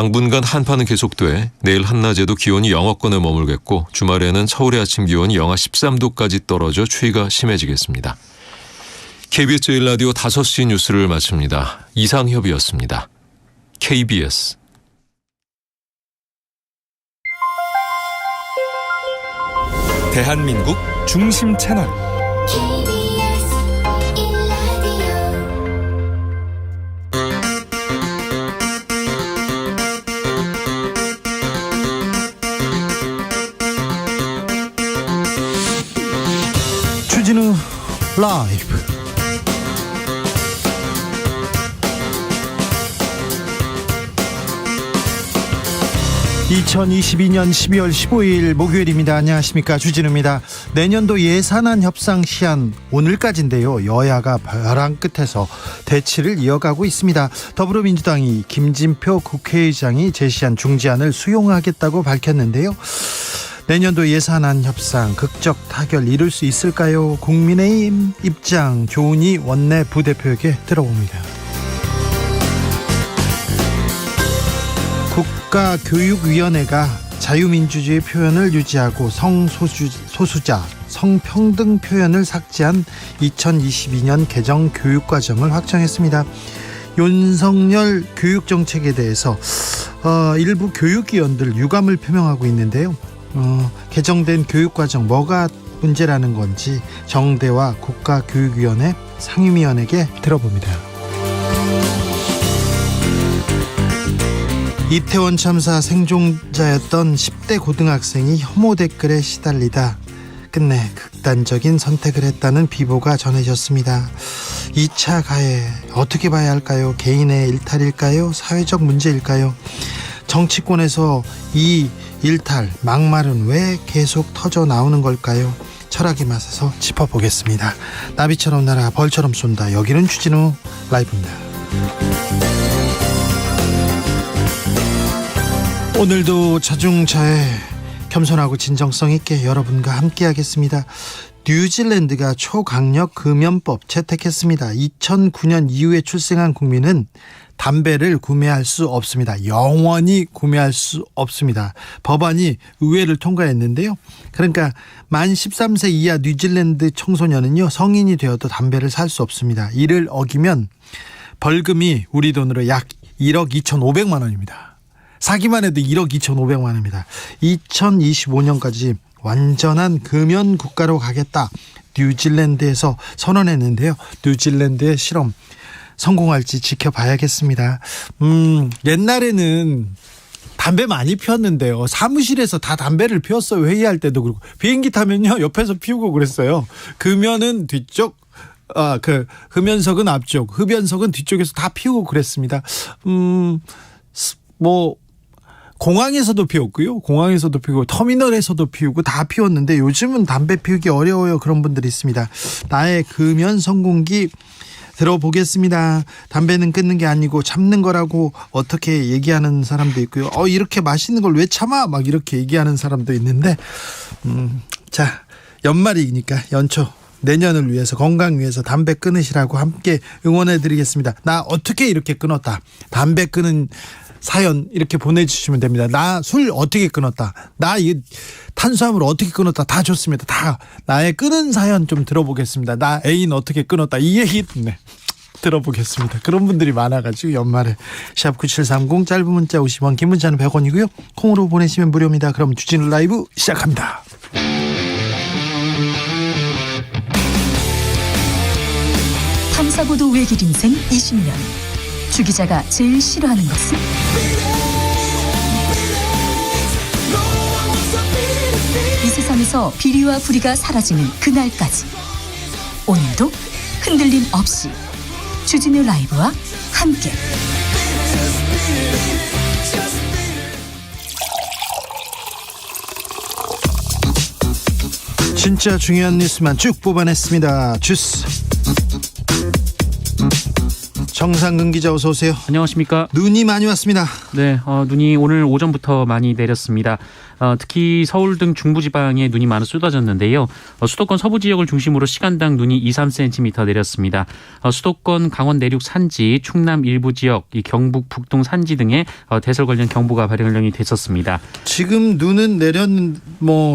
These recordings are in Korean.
당분간 한파는 계속돼 내일 한낮에도 기온이 영하권에 머물겠고 주말에는 서울의 아침 기온이 영하 13도까지 떨어져 추위가 심해지겠습니다. KBS 제1라디오 5시 뉴스를 마칩니다. 이상협이었습니다. KBS 대한민국 중심 채널 주진우 라이브. (2022년 12월 15일) 목요일입니다. 안녕하십니까, 주진우입니다. 내년도 예산안 협상 시한 오늘까지인데요, 여야가 벼랑 끝에서 대치를 이어가고 있습니다. 더불어민주당이 김진표 국회의장이 제시한 중지안을 수용하겠다고 밝혔는데요, 내년도 예산안 협상 극적 타결 이룰 수 있을까요? 국민의힘 입장 조은희 원내 부대표에게 들어봅니다. 국가교육위원회가 자유민주주의 표현을 유지하고 성소수자, 성평등 표현을 삭제한 2022년 개정 교육과정을 확정했습니다. 윤석열 교육정책에 대해서 일부 교육위원들 유감을 표명하고 있는데요. 개정된 교육과정 뭐가 문제라는 건지 정대와 국가교육위원회 상임위원에게 들어봅니다. 이태원 참사 생존자였던 10대 고등학생이 혐오 댓글에 시달리다 끝내 극단적인 선택을 했다는 비보가 전해졌습니다. 2차 가해 어떻게 봐야 할까요? 개인의 일탈일까요? 사회적 문제일까요? 정치권에서 이 일탈, 막말은 왜 계속 터져 나오는 걸까요? 철학의 맛에서 짚어보겠습니다. 나비처럼 날아 벌처럼 쏜다. 여기는 주진우 라이브입니다. 오늘도 자중차에 겸손하고 진정성 있게 여러분과 함께 하겠습니다. 뉴질랜드가 초강력 금연법 채택했습니다. 2009년 이후에 출생한 국민은 담배를 구매할 수 없습니다. 영원히 구매할 수 없습니다. 법안이 의회를 통과했는데요. 그러니까 만 13세 이하 뉴질랜드 청소년은요, 성인이 되어도 담배를 살 수 없습니다. 이를 어기면 벌금이 우리 돈으로 약 1억 2,500만 원입니다. 사기만 해도 1억 2,500만 원입니다. 2025년까지 완전한 금연 국가로 가겠다, 뉴질랜드에서 선언했는데요. 뉴질랜드의 실험 성공할지 지켜봐야겠습니다. 옛날에는 담배 많이 피웠는데요, 사무실에서 다 담배를 피웠어요. 회의할 때도 그렇고, 비행기 타면요 옆에서 피우고 그랬어요. 금연은 뒤쪽, 흡연석은 앞쪽, 흡연석은 뒤쪽에서 다 피우고 그랬습니다. 공항에서도 피웠고요, 공항에서도 피우고 터미널에서도 피우고 다 피웠는데 요즘은 담배 피우기 어려워요. 그런 분들이 있습니다. 나의 금연 성공기 들어보겠습니다. 담배는 끊는 게 아니고 참는 거라고 어떻게 얘기하는 사람도 있고요. 이렇게 맛있는 걸 왜 참아? 막 이렇게 얘기하는 사람도 있는데, 자, 연말이니까 연초 내년을 위해서, 건강 위해서 담배 끊으시라고 함께 응원해드리겠습니다. 나 어떻게 이렇게 끊었다, 담배 끊은 사연 이렇게 보내주시면 됩니다. 나 술 어떻게 끊었다, 나 이 탄수화물 어떻게 끊었다, 다 좋습니다. 다 나의 끊은 사연 좀 들어보겠습니다. 나 애인 어떻게 끊었다, 이 얘기 들어보겠습니다. 그런 분들이 많아가지고 연말에 샵 9730, 짧은 문자 50원, 긴 문자는 100원이고요 콩으로 보내시면 무료입니다. 그럼 주진우 라이브 시작합니다. 탐사보도 외길 인생 20년, 주 기자가 제일 싫어하는 것은? 이 세상에서 비리와 부리가 사라지는 그날까지, 오늘도 흔들림 없이 주진우 라이브와 함께 진짜 중요한 뉴스만 쭉 뽑아냈습니다. 주스 정상근 기자 어서 오세요. 안녕하십니까? 눈이 많이 왔습니다. 네, 눈이 오늘 오전부터 많이 내렸습니다. 특히 서울 등 중부지방에 눈이 많이 쏟아졌는데요. 수도권 서부 지역을 중심으로 시간당 눈이 2, 3cm 내렸습니다. 수도권 강원 내륙 산지, 충남 일부 지역, 이 경북 북동 산지 등에 대설 관련 경보가 발령이 됐었습니다. 지금 눈은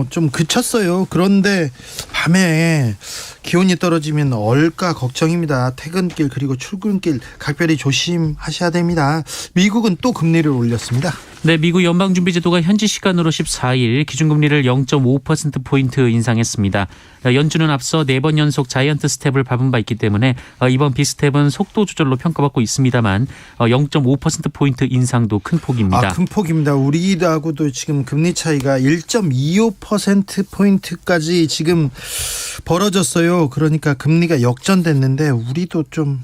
좀 그쳤어요. 그런데 밤에 기온이 떨어지면 얼까 걱정입니다. 퇴근길 그리고 출근길 각별히 조심하셔야 됩니다. 미국은 또 금리를 올렸습니다. 네, 미국 연방준비제도가 현지 시간으로 14일 기준금리를 0.5%포인트 인상했습니다. 연준은 앞서 4번 연속 자이언트 스텝을 밟은 바 있기 때문에 이번 빅스텝은 속도 조절로 평가받고 있습니다만 0.5%포인트 인상도 큰 폭입니다. 큰 폭입니다. 우리하고도 지금 금리 차이가 1.25%포인트까지 지금 벌어졌어요. 그러니까 금리가 역전됐는데 우리도 좀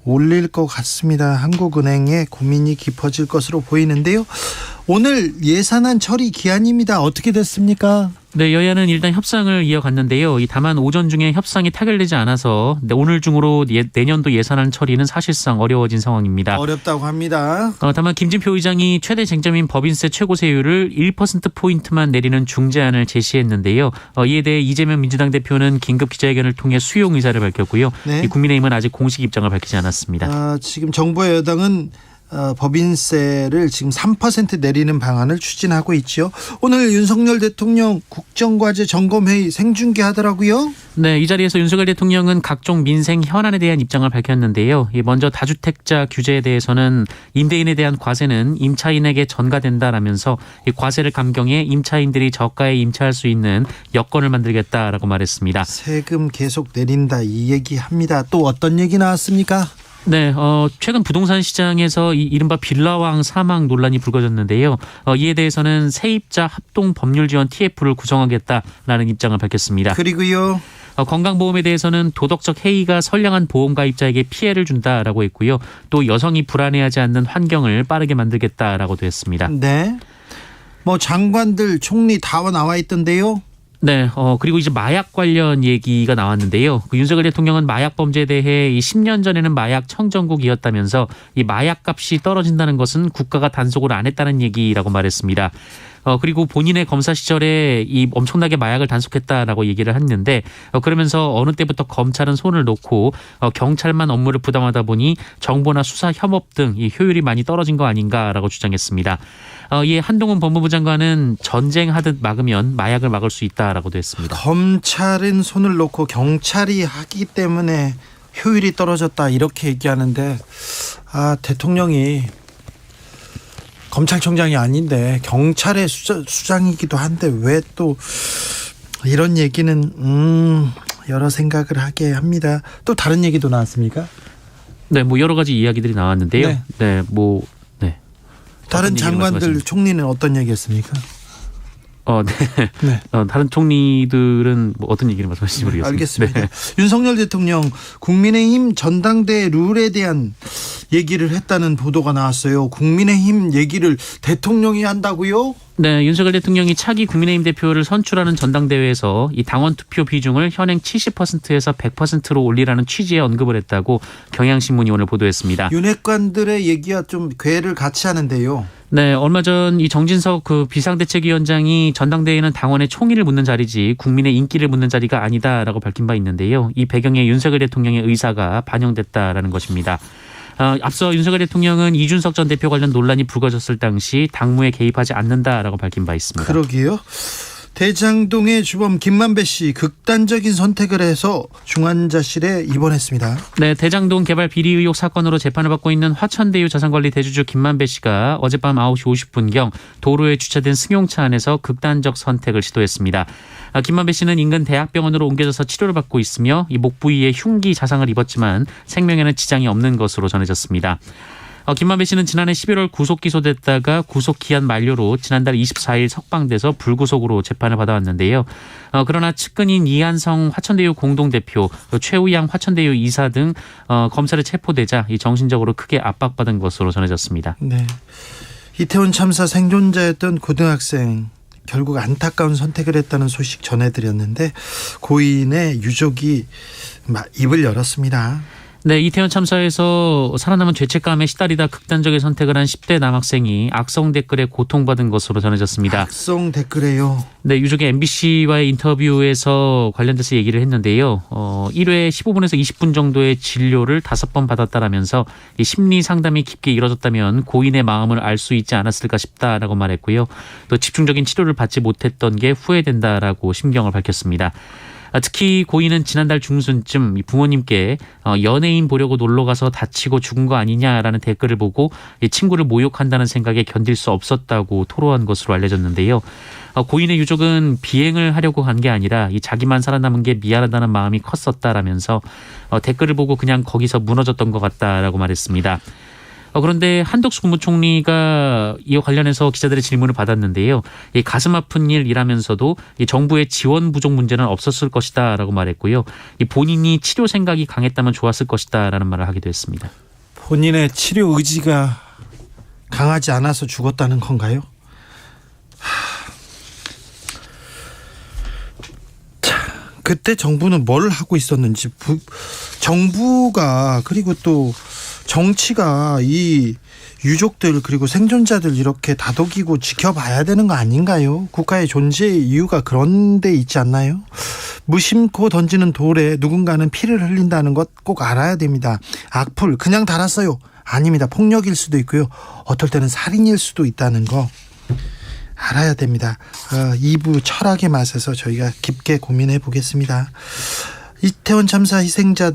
올릴 것 같습니다. 한국은행의 고민이 깊어질 것으로 보이는데요. 오늘 예산안 처리 기한입니다. 어떻게 됐습니까? 네, 여야는 일단 협상을 이어갔는데요. 다만 오전 중에 협상이 타결되지 않아서 오늘 중으로 내년도 예산안 처리는 사실상 어려워진 상황입니다. 어렵다고 합니다. 다만 김진표 의장이 최대 쟁점인 법인세 최고세율을 1%포인트만 내리는 중재안을 제시했는데요. 이에 대해 이재명 민주당 대표는 긴급 기자회견을 통해 수용 의사를 밝혔고요. 네. 국민의힘은 아직 공식 입장을 밝히지 않았습니다. 지금 정부와 여당은 법인세를 지금 3% 내리는 방안을 추진하고 있죠. 오늘 윤석열 대통령 국정과제 점검회의 생중계하더라고요. 네, 이 자리에서 윤석열 대통령은 각종 민생 현안에 대한 입장을 밝혔는데요. 먼저 다주택자 규제에 대해서는 임대인에 대한 과세는 임차인에게 전가된다라면서 이 과세를 감경해 임차인들이 저가에 임차할 수 있는 여건을 만들겠다라고 말했습니다. 세금 계속 내린다 이 얘기합니다. 또 어떤 얘기 나왔습니까? 네, 최근 부동산 시장에서 이른바 빌라왕 사망 논란이 불거졌는데요. 이에 대해서는 세입자 합동 법률 지원 TF를 구성하겠다라는 입장을 밝혔습니다. 그리고요. 건강보험에 대해서는 도덕적 해이가 선량한 보험가입자에게 피해를 준다라고 했고요. 또 여성이 불안해하지 않는 환경을 빠르게 만들겠다라고도 했습니다. 네. 장관들 총리 다 나와 있던데요. 네, 그리고 이제 마약 관련 얘기가 나왔는데요. 윤석열 대통령은 마약 범죄에 대해 이 10년 전에는 마약 청정국이었다면서 이 마약 값이 떨어진다는 것은 국가가 단속을 안 했다는 얘기라고 말했습니다. 그리고 본인의 검사 시절에 이 엄청나게 마약을 단속했다라고 얘기를 했는데 그러면서 어느 때부터 검찰은 손을 놓고 경찰만 업무를 부담하다 보니 정보나 수사 협업 등 이 효율이 많이 떨어진 거 아닌가라고 주장했습니다. 이에 한동훈 법무부 장관은 전쟁하듯 막으면 마약을 막을 수 있다라고도 했습니다. 검찰은 손을 놓고 경찰이 하기 때문에 효율이 떨어졌다 이렇게 얘기하는데 대통령이 검찰총장이 아닌데 경찰의 수장이기도 한데 왜 또 이런 얘기는 여러 생각을 하게 합니다. 또 다른 얘기도 나왔습니까? 네, 여러 가지 이야기들이 나왔는데요. 네. 다른 장관들 총리는 어떤 얘기했습니까? 네. 다른 총리들은 어떤 얘기를 말씀하실지 모르겠습니다. 알겠습니다. 네. 윤석열 대통령 국민의힘 전당대 룰에 대한 얘기를 했다는 보도가 나왔어요. 국민의힘 얘기를 대통령이 한다고요? 네, 윤석열 대통령이 차기 국민의힘 대표를 선출하는 전당대회에서 이 당원 투표 비중을 현행 70%에서 100%로 올리라는 취지의 언급을 했다고 경향신문이 오늘 보도했습니다. 윤핵관들의 얘기와 좀 궤를 같이 하는데요. 네, 얼마 전 이 정진석 비상대책위원장이 전당대회는 당원의 총의를 묻는 자리지 국민의 인기를 묻는 자리가 아니다라고 밝힌 바 있는데요. 이 배경에 윤석열 대통령의 의사가 반영됐다라는 것입니다. 앞서 윤석열 대통령은 이준석 전 대표 관련 논란이 불거졌을 당시 당무에 개입하지 않는다라고 밝힌 바 있습니다. 그러게요. 대장동의 주범 김만배 씨 극단적인 선택을 해서 중환자실에 입원했습니다. 네, 대장동 개발 비리 의혹 사건으로 재판을 받고 있는 화천대유 자산관리 대주주 김만배 씨가 어젯밤 9시 50분경 도로에 주차된 승용차 안에서 극단적 선택을 시도했습니다. 김만배 씨는 인근 대학병원으로 옮겨져서 치료를 받고 있으며 이 목 부위에 흉기 자상을 입었지만 생명에는 지장이 없는 것으로 전해졌습니다. 김만배 씨는 지난해 11월 구속 기소됐다가 구속 기한 만료로 지난달 24일 석방돼서 불구속으로 재판을 받아왔는데요. 그러나 측근인 이한성 화천대유 공동대표, 최우양 화천대유 이사 등 검찰에 체포되자 정신적으로 크게 압박받은 것으로 전해졌습니다. 네, 이태원 참사 생존자였던 고등학생 결국 안타까운 선택을 했다는 소식 전해드렸는데 고인의 유족이 입을 열었습니다. 네, 이태원 참사에서 살아남은 죄책감에 시달리다 극단적인 선택을 한 10대 남학생이 악성 댓글에 고통받은 것으로 전해졌습니다. 악성 댓글에요. 네, 유족의 MBC와의 인터뷰에서 관련돼서 얘기를 했는데요. 1회 15분에서 20분 정도의 진료를 5번 받았다라면서 이 심리 상담이 깊게 이뤄졌다면 고인의 마음을 알 수 있지 않았을까 싶다라고 말했고요. 또 집중적인 치료를 받지 못했던 게 후회된다라고 심경을 밝혔습니다. 특히 고인은 지난달 중순쯤 부모님께 연예인 보려고 놀러가서 다치고 죽은 거 아니냐라는 댓글을 보고 친구를 모욕한다는 생각에 견딜 수 없었다고 토로한 것으로 알려졌는데요. 고인의 유족은 비행을 하려고 한 게 아니라 자기만 살아남은 게 미안하다는 마음이 컸었다라면서 댓글을 보고 그냥 거기서 무너졌던 것 같다라고 말했습니다. 그런데 한덕수 국무총리가 이와 관련해서 기자들의 질문을 받았는데요. 이 가슴 아픈 일이라면서도 이 정부의 지원 부족 문제는 없었을 것이다라고 말했고요. 이 본인이 치료 생각이 강했다면 좋았을 것이다라는 말을 하기도 했습니다. 본인의 치료 의지가 강하지 않아서 죽었다는 건가요? 그때 정부는 뭘 하고 있었는지, 정부가 그리고 또 정치가 이 유족들 그리고 생존자들 이렇게 다독이고 지켜봐야 되는 거 아닌가요? 국가의 존재 이유가 그런 데 있지 않나요? 무심코 던지는 돌에 누군가는 피를 흘린다는 것 꼭 알아야 됩니다. 악플 그냥 달았어요. 아닙니다. 폭력일 수도 있고요. 어떨 때는 살인일 수도 있다는 거 알아야 됩니다. 2부 철학의 맛에서 저희가 깊게 고민해 보겠습니다. 이태원 참사 희생자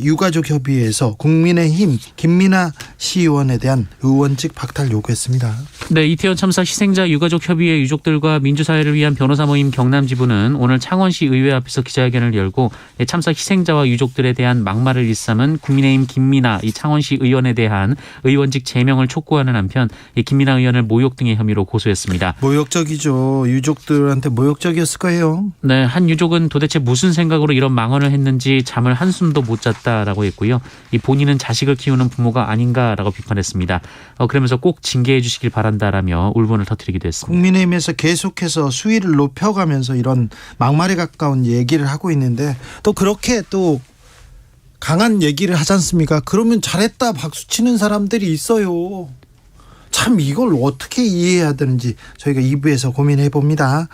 유가족 협의회에서 국민의힘 김민아 시의원에 대한 의원직 박탈 요구했습니다. 네, 이태원 참사 희생자 유가족 협의회 유족들과 민주사회를 위한 변호사 모임 경남지부는 오늘 창원시 의회 앞에서 기자회견을 열고 참사 희생자와 유족들에 대한 막말을 일삼은 국민의힘 김민아 창원시 의원에 대한 의원직 제명을 촉구하는 한편 김민아 의원을 모욕 등의 혐의로 고소했습니다. 모욕적이죠. 유족들한테 모욕적이었을 거예요. 네, 한 유족은 도대체 무슨 생각으로 이런 망언을 했는지 잠을 한숨도 못 잤다라고 했고요. 이 본인은 자식을 키우는 부모가 아닌가라고 비판했습니다. 그러면서 꼭 징계해 주시길 바란다라며 울분을 터뜨리기도 했습니다. 국민의힘에서 계속해서 수위를 높여가면서 이런 막말에 가까운 얘기를 하고 있는데 또 그렇게 또 강한 얘기를 하지 않습니까? 그러면 잘했다 박수 치는 사람들이 있어요. 참 이걸 어떻게 이해해야 되는지 저희가 2부에서 고민해 봅니다.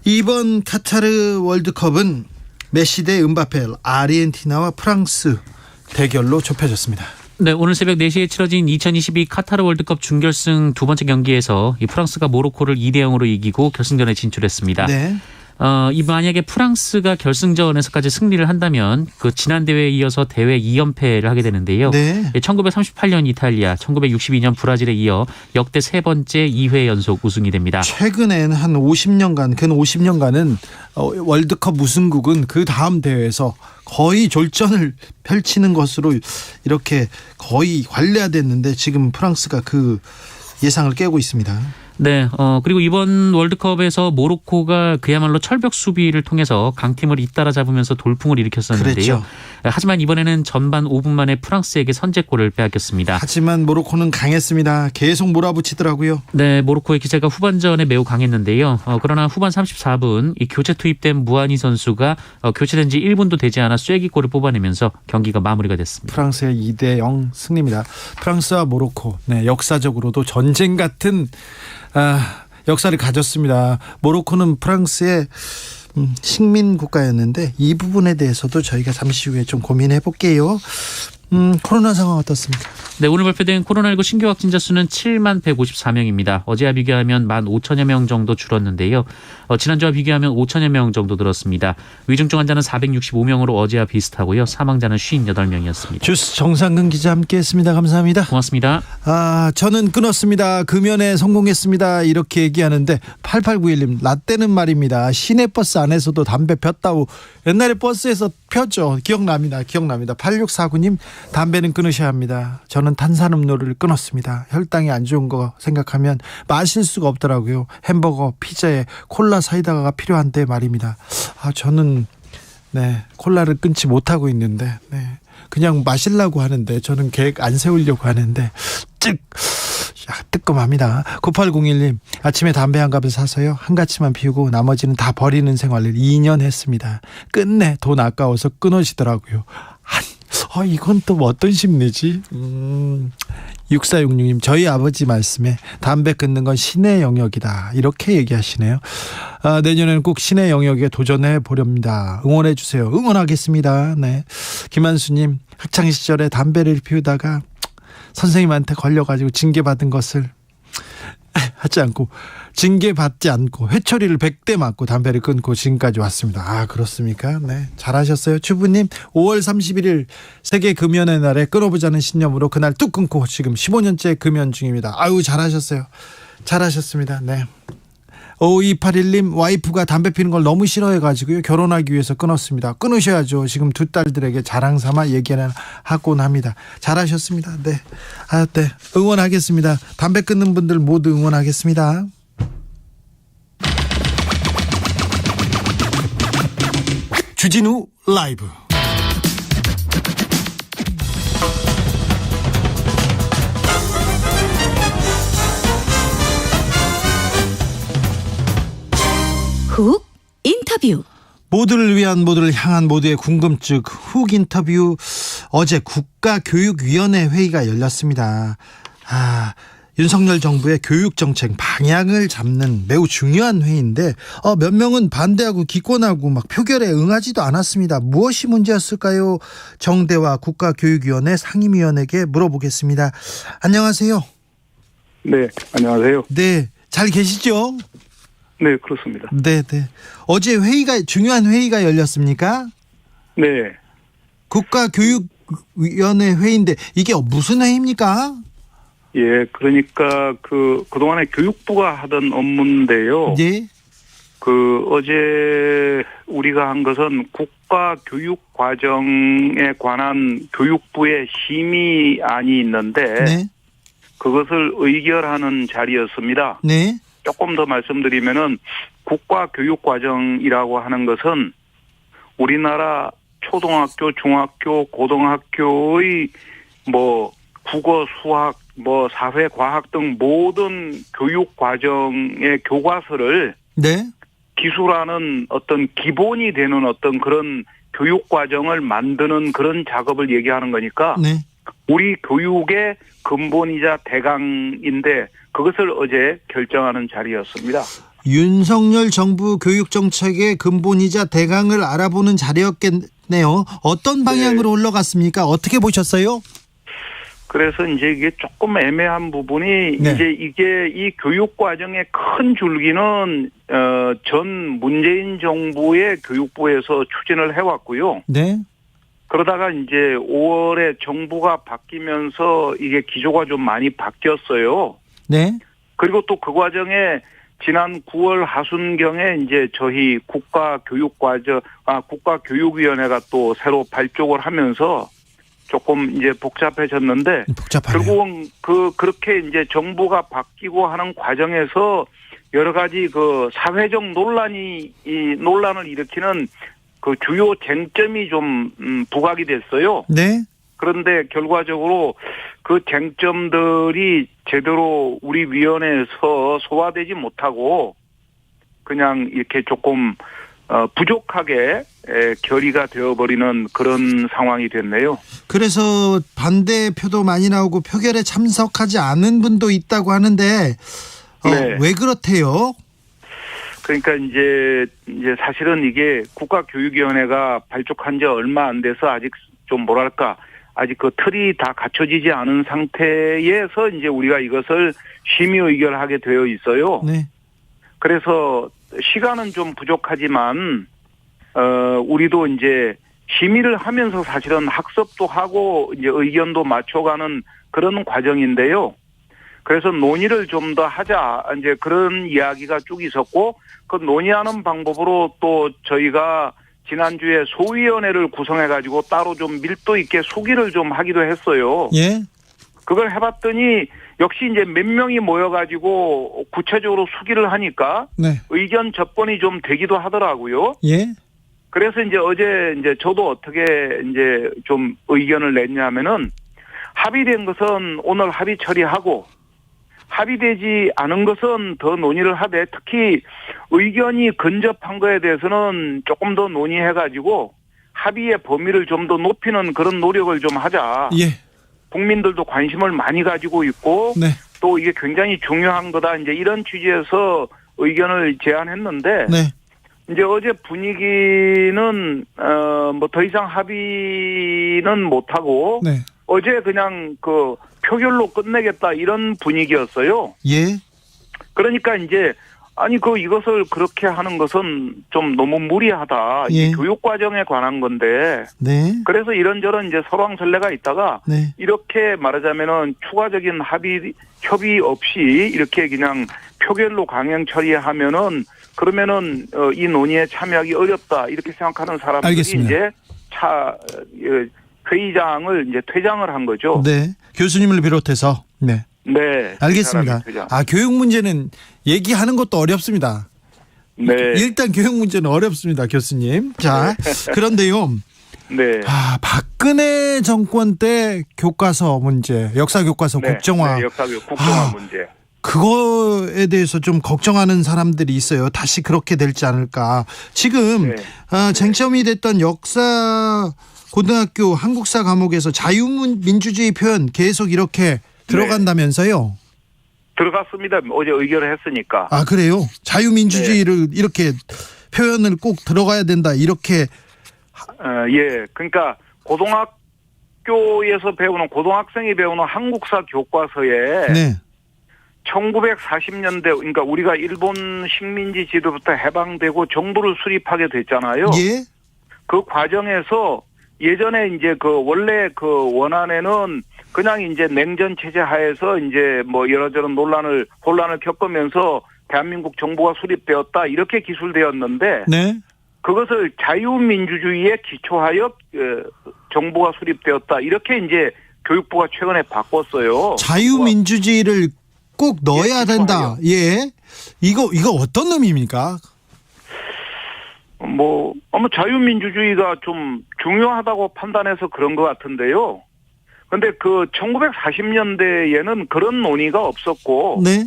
이번 카타르 월드컵은 메시 대 음바페, 아르헨티나와 프랑스 대결로 좁혀졌습니다. 네, 오늘 새벽 4시에 치러진 2022 카타르 월드컵 준결승 두 번째 경기에서 이 프랑스가 모로코를 2대0으로 이기고 결승전에 진출했습니다. 네. 만약에 프랑스가 결승전에서까지 승리를 한다면 그 지난 대회에 이어서 대회 2연패를 하게 되는데요. 네. 1938년 이탈리아, 1962년 브라질에 이어 역대 세 번째 2회 연속 우승이 됩니다. 최근엔 한 50년간, 근 50년간은 월드컵 우승국은 그 다음 대회에서 거의 졸전을 펼치는 것으로 이렇게 거의 관례화됐는데 지금 프랑스가 그 예상을 깨고 있습니다. 네, 그리고 이번 월드컵에서 모로코가 그야말로 철벽 수비를 통해서 강팀을 잇따라 잡으면서 돌풍을 일으켰었는데요. 그랬죠. 하지만 이번에는 전반 5분 만에 프랑스에게 선제골을 빼앗겼습니다. 하지만 모로코는 강했습니다. 계속 몰아붙이더라고요. 네, 모로코의 기세가 후반전에 매우 강했는데요. 그러나 후반 34분 이 교체 투입된 무하니 선수가 교체된 지 1분도 되지 않아 쐐기골을 뽑아내면서 경기가 마무리가 됐습니다. 프랑스의 2대0 승리입니다. 프랑스와 모로코, 네, 역사적으로도 전쟁 같은 역사를 가졌습니다. 모로코는 프랑스의 식민 국가였는데 이 부분에 대해서도 저희가 잠시 후에 좀 고민해 볼게요. 코로나 상황 어떻습니까? 네, 오늘 발표된 코로나19 신규 확진자 수는 7만 154명입니다. 어제와 비교하면 1만 5천여 명 정도 줄었는데요. 지난주와 비교하면 5천여 명 정도 늘었습니다. 위중증 환자는 465명으로 어제와 비슷하고요. 사망자는 58명이었습니다. 주스 정상근 기자 함께했습니다. 감사합니다. 고맙습니다. 저는 끊었습니다. 금연에 성공했습니다. 이렇게 얘기하는데 8891님 라떼는 말입니다. 시내버스 안에서도 담배 폈다고 옛날에 버스에서 폈죠. 기억납니다. 8649님 담배는 끊으셔야 합니다. 저는 탄산음료를 끊었습니다. 혈당이 안 좋은 거 생각하면 마실 수가 없더라고요. 햄버거, 피자에 콜라, 사이다가 필요한데 말입니다. 저는 콜라를 끊지 못하고 있는데 그냥 마시려고 하는데 저는 계획 안 세우려고 하는데 뜨끔합니다. 9801님 아침에 담배 한 갑을 사서요 한 가치만 피우고 나머지는 다 버리는 생활을 2년 했습니다. 끝내 돈 아까워서 끊어지더라고요. 이건 또 어떤 심리지? 6466님, 저희 아버지 말씀에 담배 끊는 건 신의 영역이다, 이렇게 얘기하시네요. 내년에는 꼭 신의 영역에 도전해 보렵니다. 응원해 주세요. 응원하겠습니다. 네. 김한수님, 학창 시절에 담배를 피우다가 선생님한테 걸려가지고 징계받은 것을 징계받지 않고 회초리를 100대 맞고 담배를 끊고 지금까지 왔습니다. 그렇습니까? 네, 잘하셨어요. 주부님, 5월 31일 세계 금연의 날에 끊어보자는 신념으로 그날 뚝 끊고 지금 15년째 금연 중입니다. 잘하셨어요. 잘하셨습니다. 네. 5281님, 와이프가 담배 피는 걸 너무 싫어해가지고요, 결혼하기 위해서 끊었습니다. 끊으셔야죠. 지금 두 딸들에게 자랑 삼아 얘기는 하곤 합니다. 잘하셨습니다. 네. 네. 응원하겠습니다. 담배 끊는 분들 모두 응원하겠습니다. 주진우 라이브. 훅 인터뷰. 모두를 위한, 모두를 향한 모두의 궁금증 훅 인터뷰. 어제 국가교육위원회 회의가 열렸습니다. 윤석열 정부의 교육정책 방향을 잡는 매우 중요한 회의인데 몇 명은 반대하고 기권하고 막 표결에 응하지도 않았습니다. 무엇이 문제였을까요? 정대와 국가교육위원회 상임위원에게 물어보겠습니다. 안녕하세요. 네, 안녕하세요. 네, 잘 계시죠? 네, 그렇습니다. 네. 어제 중요한 회의가 열렸습니까? 네, 국가교육위원회 회의인데 이게 무슨 회의입니까? 예, 그러니까 그동안에 교육부가 하던 업무인데요. 네. 어제 우리가 한 것은 국가교육과정에 관한 교육부의 심의안이 있는데 네. 그것을 의결하는 자리였습니다. 네. 조금 더 말씀드리면은 국가교육과정이라고 하는 것은 우리나라 초등학교, 중학교, 고등학교의 국어, 수학, 사회, 과학 등 모든 교육과정의 교과서를 네. 기술하는 어떤 기본이 되는 어떤 그런 교육과정을 만드는 그런 작업을 얘기하는 거니까 네. 우리 교육의 근본이자 대강인데 그것을 어제 결정하는 자리였습니다. 윤석열 정부 교육정책의 근본이자 대강을 알아보는 자리였겠네요. 어떤 방향으로 흘러갔습니까? 어떻게 보셨어요? 그래서 이제 이게 조금 애매한 부분이 네. 이제 이게 이 교육 과정의 큰 줄기는 전 문재인 정부의 교육부에서 추진을 해왔고요. 네. 그러다가 이제 5월에 정부가 바뀌면서 이게 기조가 좀 많이 바뀌었어요. 네. 그리고 또 그 과정에 지난 9월 하순경에 이제 저희 국가교육위원회가 또 새로 발족을 하면서 조금 이제 복잡해졌는데 복잡하네요. 결국은 그렇게 이제 정부가 바뀌고 하는 과정에서 여러 가지 사회적 논란을 일으키는 주요 쟁점이 좀 부각이 됐어요. 네. 그런데 결과적으로 그 쟁점들이 제대로 우리 위원회에서 소화되지 못하고 그냥 이렇게 조금 부족하게 결의가 되어버리는 그런 상황이 됐네요. 그래서 반대표도 많이 나오고 표결에 참석하지 않은 분도 있다고 하는데 네. 왜 그렇대요? 그러니까 이제 사실은 이게 국가교육위원회가 발족한 지 얼마 안 돼서 아직 좀 아직 틀이 다 갖춰지지 않은 상태에서 이제 우리가 이것을 심의 의결하게 되어 있어요. 네. 그래서 시간은 좀 부족하지만 우리도 이제 심의를 하면서 사실은 학습도 하고 이제 의견도 맞춰가는 그런 과정인데요. 그래서 논의를 좀 더 하자 이제 그런 이야기가 쭉 있었고 그 논의하는 방법으로 또 저희가 지난주에 소위원회를 구성해가지고 따로 좀 밀도 있게 수기를 좀 하기도 했어요. 예. 그걸 해봤더니 역시 이제 몇 명이 모여가지고 구체적으로 수기를 하니까 네. 의견 접근이 좀 되기도 하더라고요. 예. 그래서 이제 어제 이제 저도 어떻게 이제 좀 의견을 냈냐면은 합의된 것은 오늘 합의 처리하고 합의되지 않은 것은 더 논의를 하되 특히 의견이 근접한 거에 대해서는 조금 더 논의해가지고 합의의 범위를 좀 더 높이는 그런 노력을 좀 하자. 예. 국민들도 관심을 많이 가지고 있고 네. 또 이게 굉장히 중요한 거다. 이제 이런 취지에서 의견을 제안했는데 네. 이제 어제 분위기는 뭐 더 이상 합의는 못 하고 네. 어제 그냥 그 표결로 끝내겠다 이런 분위기였어요. 예. 그러니까 이제 아니 이것을 그렇게 하는 것은 좀 너무 무리하다. 예. 이게 교육 과정에 관한 건데 네. 그래서 이런저런 이제 설왕설래가 있다가 네. 이렇게 말하자면은 추가적인 협의 없이 이렇게 그냥 표결로 강행 처리하면은 그러면은 이 논의에 참여하기 어렵다 이렇게 생각하는 사람들이 알겠습니다. 이제 회의장을 이제 퇴장을 한 거죠. 네. 교수님을 비롯해서. 네. 네. 알겠습니다. 퇴장. 교육 문제는 얘기하는 것도 어렵습니다. 네. 일단 교육 문제는 어렵습니다, 교수님. 자, 그런데요. 네. 박근혜 정권 때 교과서 문제, 역사 교과서 네. 국정화. 네. 국정화 문제. 그거에 대해서 좀 걱정하는 사람들이 있어요. 다시 그렇게 될지 않을까. 지금 네. 쟁점이 됐던 역사 고등학교 한국사 과목에서 자유민주주의 표현 계속 이렇게 들어간다면서요? 들어갔습니다. 어제 의결을 했으니까. 그래요? 자유민주주의를 이렇게 표현을 꼭 들어가야 된다. 이렇게. 예. 그러니까 고등학교에서 고등학생이 배우는 한국사 교과서에 네. 1940년대 그러니까 우리가 일본 식민지 지도부터 해방되고 정부를 수립하게 됐잖아요. 예. 그 과정에서 예전에 이제 원래 원안에는 그냥 이제 냉전 체제 하에서 이제 뭐 이런저런 혼란을 겪으면서 대한민국 정부가 수립되었다 이렇게 기술되었는데 네. 그것을 자유민주주의에 기초하여 정부가 수립되었다 이렇게 이제 교육부가 최근에 바꿨어요. 자유민주주의를 꼭 넣어야 된다. 기초하여. 예. 이거 어떤 의미입니까? 아마 자유민주주의가 좀 중요하다고 판단해서 그런 것 같은데요. 근데 1940년대에는 그런 논의가 없었고, 네.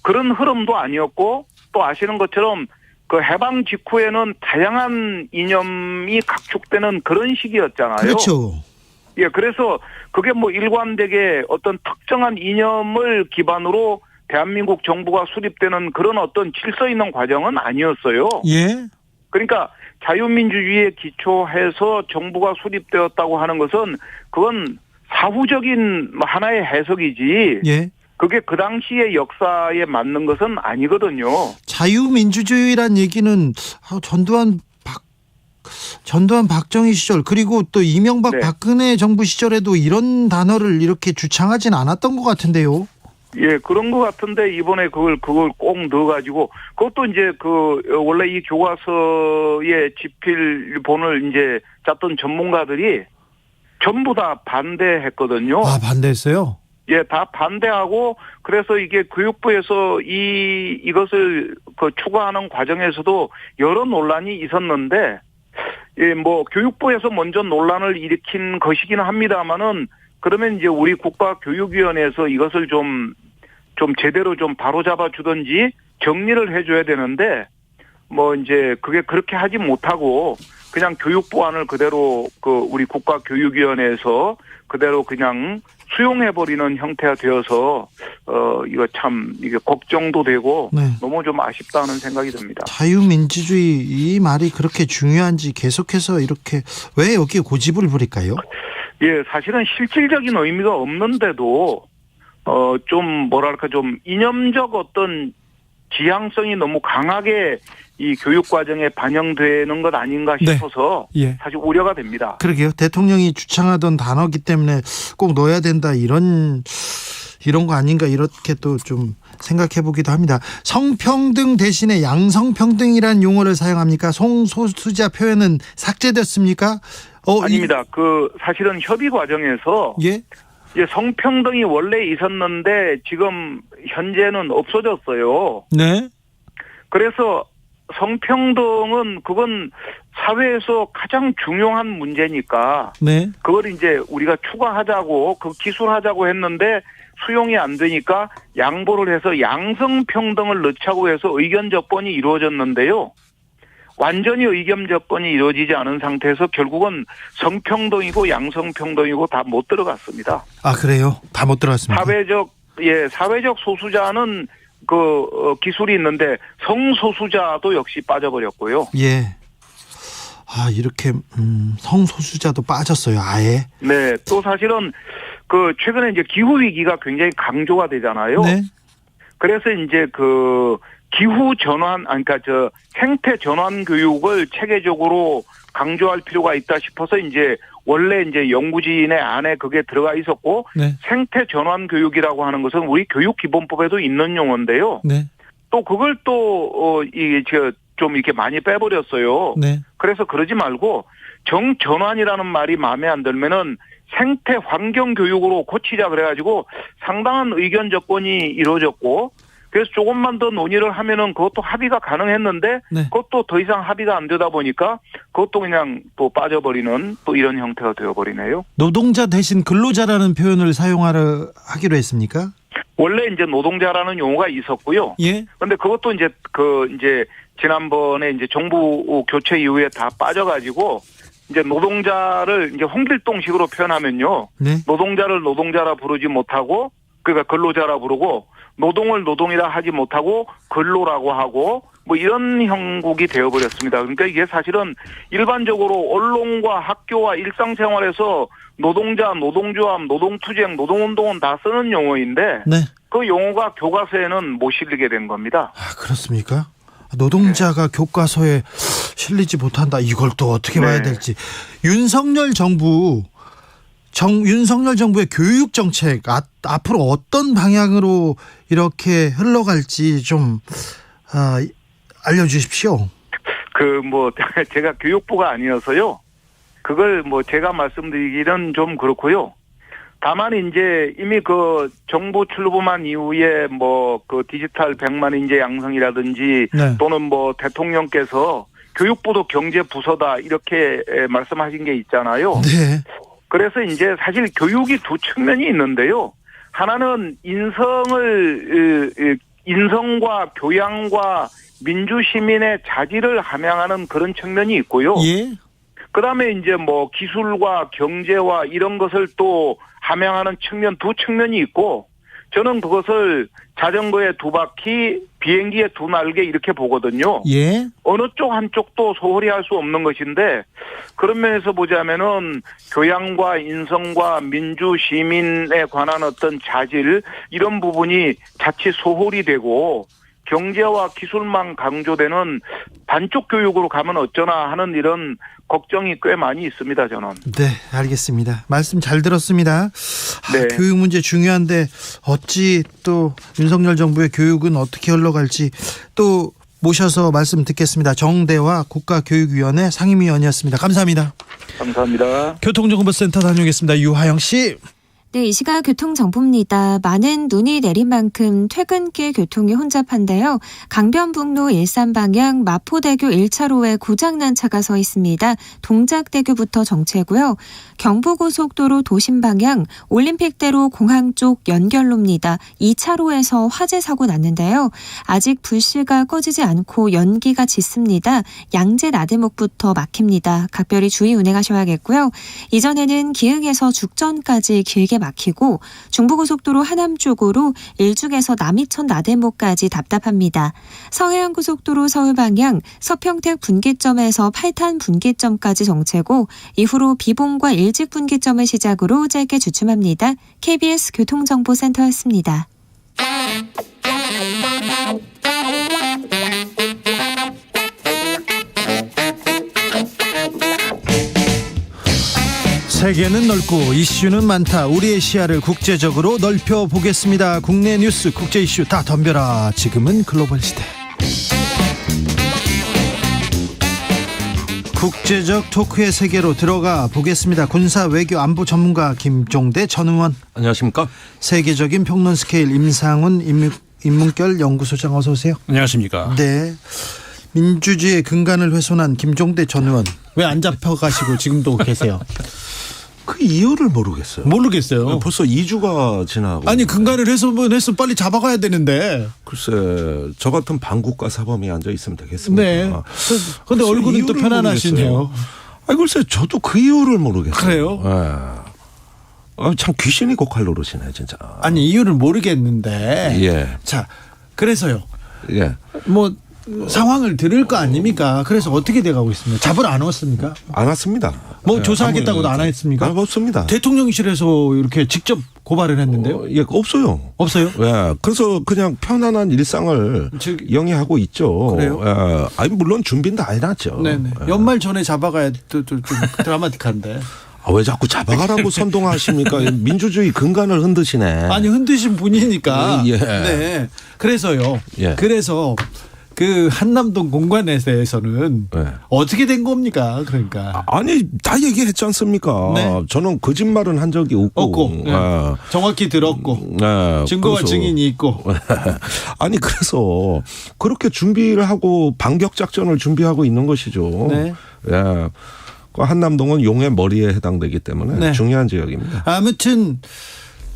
그런 흐름도 아니었고, 또 아시는 것처럼 해방 직후에는 다양한 이념이 각축되는 그런 시기였잖아요. 그렇죠. 예, 그래서 그게 일관되게 어떤 특정한 이념을 기반으로 대한민국 정부가 수립되는 그런 어떤 질서 있는 과정은 아니었어요. 예. 그러니까 자유민주주의에 기초해서 정부가 수립되었다고 하는 것은 그건 사후적인 하나의 해석이지. 예. 그게 그 당시의 역사에 맞는 것은 아니거든요. 자유민주주의란 얘기는 전두환 박정희 시절 그리고 또 이명박 네. 박근혜 정부 시절에도 이런 단어를 이렇게 주창하진 않았던 것 같은데요. 예, 그런 것 같은데 이번에 그걸 꼭 넣어가지고 그것도 이제 원래 이 교과서의 집필본을 이제 짰던 전문가들이 전부 다 반대했거든요. 반대했어요? 예, 다 반대하고 그래서 이게 교육부에서 이것을 추가하는 과정에서도 여러 논란이 있었는데 예, 교육부에서 먼저 논란을 일으킨 것이긴 합니다만은 그러면 이제 우리 국가교육위원회에서 이것을 좀 제대로 좀 바로잡아 주든지 정리를 해줘야 되는데 이제 그게 그렇게 하지 못하고 그냥 교육부안을 그대로 우리 국가교육위원회에서 그대로 그냥 수용해버리는 형태가 되어서 이거 참 이게 걱정도 되고 네. 너무 좀 아쉽다는 생각이 듭니다. 자유민주주의 이 말이 그렇게 중요한지 계속해서 이렇게 왜 여기에 고집을 부릴까요? 예, 사실은 실질적인 의미가 없는데도 좀 좀 이념적 어떤 지향성이 너무 강하게 이 교육 과정에 반영되는 것 아닌가 싶어서 네. 예. 사실 우려가 됩니다. 그러게요. 대통령이 주창하던 단어기 때문에 꼭 넣어야 된다 이런 거 아닌가 이렇게 또 좀 생각해 보기도 합니다. 성평등 대신에 양성평등이란 용어를 사용합니까? 성소수자 표현은 삭제됐습니까? 아닙니다. 사실은 협의 과정에서 예. 성평등이 원래 있었는데 지금 현재는 없어졌어요. 네. 그래서 성평등은 그건 사회에서 가장 중요한 문제니까 네. 그걸 이제 우리가 추가하자고 기술하자고 했는데 수용이 안 되니까 양보를 해서 양성평등을 넣자고 해서 의견 접번이 이루어졌는데요. 완전히 의견 접근이 이루어지지 않은 상태에서 결국은 성평등이고 양성평등이고 다 못 들어갔습니다. 아, 그래요? 다 못 들어갔습니다. 사회적 소수자는 기술이 있는데 성소수자도 역시 빠져버렸고요. 예. 아, 이렇게 성소수자도 빠졌어요, 아예. 네, 또 사실은 최근에 이제 기후 위기가 굉장히 강조가 되잖아요. 네. 그래서 이제 기후 전환, 그러니까 생태 전환 교육을 체계적으로 강조할 필요가 있다 싶어서 이제 원래 이제 연구진의 안에 그게 들어가 있었고, 네. 생태 전환 교육이라고 하는 것은 우리 교육기본법에도 있는 용어인데요. 네. 또 그걸 좀 이렇게 많이 빼버렸어요. 네. 그래서 그러지 말고 정전환이라는 말이 마음에 안 들면은 생태 환경 교육으로 고치자 그래가지고 상당한 의견 접근이 이루어졌고, 그래서 조금만 더 논의를 하면은 그것도 합의가 가능했는데, 네. 그것도 더 이상 합의가 안 되다 보니까 그것도 그냥 또 빠져버리는 또 이런 형태가 되어버리네요. 노동자 대신 근로자라는 표현을 하기로 했습니까? 원래 이제 노동자라는 용어가 있었고요. 예. 근데 그것도 이제 지난번에 이제 정부 교체 이후에 다 빠져가지고 이제 노동자를 이제 홍길동식으로 표현하면요. 네. 노동자를 노동자라 부르지 못하고, 그러니까 근로자라 부르고, 노동을 노동이라 하지 못하고 근로라고 하고 뭐 이런 형국이 되어버렸습니다. 그러니까 이게 사실은 일반적으로 언론과 학교와 일상생활에서 노동자, 노동조합, 노동투쟁, 노동운동은 다 쓰는 용어인데, 네. 그 용어가 교과서에는 못 실리게 된 겁니다. 아, 그렇습니까? 노동자가 교과서에 실리지 못한다. 이걸 또 어떻게 봐야 될지. 윤석열 정부의 교육 정책 앞으로 어떤 방향으로 이렇게 흘러갈지 좀 알려주십시오. 제가 교육부가 아니어서요. 그걸 제가 말씀드리기는 좀 그렇고요. 다만 이제 이미 정부 출범한 이후에 디지털 100만 인재 양성이라든지, 네. 또는 대통령께서 교육부도 경제 부서다 이렇게 말씀하신 게 있잖아요. 네. 그래서 이제 사실 교육이 두 측면이 있는데요. 하나는 인성과 교양과 민주 시민의 자질을 함양하는 그런 측면이 있고요. 예. 그다음에 이제 기술과 경제와 이런 것을 또 함양하는 두 측면이 있고, 저는 그것을 자전거에 두 바퀴, 비행기에 두 날개 이렇게 보거든요. 예. 어느 쪽 한쪽도 소홀히 할 수 없는 것인데, 그런 면에서 보자면은 교양과 인성과 민주 시민에 관한 어떤 자질, 이런 부분이 자칫 소홀히 되고 경제와 기술만 강조되는 반쪽 교육으로 가면 어쩌나 하는 이런 걱정이 꽤 많이 있습니다, 저는. 네, 알겠습니다. 말씀 잘 들었습니다. 네. 교육 문제 중요한데 어찌 또 윤석열 정부의 교육은 어떻게 흘러갈지 또 모셔서 말씀 듣겠습니다. 정대화 국가교육위원회 상임위원이었습니다. 감사합니다. 감사합니다. 교통정보센터 다녀오겠습니다. 유하영 씨. 네, 이 시각 교통정보입니다. 많은 눈이 내린 만큼 퇴근길 교통이 혼잡한데요. 강변북로 일산 방향 마포대교 1차로에 고장난 차가 서 있습니다. 동작대교부터 정체고요. 경부고속도로 도심 방향 올림픽대로 공항 쪽 연결로입니다. 2차로에서 화재 사고 났는데요. 아직 불씨가 꺼지지 않고 연기가 짙습니다. 양재 나들목부터 막힙니다. 각별히 주의 운행하셔야겠고요. 이전에는 기흥에서 죽전까지 길게 막히고 중부고속도로 하남 쪽으로 일죽에서 남이천 나들목까지 답답합니다. 서해안고속도로 서울 방향 서평택 분기점에서 팔탄 분기점까지 정체고 이후로 비봉과 일직 분기점을 시작으로 짧게 주춤합니다. KBS 교통정보센터였습니다. 세계는 넓고 이슈는 많다. 우리의 시야를 국제적으로 넓혀보겠습니다. 국내 뉴스, 국제 이슈 다 덤벼라. 지금은 글로벌 시대. 국제적 토크의 세계로 들어가 보겠습니다. 군사 외교 안보 전문가 김종대 전 의원. 안녕하십니까? 세계적인 평론 스케일 임상훈 인문결 연구소장 어서 오세요. 안녕하십니까? 네. 민주주의의 근간을 훼손한 김종대 전 의원. 왜 안 잡혀가시고 지금도 계세요? 그 이유를 모르겠어요. 모르겠어요. 벌써 2주가 지나고. 아니 근간을 해서 빨리 잡아가야 되는데. 글쎄 저 같은 반국가 사범이 앉아 있으면 되겠습니까? 네. 근데 얼굴은 또 편안하시네요. 아니 글쎄 저도 그 이유를 모르겠어요. 그래요? 네. 참 귀신이 고칼 노릇이네 진짜. 아니 이유를 모르겠는데. 예. 자 그래서요. 예. 뭐 상황을 들을 거 아닙니까? 그래서 어떻게 돼가고 있습니까? 잡으러 안 왔습니까? 안 왔습니다. 뭐 예, 조사하겠다고도 안 했습니까? 없습니다. 대통령실에서 이렇게 직접 고발을 했는데요. 예, 없어요. 없어요? 예, 그래서 그냥 편안한 일상을 영위하고 있죠. 그래요? 예, 아니 물론 준비는 다 해놨죠. 네네. 예. 연말 전에 잡아가야 좀 드라마틱한데. 왜 자꾸 잡아가라고 선동하십니까? 민주주의 근간을 흔드시네. 아니 흔드신 분이니까. 예. 네. 그래서요. 예. 그래서 그 한남동 공관에 대해서는 예. 어떻게 된 겁니까? 그러니까. 아니 다 얘기했지 않습니까? 네. 저는 거짓말은 한 적이 없고. 예. 정확히 들었고. 증거와 그래서, 증인이 있고. 아니 그래서 그렇게 준비를 하고 반격 작전을 준비하고 있는 것이죠. 네. 예. 한남동은 용의 머리에 해당되기 때문에 네. 중요한 지역입니다. 아무튼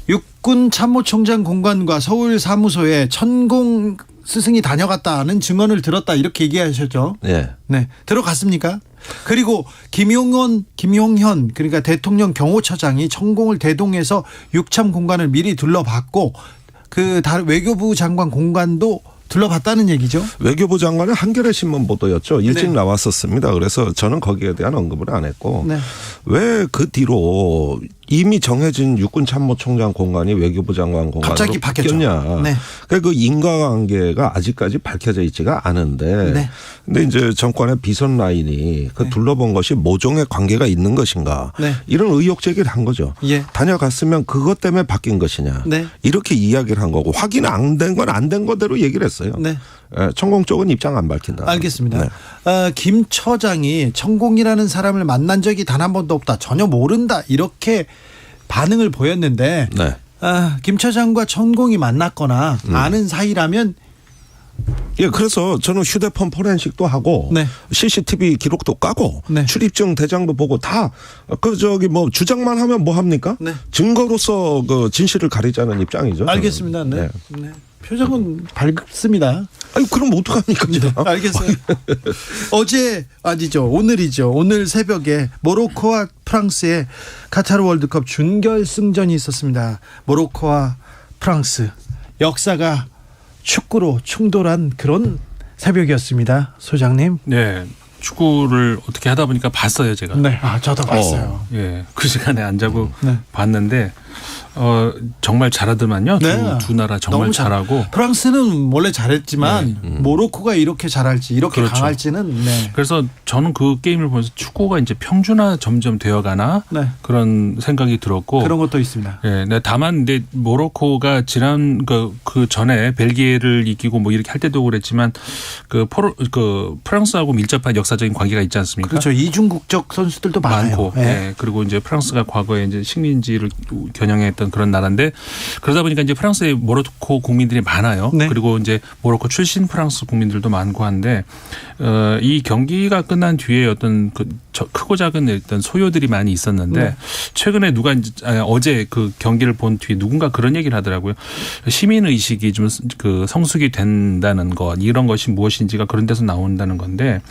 육군 참모총장 공관과 서울 사무소에 천공 스승이 다녀갔다는 증언을 들었다 이렇게 얘기하셨죠. 네. 네. 들어갔습니까? 그리고 김용현 그러니까 대통령 경호처장이 천공을 대동해서 육참 공관을 미리 둘러봤고 그 다른 외교부 장관 공관도 둘러봤다는 얘기죠. 외교부 장관은 한겨레 신문 보도였죠. 일찍 네. 나왔었습니다. 그래서 저는 거기에 대한 언급을 안 했고 네. 왜 그 뒤로 이미 정해진 육군 참모총장 공간이 외교부 장관 공간으로 갑자기 바뀌었죠. 바뀌었냐. 네. 그러니까 그 인과관계가 아직까지 밝혀져 있지가 않은데 네. 근데 이제 정권의 비선 라인이 그 네. 둘러본 것이 모종의 관계가 있는 것인가 네. 이런 의혹 제기를 한 거죠. 예. 다녀갔으면 그것 때문에 바뀐 것이냐. 네. 이렇게 이야기를 한 거고 확인 안 된 건 안 된 거대로 얘기를 했어요. 네. 천공 쪽은 입장 안 밝힌다. 알겠습니다. 네. 김 처장이 천공이라는 사람을 만난 적이 단 한 번도 없다. 전혀 모른다. 이렇게 반응을 보였는데 네. 김 처장과 천공이 만났거나 아는 사이라면 예, 그래서 저는 휴대폰 포렌식도 하고 네. CCTV 기록도 까고 네. 출입증 대장도 보고 다 뭐 주장만 하면 뭐 합니까? 네. 증거로서 그 진실을 가리자는 입장이죠. 저는. 알겠습니다. 네. 네. 표정은 밝습니다. 아니 그럼 어떡합니까? 알겠어요. 어제 아니죠. 오늘이죠. 오늘 새벽에 모로코와 프랑스의 카타르 월드컵 준결승전이 있었습니다. 모로코와 프랑스 역사가 축구로 충돌한 그런 새벽이었습니다. 소장님. 네. 축구를 어떻게 하다 보니까 봤어요, 제가. 네. 저도 봤어요. 예. 그 시간에 안 자고 네. 봤는데 정말 잘하더만요. 네. 두 나라 정말 너무 잘하고. 프랑스는 원래 잘했지만 모로코가 이렇게 잘할지 이렇게 그렇죠. 강할지는 네. 그래서 저는 그 게임을 보면서 축구가 이제 평준화 점점 되어가나 네. 그런 생각이 들었고. 그런 것도 있습니다. 예, 네, 다만 근데 모로코가 지난 그 전에 벨기에를 이기고 뭐 이렇게 할 때도 그랬지만 그 프랑스하고 밀접한 역사적인 관계가 있지 않습니까? 그렇죠. 이중 국적 선수들도 많아요. 많고, 예. 그리고 이제 프랑스가 과거에 이제 식민지를 겨냥했던 그런 나라인데 그러다 보니까 이제 프랑스에 모로코 국민들이 많아요. 네. 그리고 이제 모로코 출신 프랑스 국민들도 많고 한데 이 경기가 끝난 뒤에 어떤 크고 작은 어떤 소요들이 많이 있었는데 네. 최근에 어제 그 경기를 본 뒤에 누군가 그런 얘기를 하더라고요. 시민 의식이 좀 그 성숙이 된다는 것 이런 것이 무엇인지가 그런 데서 나온다는 건데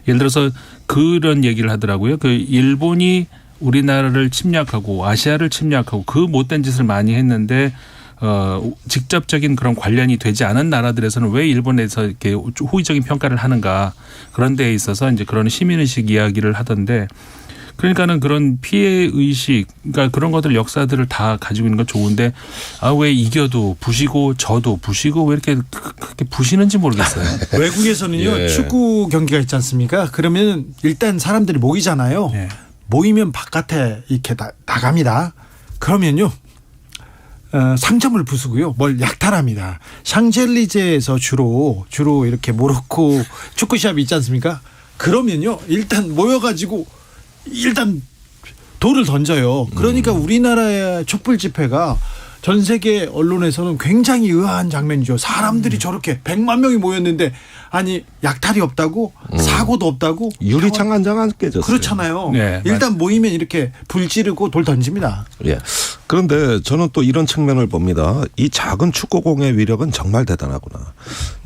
예를 들어서 그런 얘기를 하더라고요. 그 일본이 우리나라를 침략하고 아시아를 침략하고 그 못된 짓을 많이 했는데 직접적인 그런 관련이 되지 않은 나라들에서는 왜 일본에서 이렇게 호의적인 평가를 하는가 그런 데에 있어서 이제 그런 시민의식 이야기를 하던데 그러니까는 그런 피해 의식, 그러니까 그런 것들 역사들을 다 가지고 있는 건 좋은데 왜 이겨도 부시고 져도 부시고 왜 이렇게 그렇게 부시는지 모르겠어요. 외국에서는요 예. 축구 경기가 있지 않습니까? 그러면 일단 사람들이 모이잖아요. 네. 모이면 바깥에 이렇게 나갑니다. 그러면요 상점을 부수고요 뭘 약탈합니다. 샹젤리제에서 주로 이렇게 모로코 축구샵이 있지 않습니까? 그러면요 일단 모여가지고 일단 돌을 던져요. 그러니까 우리나라의 촛불 집회가 전 세계 언론에서는 굉장히 의아한 장면이죠. 사람들이 저렇게 100만 명이 모였는데 아니 약탈이 없다고 사고도 없다고 유리창 한 장 안 깨졌어요. 그렇잖아요. 네, 일단 모이면 이렇게 불 지르고 돌 던집니다. 예. 그런데 저는 또 이런 측면을 봅니다. 이 작은 축구공의 위력은 정말 대단하구나.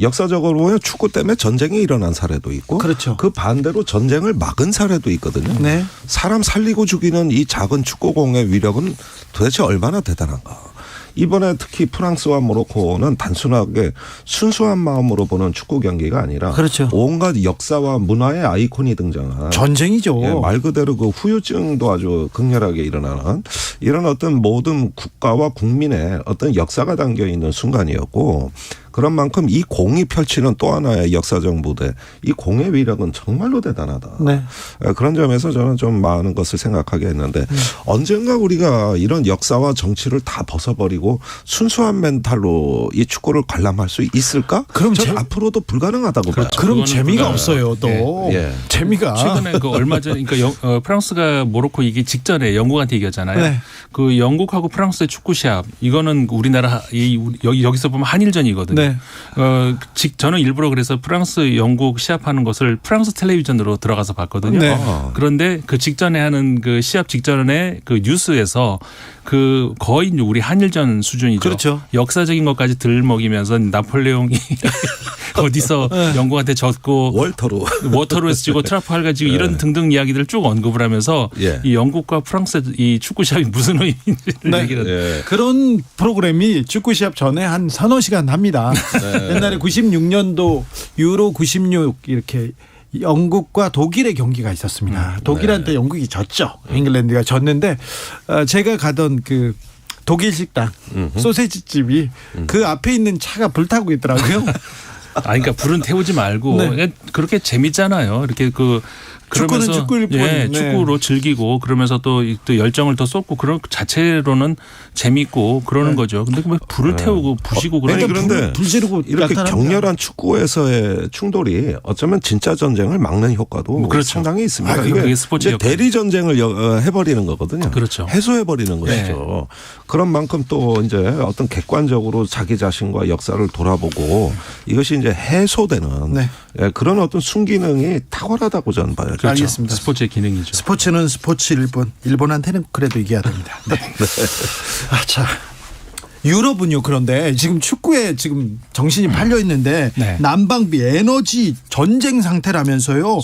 역사적으로 보면 축구 때문에 전쟁이 일어난 사례도 있고 그렇죠. 그 반대로 전쟁을 막은 사례도 있거든요. 네. 사람 살리고 죽이는 이 작은 축구공의 위력은 도대체 얼마나 대단한가. 이번에 특히 프랑스와 모로코는 단순하게 순수한 마음으로 보는 축구 경기가 아니라 그렇죠. 온갖 역사와 문화의 아이콘이 등장한 전쟁이죠. 예, 말 그대로 그 후유증도 아주 극렬하게 일어나는 이런 어떤 모든 국가와 국민의 어떤 역사가 담겨 있는 순간이었고 그런 만큼 이 공이 펼치는 또 하나의 역사적 무대 이 공의 위력은 정말로 대단하다. 네. 그런 점에서 저는 좀 많은 것을 생각하게 했는데 언젠가 우리가 이런 역사와 정치를 다 벗어버리고 순수한 멘탈로 이 축구를 관람할 수 있을까? 그럼 저는 앞으로도 불가능하다고 봐요. 그럼 그거는 재미가 불가능해요. 없어요. 또 예. 재미가 최근에 그 얼마 전 그러니까 프랑스가 모로코 이기 직전에 영국한테 이겼잖아요. 네. 그 영국하고 프랑스의 축구 시합 이거는 우리나라 여기서 보면 한일전이거든요. 네. 저는 일부러 그래서 프랑스 영국 시합하는 것을 프랑스 텔레비전으로 들어가서 봤거든요. 네. 그런데 그 직전에 하는 그 시합 직전에 그 뉴스에서 그 거의 우리 한일전 수준이죠. 그렇죠. 역사적인 것까지 들먹이면서 나폴레옹이 어디서 영국한테 졌고 워터로에서 지고 트라팔가 지고 이런 등등 이야기들을 쭉 언급을 하면서 예. 이 영국과 프랑스의 이 축구 시합이 무슨 의미인지를 네. 얘기를 예. 그런 프로그램이 축구 시합 전에 한 서너 시간 합니다. 옛날에 96년도 유로 96 이렇게 영국과 독일의 경기가 있었습니다. 독일한테 영국이 졌죠. 잉글랜드가 졌는데 제가 가던 그 독일 식당 소세지 집이 그 앞에 있는 차가 불타고 있더라고요. 그러니까 불은 태우지 말고 네. 그렇게 재밌잖아요. 이렇게 축구는 그러면서 축구일 뿐. 네. 축구로 즐기고 그러면서 또 열정을 더 쏟고 그런 자체로는 재밌고 그러는 거죠. 근데 왜 불을 태우고 부시고 아니, 그러니까 그런데 불 지르고 이렇게 나타납니다. 격렬한 축구에서의 충돌이 어쩌면 진짜 전쟁을 막는 효과도 그렇죠. 상당히 있습니다. 그게 스포츠 이제 대리 전쟁을 해버리는 거거든요. 그렇죠. 해소해버리는 것이죠. 그런 만큼 또 이제 어떤 객관적으로 자기 자신과 역사를 돌아보고 이것이 이제 해소되는 네. 그런 어떤 순기능이 탁월하다고 저는 봐요. 그렇죠. 알겠습니다. 스포츠의 기능이죠. 스포츠는 스포츠일 뿐 일본한테는 그래도 이겨야 됩니다. 네. 자. 유럽은요. 그런데 지금 축구에 지금 정신이 팔려 있는데 네. 난방비 에너지 전쟁 상태라면서요.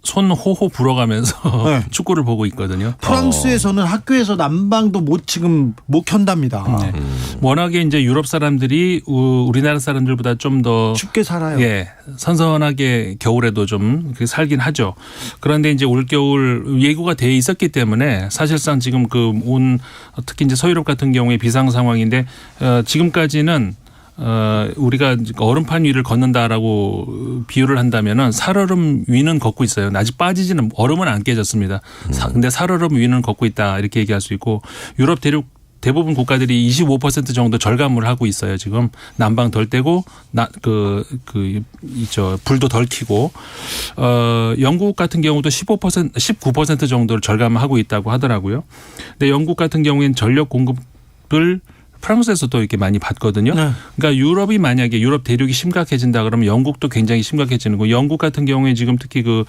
손 호호 불어가면서 네. 축구를 보고 있거든요. 프랑스에서는 학교에서 난방도 지금 못 켠답니다. 네. 워낙에 이제 유럽 사람들이 우리나라 사람들보다 좀 더 춥게 살아요. 예, 선선하게 겨울에도 좀 살긴 하죠. 그런데 이제 올겨울 예고가 돼 있었기 때문에 사실상 지금 특히 이제 서유럽 같은 경우에 비상 상황인데 지금까지는 우리가 얼음판 위를 걷는다라고 비유를 한다면은 살얼음 위는 걷고 있어요. 아직 빠지지는 얼음은 안 깨졌습니다. 근데 살얼음 위는 걷고 있다 이렇게 얘기할 수 있고 유럽 대부분 국가들이 25% 정도 절감을 하고 있어요. 지금 난방 덜 떼고 불도 덜 켜고 영국 같은 경우도 19% 정도를 절감하고 있다고 하더라고요. 근데 영국 같은 경우에는 전력 공급을 프랑스에서도 이렇게 많이 받거든요. 네. 그러니까 유럽이 만약에 유럽 대륙이 심각해진다 그러면 영국도 굉장히 심각해지는 거. 영국 같은 경우에 지금 특히 그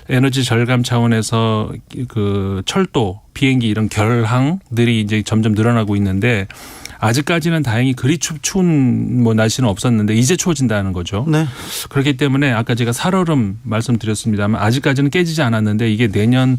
에너지 절감 차원에서 그 철도, 비행기 이런 결항들이 이제 점점 늘어나고 있는데 아직까지는 다행히 그리 추운 날씨는 없었는데 이제 추워진다는 거죠. 네. 그렇기 때문에 아까 제가 살얼음 말씀드렸습니다만 아직까지는 깨지지 않았는데 이게 내년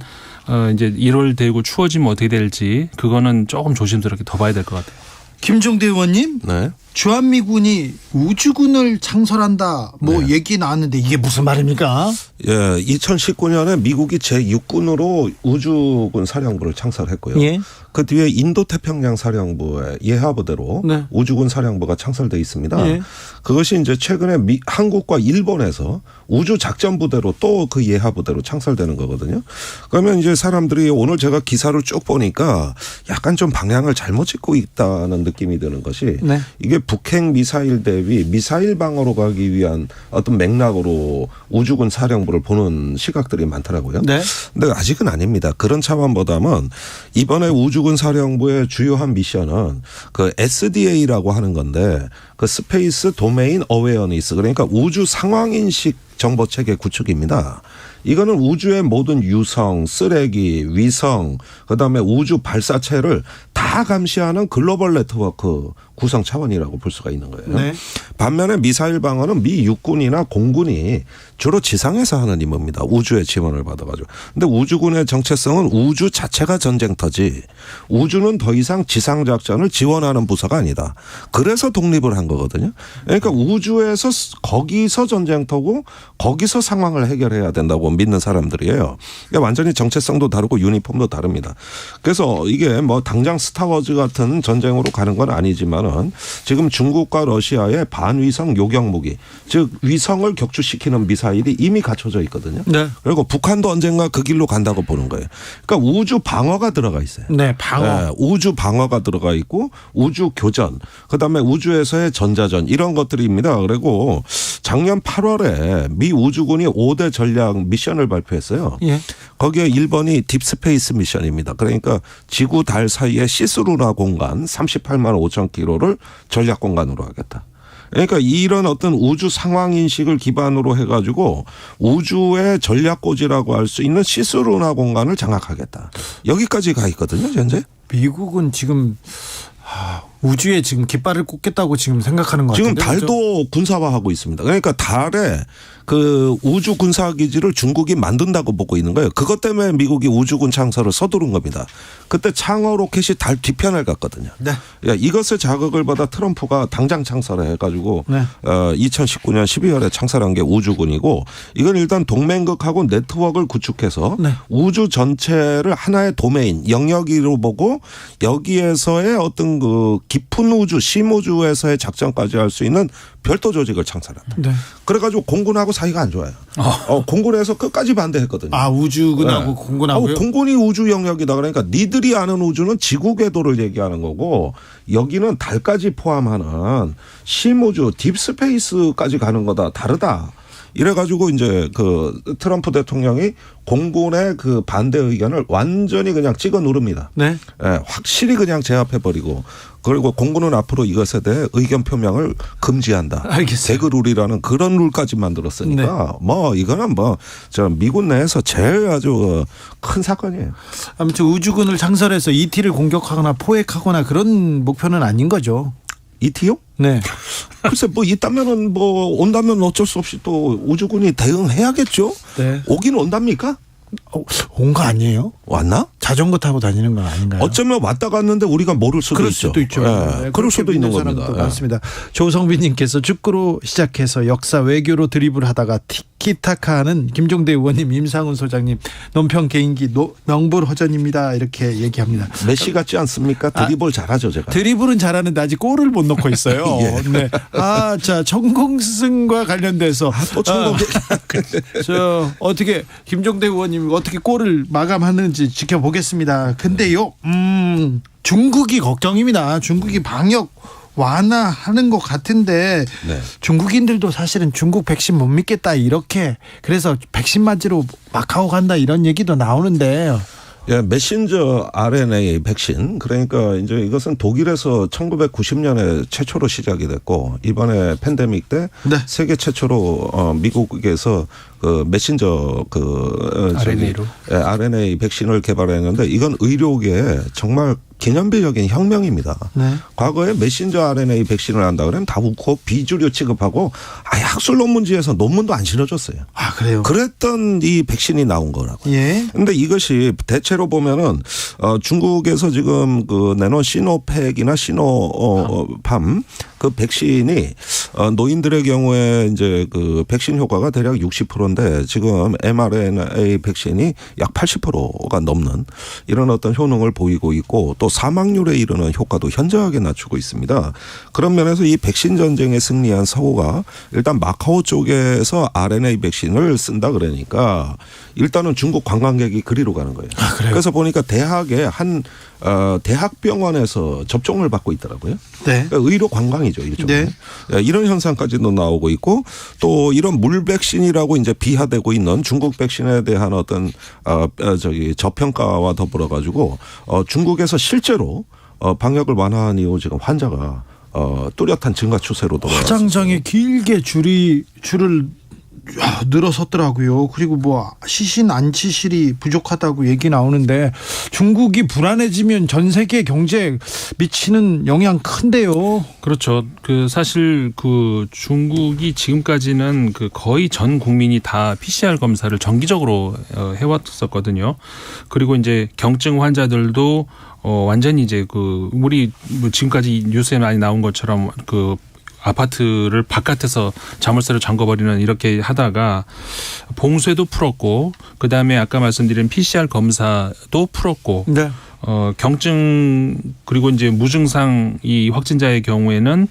이제 1월 되고 추워지면 어떻게 될지 그거는 조금 조심스럽게 더 봐야 될 것 같아요. 김종대 의원님, 네. 주한미군이 우주군을 창설한다 얘기 나왔는데 이게 무슨 말입니까? 예, 2019년에 미국이 제6군으로 우주군 사령부를 창설했고요. 예. 그 뒤에 인도태평양 사령부의 예하부대로 네. 우주군 사령부가 창설돼 있습니다. 예. 그것이 이제 최근에 한국과 일본에서 우주작전부대로 또 그 예하부대로 창설되는 거거든요. 그러면 이제 사람들이 오늘 제가 기사를 쭉 보니까 약간 좀 방향을 잘못 찍고 있다는 느낌이 드는 것이 네. 이게 북핵 미사일 대비 미사일 방어로 가기 위한 어떤 맥락으로 우주군 사령부를 정보를 보는 시각들이 많더라고요. 네. 근데 아직은 아닙니다. 그런 차원보다는 이번에 우주군 사령부의 주요한 미션은 그 SDA라고 하는 건데 그 스페이스 도메인 어웨어니스, 그러니까 우주 상황인식 정보체계 구축입니다. 이거는 우주의 모든 유성, 쓰레기, 위성, 그다음에 우주 발사체를 다 감시하는 글로벌 네트워크 구성 차원이라고 볼 수가 있는 거예요. 네. 반면에 미사일 방어는 미 육군이나 공군이 주로 지상에서 하는 임무입니다. 우주의 지원을 받아가지고. 근데 우주군의 정체성은 우주 자체가 전쟁터지 우주는 더 이상 지상 작전을 지원하는 부서가 아니다. 그래서 독립을 한 거거든요. 그러니까 우주에서 거기서 전쟁터고 거기서 상황을 해결해야 된다고 믿는 사람들이에요. 그러니까 완전히 정체성도 다르고 유니폼도 다릅니다. 그래서 이게 뭐 당장 스타워즈 같은 전쟁으로 가는 건 아니지만은 지금 중국과 러시아의 반위성 요격 무기, 즉 위성을 격추시키는 미사일이 이미 갖춰져 있거든요. 네. 그리고 북한도 언젠가 그 길로 간다고 보는 거예요. 그러니까 우주 방어가 들어가 있어요. 네, 방어. 네, 우주 방어가 들어가 있고 우주 교전, 그다음에 우주에서의 전자전 이런 것들입니다. 그리고 작년 8월에 미 우주군이 5대 전략 미션을 발표했어요. 예. 거기에 1번이 딥스페이스 미션입니다. 그러니까 지구 달 사이의 시스루나 공간 38만 5천 킬로를 전략 공간으로 하겠다. 그러니까 이런 어떤 우주 상황 인식을 기반으로 해가지고 우주의 전략고지라고 할 수 있는 시스루나 공간을 장악하겠다. 여기까지 가 있거든요, 현재. 미국은 지금 우주에 지금 깃발을 꽂겠다고 지금 생각하는 것 지금 같은데. 달도 군사화하고 있습니다. 그러니까 달에 그 우주 군사 기지를 중국이 만든다고 보고 있는 거예요. 그것 때문에 미국이 우주군 창설을 서두른 겁니다. 그때 창어 로켓이 달 뒤편을 갔거든요. 네. 이것을 자극을 받아 트럼프가 당장 창설을 해가지고 네. 2019년 12월에 창설한 게 우주군이고, 이건 일단 동맹국하고 네트워크를 구축해서 네. 우주 전체를 하나의 도메인 영역으로 보고 여기에서의 어떤 그 깊은 우주 심우주에서의 작전까지 할 수 있는 별도 조직을 창설한다. 네. 그래가지고 공군하고 사이가 안 좋아요. 공군에서 끝까지 반대했거든요. 아, 우주군하고 공군하고요? 공군이 우주 영역이다. 그러니까 니들이 아는 우주는 지구 궤도를 얘기하는 거고 여기는 달까지 포함하는 심우주 딥스페이스까지 가는 거다. 다르다. 이래가지고 이제 그 트럼프 대통령이 공군의 그 반대 의견을 완전히 그냥 찍어 누릅니다. 네. 확실히 그냥 제압해버리고, 그리고 공군은 앞으로 이것에 대해 의견 표명을 금지한다. 알겠어요. 대그룰이라는 그런 룰까지 만들었으니까 네. 뭐 이거는 뭐 저 미군 내에서 제일 아주 큰 사건이에요. 아무튼 우주군을 창설해서 ET를 공격하거나 포획하거나 그런 목표는 아닌 거죠. ET요? 네. 글쎄 뭐 있다면은 뭐 온다면 어쩔 수 없이 또 우주군이 대응해야겠죠. 네. 오긴 온답니까? 온 거 아니에요? 왔나? 자전거 타고 다니는 건 아닌가요? 어쩌면 왔다 갔는데 우리가 모를 수도 그럴 있죠. 수도 있죠. 네. 그럴 수도 있는 겁니다. 맞습니다. 조성빈님께서 축구로 시작해서 역사 외교로 드리블 하다가 티키타카하는 김종대 의원님, 임상훈 소장님 논평 개인기 명불허전입니다. 이렇게 얘기합니다. 메시 같지 않습니까? 드리블 잘하죠, 제가. 드리블은 잘하는데 아직 골을 못 넣고 있어요. 예. 네. 자, 전공승과 관련돼서 또 천공. 저 어떻게 김종대 의원님 어떻게 골을 마감하는지 지켜보겠습니다. 근데요, 중국이 걱정입니다. 중국이 방역 완화하는 것 같은데 네. 중국인들도 사실은 중국 백신 못 믿겠다 이렇게, 그래서 백신 맞으러 마카오 간다 이런 얘기도 나오는데. 예, 메신저 RNA 백신, 그러니까 이제 이것은 독일에서 1990년에 최초로 시작이 됐고 이번에 팬데믹 때 네. 세계 최초로 미국에서 그 메신저 RNA로 RNA 백신을 개발했는데 이건 의료계에 정말 기념비적인 혁명입니다. 네. 과거에 메신저 RNA 백신을 한다 그러면 다 웃고 비주류 취급하고 아예 학술 논문지에서 논문도 안 실어줬어요. 아, 그래요? 그랬던 이 백신이 나온 거라고요. 예. 근데 이것이 대체로 보면은 중국에서 지금 그 내놓은 시노팩이나 시노팜 그 백신이 노인들의 경우에 이제 그 백신 효과가 대략 60%인데 지금 mRNA 백신이 약 80%가 넘는 이런 어떤 효능을 보이고 있고 또 사망률에 이르는 효과도 현저하게 낮추고 있습니다. 그런 면에서 이 백신 전쟁에 승리한 서구가 일단 마카오 쪽에서 RNA 백신을 쓴다 그러니까 일단은 중국 관광객이 그리로 가는 거예요. 아, 그래요? 그래서 보니까 대학에 한 대학병원에서 접종을 받고 있더라고요. 네. 그러니까 의료 관광이죠, 일종의. 네. 이런 현상까지도 나오고 있고 또 이런 물 백신이라고 이제 비하되고 있는 중국 백신에 대한 어떤 저평가와 더불어 가지고 중국에서 실제로 방역을 완화한 이후 지금 환자가 뚜렷한 증가 추세로 돌아왔습니다. 화장장에 길게 줄을 늘어섰더라고요. 그리고 뭐 시신 안치실이 부족하다고 얘기 나오는데 중국이 불안해지면 전 세계 경제에 미치는 영향 큰데요. 그렇죠. 사실 중국이 지금까지는 거의 전 국민이 다 PCR 검사를 정기적으로 해왔었거든요. 그리고 이제 경증 환자들도 완전히 이제 우리 지금까지 뉴스에 많이 나온 것처럼 아파트를 바깥에서 자물쇠로 잠궈버리는 이렇게 하다가 봉쇄도 풀었고 그다음에 아까 말씀드린 PCR 검사도 풀었고 네. 경증 그리고 이제 무증상 이 확진자의 경우에는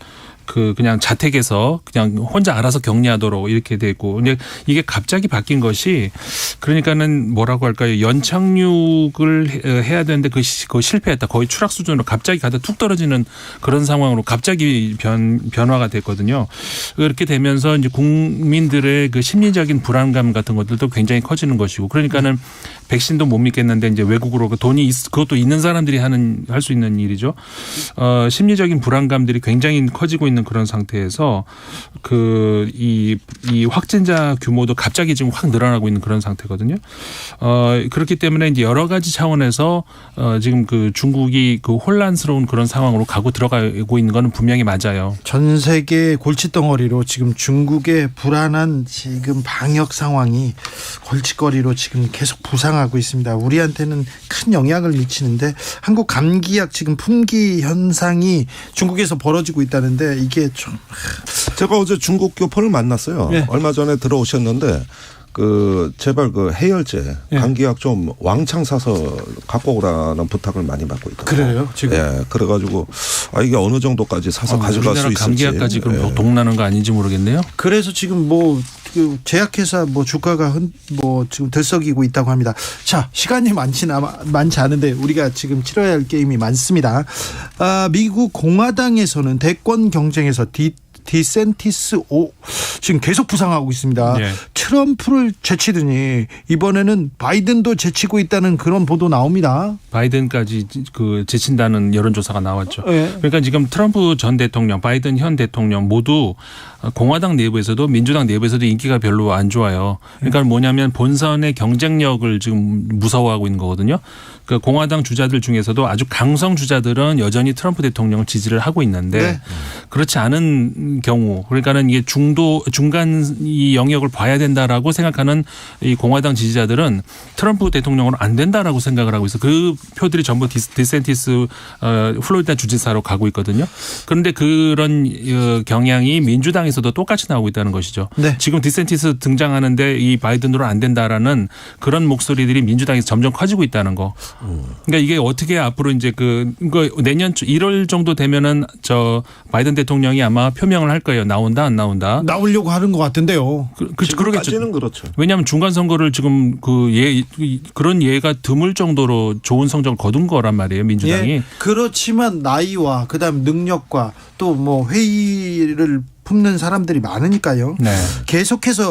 그냥 자택에서 그냥 혼자 알아서 격리하도록 이렇게 돼 있고 근데 이게 갑자기 바뀐 것이 그러니까는 뭐라고 할까요? 연착륙을 해야 되는데 그거 실패했다. 거의 추락 수준으로 갑자기 가다 툭 떨어지는 그런 상황으로 갑자기 변화가 됐거든요. 그렇게 되면서 이제 국민들의 심리적인 불안감 같은 것들도 굉장히 커지는 것이고 그러니까는 백신도 못 믿겠는데 이제 외국으로 그것도 있는 사람들이 할 수 있는 일이죠. 심리적인 불안감들이 굉장히 커지고 있는 그런 상태에서 이 확진자 규모도 갑자기 지금 확 늘어나고 있는 그런 상태거든요. 그렇기 때문에 이제 여러 가지 차원에서 지금 중국이 혼란스러운 그런 상황으로 들어가고 있는 건 분명히 맞아요. 전 세계 골칫덩어리로 지금 중국의 불안한 지금 방역 상황이 골칫거리로 지금 계속 부상하고 있습니다. 우리한테는 큰 영향을 미치는데 한국 감기약 지금 품귀 현상이 중국에서 벌어지고 있다는데 이게 좀 제가 어제 중국 교포를 만났어요. 네. 얼마 전에 들어오셨는데 제발 해열제 감기약 좀 왕창 사서 갖고 오라는 부탁을 많이 받고 있더라고요. 그래요? 지금? 예. 그래가지고 이게 어느 정도까지 사서 가져갈 수 있을지. 감기약까지 그럼 동나는 거 아닌지 모르겠네요. 그래서 지금 제약회사 주가가 지금 들썩이고 있다고 합니다. 자, 시간이 많지 않은데 우리가 지금 치러야 할 게임이 많습니다. 미국 공화당에서는 대권 경쟁에서 디센티스 지금 계속 부상하고 있습니다. 네. 트럼프를 제치더니 이번에는 바이든도 제치고 있다는 그런 보도 나옵니다. 바이든까지 제친다는 여론조사가 나왔죠. 네. 그러니까 지금 트럼프 전 대통령, 바이든 현 대통령 모두 공화당 내부에서도 민주당 내부에서도 인기가 별로 안 좋아요. 그러니까 뭐냐면 본선의 경쟁력을 지금 무서워하고 있는 거거든요. 그러니까 공화당 주자들 중에서도 아주 강성 주자들은 여전히 트럼프 대통령을 지지를 하고 있는데 네. 그렇지 않은 경우 그러니까는 이게 중간 이 영역을 봐야 된다라고 생각하는 이 공화당 지지자들은 트럼프 대통령으로 안 된다라고 생각을 하고 있어. 그 표들이 전부 디센티스 플로리다 주지사로 가고 있거든요. 그런데 그런 경향이 민주당에서도 똑같이 나오고 있다는 것이죠. 네. 지금 디센티스 등장하는데 이 바이든으로 안 된다라는 그런 목소리들이 민주당에서 점점 커지고 있다는 거. 그러니까 이게 어떻게 앞으로 이제 내년 1월 정도 되면은 바이든 대통령이 아마 표명을 할 거예요. 나온다 안 나온다. 나오려고 하는 것 같은데요. 지금까지는 그렇죠. 왜냐하면 중간 선거를 지금 그런 예가 드물 정도로 좋은 성적을 거둔 거란 말이에요. 민주당이. 예, 그렇지만 나이와 그다음 능력과 또 회의를 품는 사람들이 많으니까요. 네. 계속해서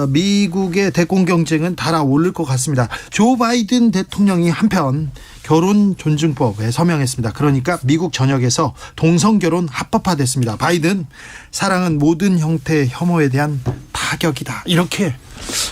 미국의 대권 경쟁은 달아오를 것 같습니다. 조 바이든 대통령이 한편 결혼 존중법에 서명했습니다. 그러니까 미국 전역에서 동성결혼 합법화됐습니다. 바이든 사랑은 모든 형태의 혐오에 대한 타격이다. 이렇게.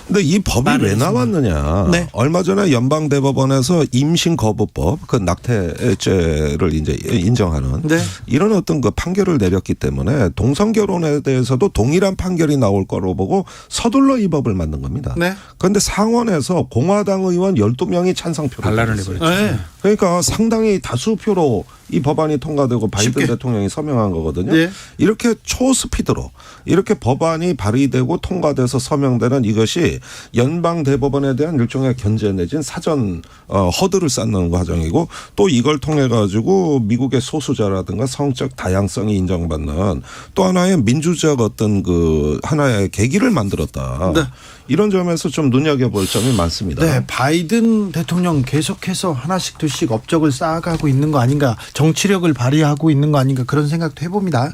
근데 이 법이 왜 나왔느냐. 네. 얼마 전에 연방대법원에서 임신거부법, 낙태죄를 이제 인정하는 네. 이런 어떤 판결을 내렸기 때문에 동성결혼에 대해서도 동일한 판결이 나올 거로 보고 서둘러 이 법을 만든 겁니다. 네. 그런데 상원에서 공화당 의원 12명이 찬성표를 반란을 냈어요. 내버렸죠. 네. 그러니까 상당히 다수표로 이 법안이 통과되고 바이든 쉽게. 대통령이 서명한 거거든요. 네. 이렇게 초스피드로 이렇게 법안이 발의되고 통과돼서 서명되는 이것이 연방대법원에 대한 일종의 견제 내진 사전 허들을 쌓는 과정이고 또 이걸 통해 가지고 미국의 소수자라든가 성적 다양성이 인정받는 또 하나의 민주적 어떤 그 하나의 계기를 만들었다. 네. 이런 점에서 좀 눈여겨볼 점이 많습니다. 네, 바이든 대통령 계속해서 하나씩 둘씩 업적을 쌓아가고 있는 거 아닌가, 정치력을 발휘하고 있는 거 아닌가 그런 생각도 해봅니다.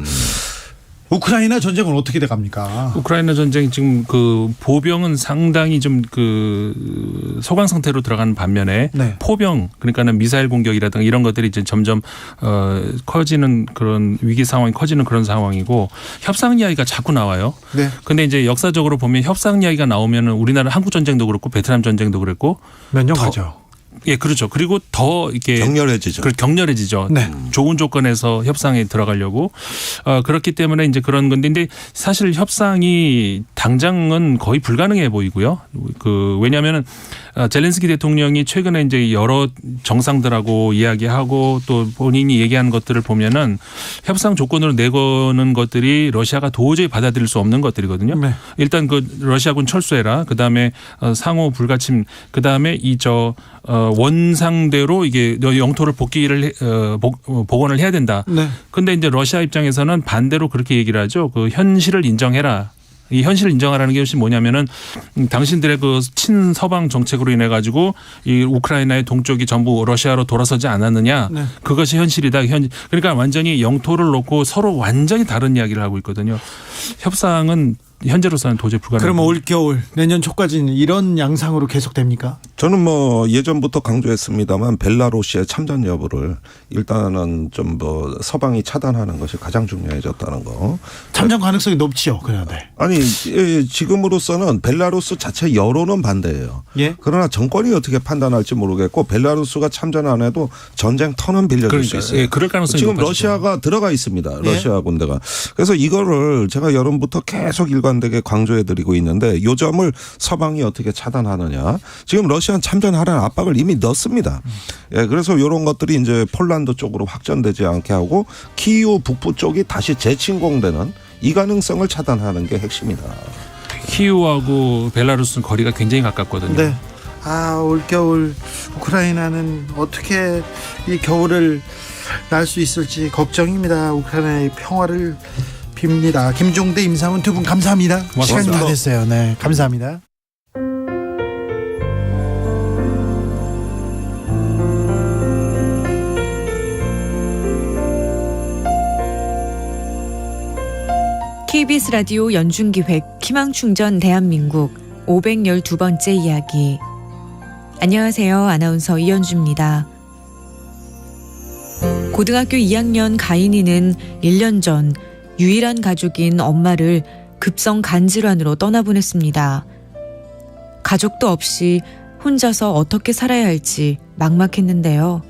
우크라이나 전쟁은 어떻게 돼갑니까? 우크라이나 전쟁 지금 그 보병은 상당히 좀 그 소강 상태로 들어가는 반면에 네. 포병 그러니까는 미사일 공격이라든가 이런 것들이 이제 점점 커지는 그런 위기 상황이 커지는 그런 상황이고 협상 이야기가 자꾸 나와요. 네. 근데 이제 역사적으로 보면 협상 이야기가 나오면은 우리나라 한국 전쟁도 그렇고 베트남 전쟁도 그랬고 몇 년 더- 가죠. 예, 그렇죠. 그리고 더 이렇게 격렬해지죠. 격렬해지죠. 네. 좋은 조건에서 협상에 들어가려고 그렇기 때문에 이제 그런 건데, 근데 사실 협상이 당장은 거의 불가능해 보이고요. 그 왜냐하면은 젤렌스키 대통령이 최근에 이제 여러 정상들하고 이야기하고 또 본인이 얘기하는 것들을 보면은 협상 조건으로 내거는 것들이 러시아가 도저히 받아들일 수 없는 것들이거든요. 네. 일단 그 러시아군 철수해라. 그 다음에 상호 불가침. 그 다음에 원상대로 이게 영토를 복원을 해야 된다. 네. 근데 이제 러시아 입장에서는 반대로 그렇게 얘기를 하죠. 그 현실을 인정해라. 이 현실을 인정하라는 것이 뭐냐면은 당신들의 그 친서방 정책으로 인해 가지고 이 우크라이나의 동쪽이 전부 러시아로 돌아서지 않았느냐. 네. 그것이 현실이다. 그러니까 완전히 영토를 놓고 서로 완전히 다른 이야기를 하고 있거든요. 협상은 현재로서는 도저히 불가능합니다. 그러면 올겨울 내년 초까지는 이런 양상으로 계속됩니까? 저는 뭐 예전부터 강조했습니다만 벨라루시의 참전 여부를 일단은 좀 뭐 서방이 차단하는 것이 가장 중요해졌다는 거. 참전 가능성이 높지요. 그런데. 아니 지금으로서는 벨라루스 자체 여론은 반대예요. 예. 그러나 정권이 어떻게 판단할지 모르겠고 벨라루스가 참전 안 해도 전쟁 터는 빌려줄 수 있어요. 예, 그럴 가능성이 지금 높아지죠. 러시아가 들어가 있습니다. 예. 러시아 군대가. 그래서 이거를 제가 여름부터 계속 일관되게 강조해드리고 있는데 요 점을 서방이 어떻게 차단하느냐. 지금 러시아는 참전하라는 압박을 이미 넣습니다. 예, 그래서 이런 것들이 이제 폴란드 쪽으로 확전되지 않게 하고 키이우 북부 쪽이 다시 재침공되는 이 가능성을 차단하는 게 핵심이다. 키이우하고 벨라루스는 거리가 굉장히 가깝거든요. 네. 올겨울 우크라이나는 어떻게 이 겨울을 날 수 있을지 걱정입니다. 우크라이나의 평화를 빕니다. 김종대, 임상훈 두 분 감사합니다. 고맙습니다. 시간이 다 됐어요. 네, 감사합니다. KBS 라디오 연중기획 희망충전 대한민국 512번째 이야기. 안녕하세요. 아나운서 이현주입니다. 고등학교 2학년 가인이는 1년 전 유일한 가족인 엄마를 급성 간질환으로 떠나보냈습니다. 가족도 없이 혼자서 어떻게 살아야 할지 막막했는데요.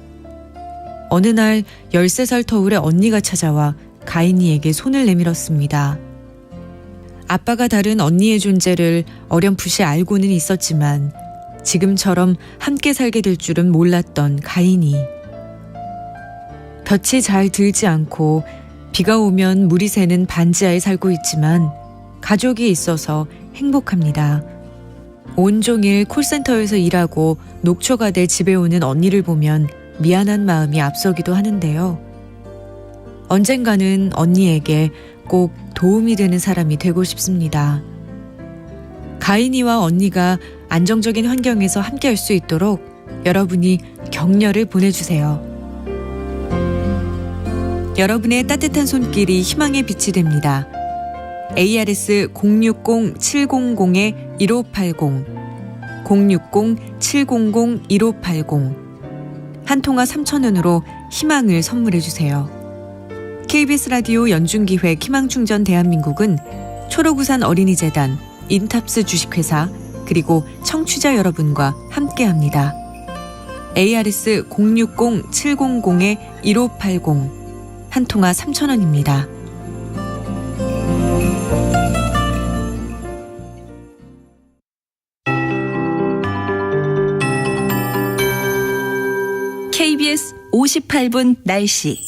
어느 날 13살 터울의 언니가 찾아와 가인이에게 손을 내밀었습니다. 아빠가 다른 언니의 존재를 어렴풋이 알고는 있었지만 지금처럼 함께 살게 될 줄은 몰랐던 가인이. 볕이 잘 들지 않고 비가 오면 물이 새는 반지하에 살고 있지만 가족이 있어서 행복합니다. 온종일 콜센터에서 일하고 녹초가 돼 집에 오는 언니를 보면 미안한 마음이 앞서기도 하는데요. 언젠가는 언니에게 꼭 도움이 되는 사람이 되고 싶습니다. 가인이와 언니가 안정적인 환경에서 함께할 수 있도록 여러분이 격려를 보내주세요. 여러분의 따뜻한 손길이 희망의 빛이 됩니다. ARS 060-700-1580 060-700-1580 한 통화 3,000원으로 희망을 선물해주세요. KBS 라디오 연중기획 희망충전 대한민국은 초록우산 어린이재단, 인탑스 주식회사 그리고 청취자 여러분과 함께합니다. ARS 060-700-1580 한 통화 3,000원입니다. KBS 58분 날씨.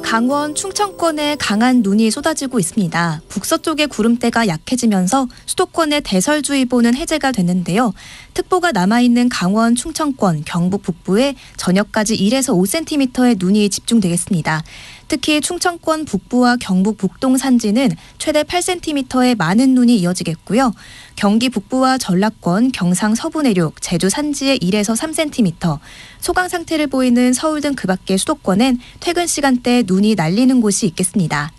강원 충청권에 강한 눈이 쏟아지고 있습니다. 북서쪽의 구름대가 약해지면서 수도권의 대설주의보는 해제가 됐는데요. 특보가 남아있는 강원 충청권, 경북 북부에 저녁까지 1에서 5cm의 눈이 집중되겠습니다. 특히 충청권 북부와 경북 북동 산지는 최대 8cm의 많은 눈이 이어지겠고요. 경기 북부와 전라권, 경상 서부 내륙, 제주 산지에 1에서 3cm, 소강 상태를 보이는 서울 등 그 밖의 수도권엔 퇴근 시간대에 눈이 날리는 곳이 있겠습니다.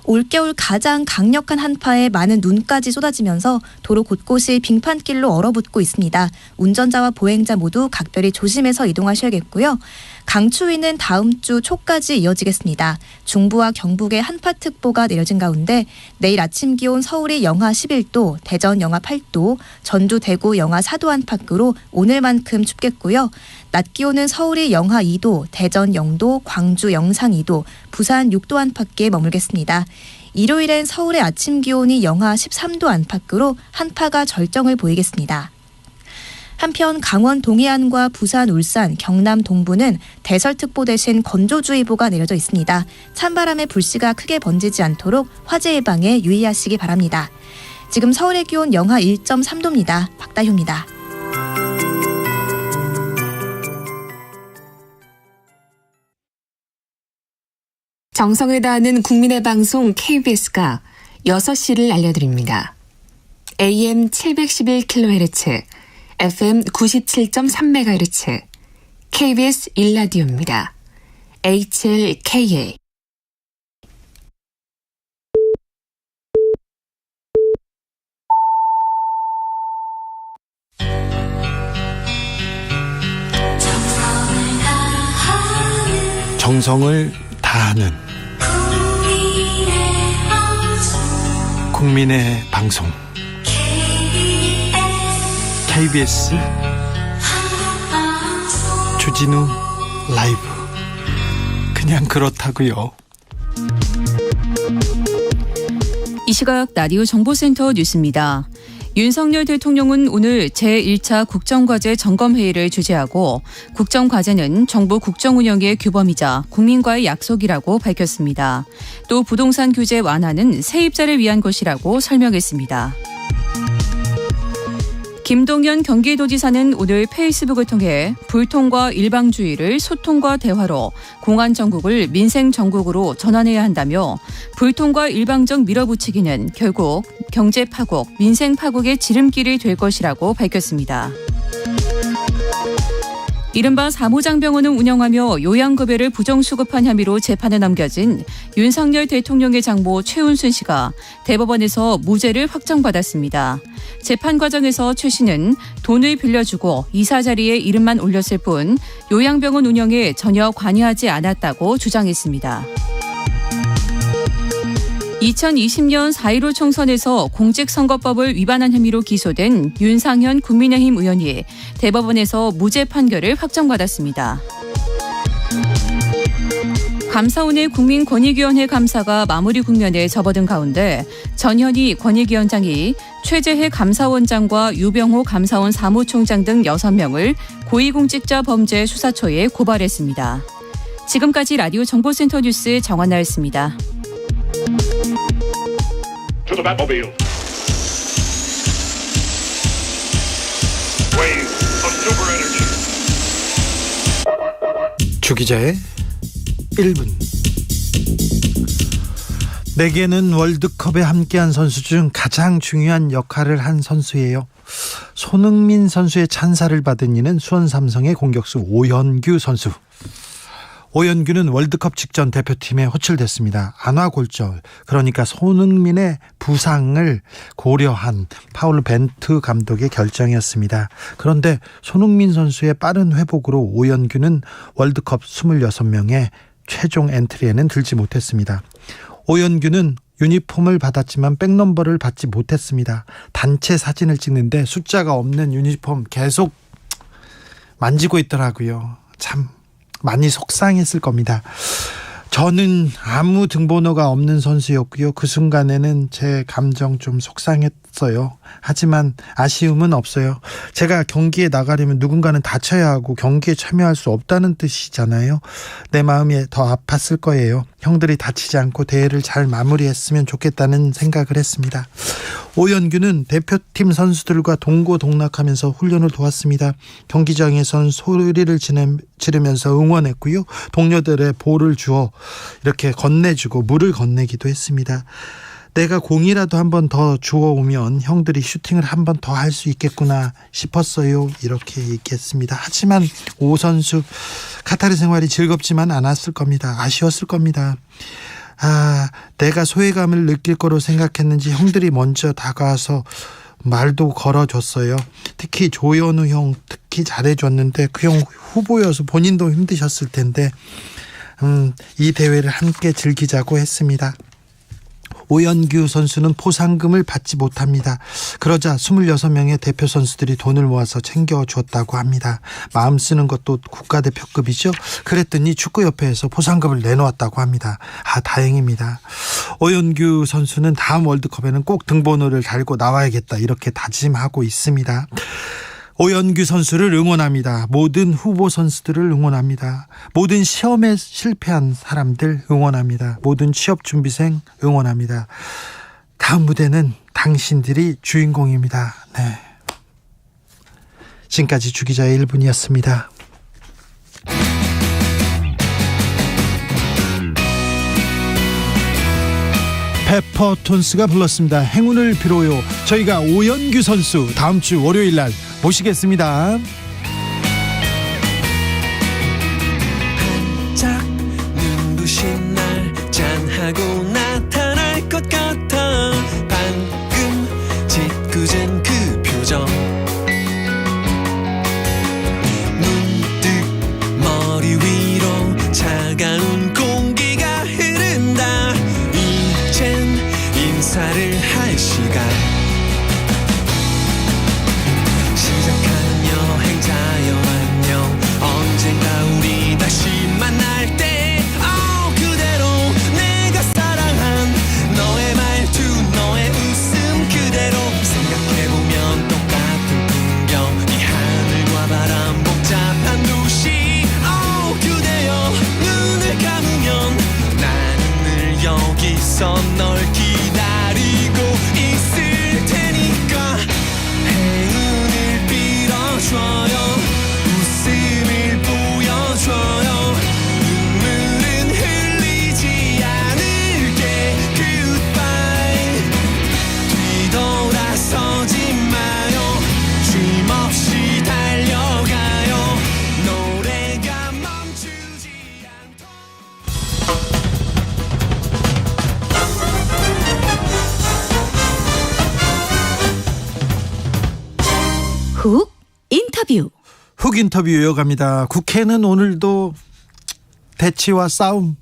올겨울 가장 강력한 한파에 많은 눈까지 쏟아지면서 도로 곳곳이 빙판길로 얼어붙고 있습니다. 운전자와 보행자 모두 각별히 조심해서 이동하셔야겠고요. 강추위는 다음 주 초까지 이어지겠습니다. 중부와 경북에 한파특보가 내려진 가운데 내일 아침 기온 서울이 영하 11도, 대전 영하 8도, 전주 대구 영하 4도 안팎으로 오늘만큼 춥겠고요. 낮 기온은 서울이 영하 2도, 대전 0도, 광주 영상 2도, 부산 6도 안팎에 머물겠습니다. 일요일엔 서울의 아침 기온이 영하 13도 안팎으로 한파가 절정을 보이겠습니다. 한편 강원 동해안과 부산, 울산, 경남 동부는 대설특보 대신 건조주의보가 내려져 있습니다. 찬바람에 불씨가 크게 번지지 않도록 화재 예방에 유의하시기 바랍니다. 지금 서울의 기온 영하 1.3도입니다. 박다효입니다. 정성을 다하는 국민의 방송 KBS가 6시를 알려드립니다. AM 711kHz, FM 97.3MHz, KBS 1라디오입니다. HLKA. 정성을 다하는 국민의 방송 KBS 주진우 라이브. 그냥 그렇다고요. 이 시각 라디오 정보센터 뉴스입니다. 윤석열 대통령은 오늘 제1차 국정과제 점검회의를 주재하고 국정과제는 정부 국정운영의 규범이자 국민과의 약속이라고 밝혔습니다. 또 부동산 규제 완화는 세입자를 위한 것이라고 설명했습니다. 김동연 경기도지사는 오늘 페이스북을 통해 불통과 일방주의를 소통과 대화로 공안 정국을 민생 정국으로 전환해야 한다며 불통과 일방적 밀어붙이기는 결국 경제 파국, 민생 파국의 지름길이 될 것이라고 밝혔습니다. 이른바 사무장병원을 운영하며 요양급여를 부정수급한 혐의로 재판에 넘겨진 윤석열 대통령의 장모 최은순 씨가 대법원에서 무죄를 확정받았습니다. 재판 과정에서 최 씨는 돈을 빌려주고 이사 자리에 이름만 올렸을 뿐 요양병원 운영에 전혀 관여하지 않았다고 주장했습니다. 2020년 4.15 총선에서 공직선거법을 위반한 혐의로 기소된 윤상현 국민의힘 의원이 대법원에서 무죄 판결을 확정받았습니다. 감사원의 국민권익위원회 감사가 마무리 국면에 접어든 가운데 전현희 권익위원장이 최재해 감사원장과 유병호 감사원 사무총장 등 6명을 고위공직자 범죄 수사처에 고발했습니다. 지금까지 라디오 정보센터 뉴스 정한나였습니다. 주기자의 1분. 내게는 월드컵에 함께한 선수 중 가장 중요한 역할을 한 선수예요. 손흥민 선수의 찬사를 받은 이는 수원 삼성의 공격수 오현규 선수. 오현규는 월드컵 직전 대표팀에 호출됐습니다. 안와골절, 그러니까 손흥민의 부상을 고려한 파울로 벤투 감독의 결정이었습니다. 그런데 손흥민 선수의 빠른 회복으로 오현규는 월드컵 26명의 최종 엔트리에는 들지 못했습니다. 오현규는 유니폼을 받았지만 백넘버를 받지 못했습니다. 단체 사진을 찍는데 숫자가 없는 유니폼 계속 만지고 있더라고요. 참 많이 속상했을 겁니다. 저는 아무 등번호가 없는 선수였고요. 그 순간에는 제 감정 좀 속상했어요. 하지만 아쉬움은 없어요. 제가 경기에 나가려면 누군가는 다쳐야 하고 경기에 참여할 수 없다는 뜻이잖아요. 내 마음이 더 아팠을 거예요. 형들이 다치지 않고 대회를 잘 마무리했으면 좋겠다는 생각을 했습니다. 오연규는 대표팀 선수들과 동고동락하면서 훈련을 도왔습니다. 경기장에선 소리를 지르면서 응원했고요. 동료들의 볼을 주어 이렇게 건네주고 물을 건네기도 했습니다. 내가 공이라도 한 번 더 주워오면 형들이 슈팅을 한 번 더 할 수 있겠구나 싶었어요. 이렇게 얘기했습니다. 하지만 오 선수 카타르 생활이 즐겁지만 않았을 겁니다. 아쉬웠을 겁니다. 내가 소외감을 느낄 거로 생각했는지 형들이 먼저 다가와서 말도 걸어줬어요. 특히 조현우 형 특히 잘해줬는데 그 형 후보여서 본인도 힘드셨을 텐데 이 대회를 함께 즐기자고 했습니다. 오연규 선수는 포상금을 받지 못합니다. 그러자 26명의 대표 선수들이 돈을 모아서 챙겨줬다고 합니다. 마음 쓰는 것도 국가대표급이죠. 그랬더니 축구협회에서 포상금을 내놓았다고 합니다. 다행입니다. 오연규 선수는 다음 월드컵에는 꼭 등번호를 달고 나와야겠다 이렇게 다짐하고 있습니다. 오연규 선수를 응원합니다. 모든 후보 선수들을 응원합니다. 모든 시험에 실패한 사람들 응원합니다. 모든 취업준비생 응원합니다. 다음 무대는 당신들이 주인공입니다. 네. 지금까지 주기자의 1분이었습니다. 페퍼톤스가 불렀습니다. 행운을 빌어요. 저희가 오연규 선수 다음 주 월요일 날 모시겠습니다. 반짝 눈부신 날 짠하고 나타날 것 같아. 방금 짓궂은 그 표정 문득 머리 위로 차가운 공기가 흐른다. 이젠 인사를 할 시간. 시작하는 여행자여 안녕. 언젠가 우리 다시 만날 때 그대로 내가 사랑한 너의 말투 너의 웃음 그대로 생각해보면 똑같은 풍경. 이 하늘과 바람 복잡한 도시 그대여 눈을 감으면 나는 늘 여기서 널 기다리고 있을 테니까. 행운을 빌어줘요. 웃음을 보여줘요. 눈물은 흘리지 않을게. Goodbye. 뒤돌아서지 마요. 쉼 없이 달려가요. 노래가 멈추지 않도록. 훅 인터뷰. 훅 인터뷰 이어갑니다. 국회는 오늘도 대치와 싸움.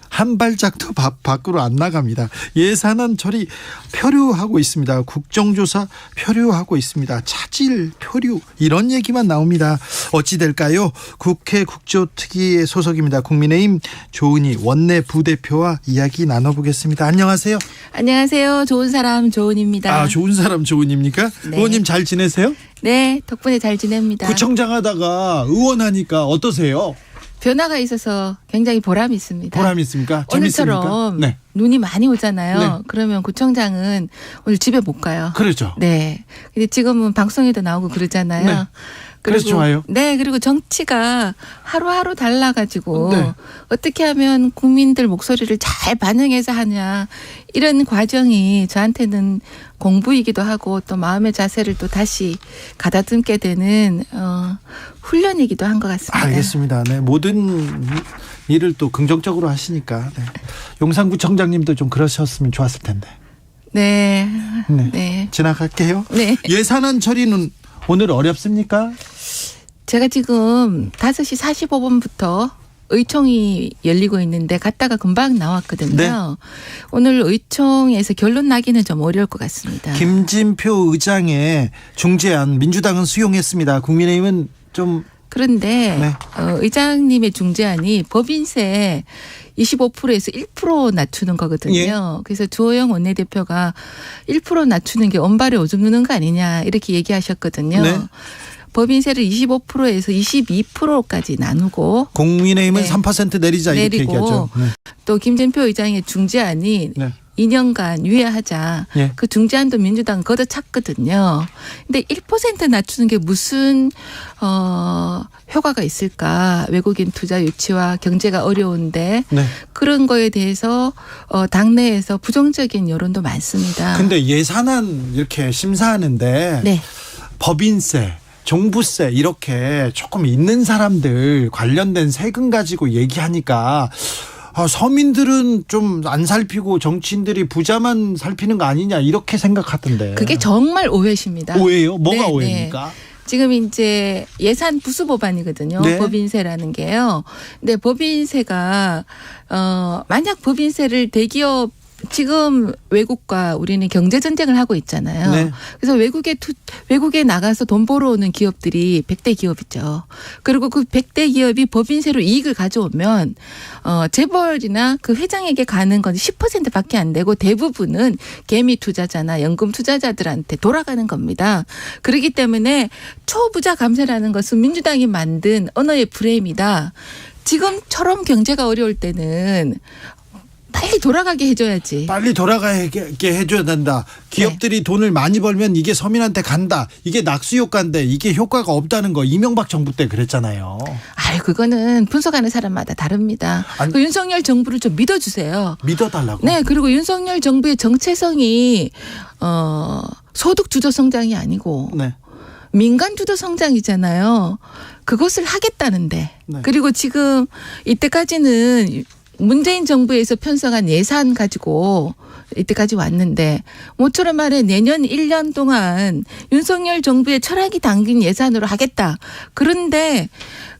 한 발짝도 밖으로 안 나갑니다. 예산안 처리 표류하고 있습니다. 국정조사 표류하고 있습니다. 차질 표류 이런 얘기만 나옵니다. 어찌 될까요? 국회 국조특위의 소속입니다. 국민의힘 조은희 원내 부대표와 이야기 나눠보겠습니다. 안녕하세요. 안녕하세요. 좋은 사람 조은입니다. 좋은 사람 조은입니까? 네. 의원님 잘 지내세요? 네, 덕분에 잘 지냅니다. 구청장 하다가 의원하니까 어떠세요? 변화가 있어서 굉장히 보람이 있습니다. 보람이 있습니까? 오늘처럼 재밌습니까? 네. 눈이 많이 오잖아요. 네. 그러면 구청장은 오늘 집에 못 가요. 그렇죠. 네. 근데 지금은 방송에도 나오고 그러잖아요. 네. 그래서 좋아요. 네. 그리고 정치가 하루하루 달라가지고 네. 어떻게 하면 국민들 목소리를 잘 반영해서 하냐. 이런 과정이 저한테는 공부이기도 하고 또 마음의 자세를 또 다시 가다듬게 되는 훈련이기도 한 것 같습니다. 알겠습니다. 네. 모든 일을 또 긍정적으로 하시니까. 네. 용산구청장님도 좀 그러셨으면 좋았을 텐데. 네. 네. 네. 지나갈게요. 네. 예산안 처리는 오늘 어렵습니까? 제가 지금 5시 45분부터 의총이 열리고 있는데 갔다가 금방 나왔거든요. 네. 오늘 의총에서 결론 나기는 좀 어려울 것 같습니다. 김진표 의장의 중재안 민주당은 수용했습니다. 국민의힘은 좀 그런데 네. 의장님의 중재안이 법인세 25%에서 1% 낮추는 거거든요. 예. 그래서 주호영 원내대표가 1% 낮추는 게 언발에 오줌 누는 거 아니냐 이렇게 얘기하셨거든요. 네. 법인세를 25%에서 22%까지 나누고 국민의힘은 네. 3% 내리자 이렇게 내리고 얘기하죠. 네. 또 김진표 의장의 중재안이 네. 2년간 유예하자. 예. 그 중재안도 민주당 걷어찼거든요. 근데 1% 낮추는 게 무슨 효과가 있을까? 외국인 투자 유치와 경제가 어려운데 네. 그런 거에 대해서 당내에서 부정적인 여론도 많습니다. 근데 예산안 이렇게 심사하는데 네. 법인세, 종부세 이렇게 조금 있는 사람들 관련된 세금 가지고 얘기하니까 서민들은 좀 안 살피고 정치인들이 부자만 살피는 거 아니냐 이렇게 생각하던데. 그게 정말 오해십니다. 오해요? 뭐가 네, 오해입니까? 네. 지금 이제 예산 부수 법안이거든요. 네. 법인세라는 게요. 근데 법인세가 만약 법인세를 대기업 지금 외국과 우리는 경제 전쟁을 하고 있잖아요. 네. 그래서 외국에 나가서 돈 벌어오는 기업들이 100대 기업이죠. 그리고 그 100대 기업이 법인세로 이익을 가져오면 재벌이나 그 회장에게 가는 건 10%밖에 안 되고 대부분은 개미 투자자나 연금 투자자들한테 돌아가는 겁니다. 그렇기 때문에 초부자 감세라는 것은 민주당이 만든 언어의 프레임이다. 지금처럼 경제가 어려울 때는 빨리 돌아가게 해줘야지. 빨리 돌아가게 해줘야 된다. 기업들이 돈을 많이 벌면 이게 서민한테 간다. 이게 낙수 효과인데 이게 효과가 없다는 거 이명박 정부 때 그랬잖아요. 그거는 분석하는 사람마다 다릅니다. 그 윤석열 정부를 좀 믿어주세요. 믿어달라고. 네, 그리고 윤석열 정부의 정체성이 소득 주도 성장이 아니고 네. 민간 주도 성장이잖아요. 그것을 하겠다는데. 네. 그리고 지금 이때까지는 문재인 정부에서 편성한 예산 가지고 이때까지 왔는데 모처럼 말해 내년 1년 동안 윤석열 정부의 철학이 담긴 예산으로 하겠다. 그런데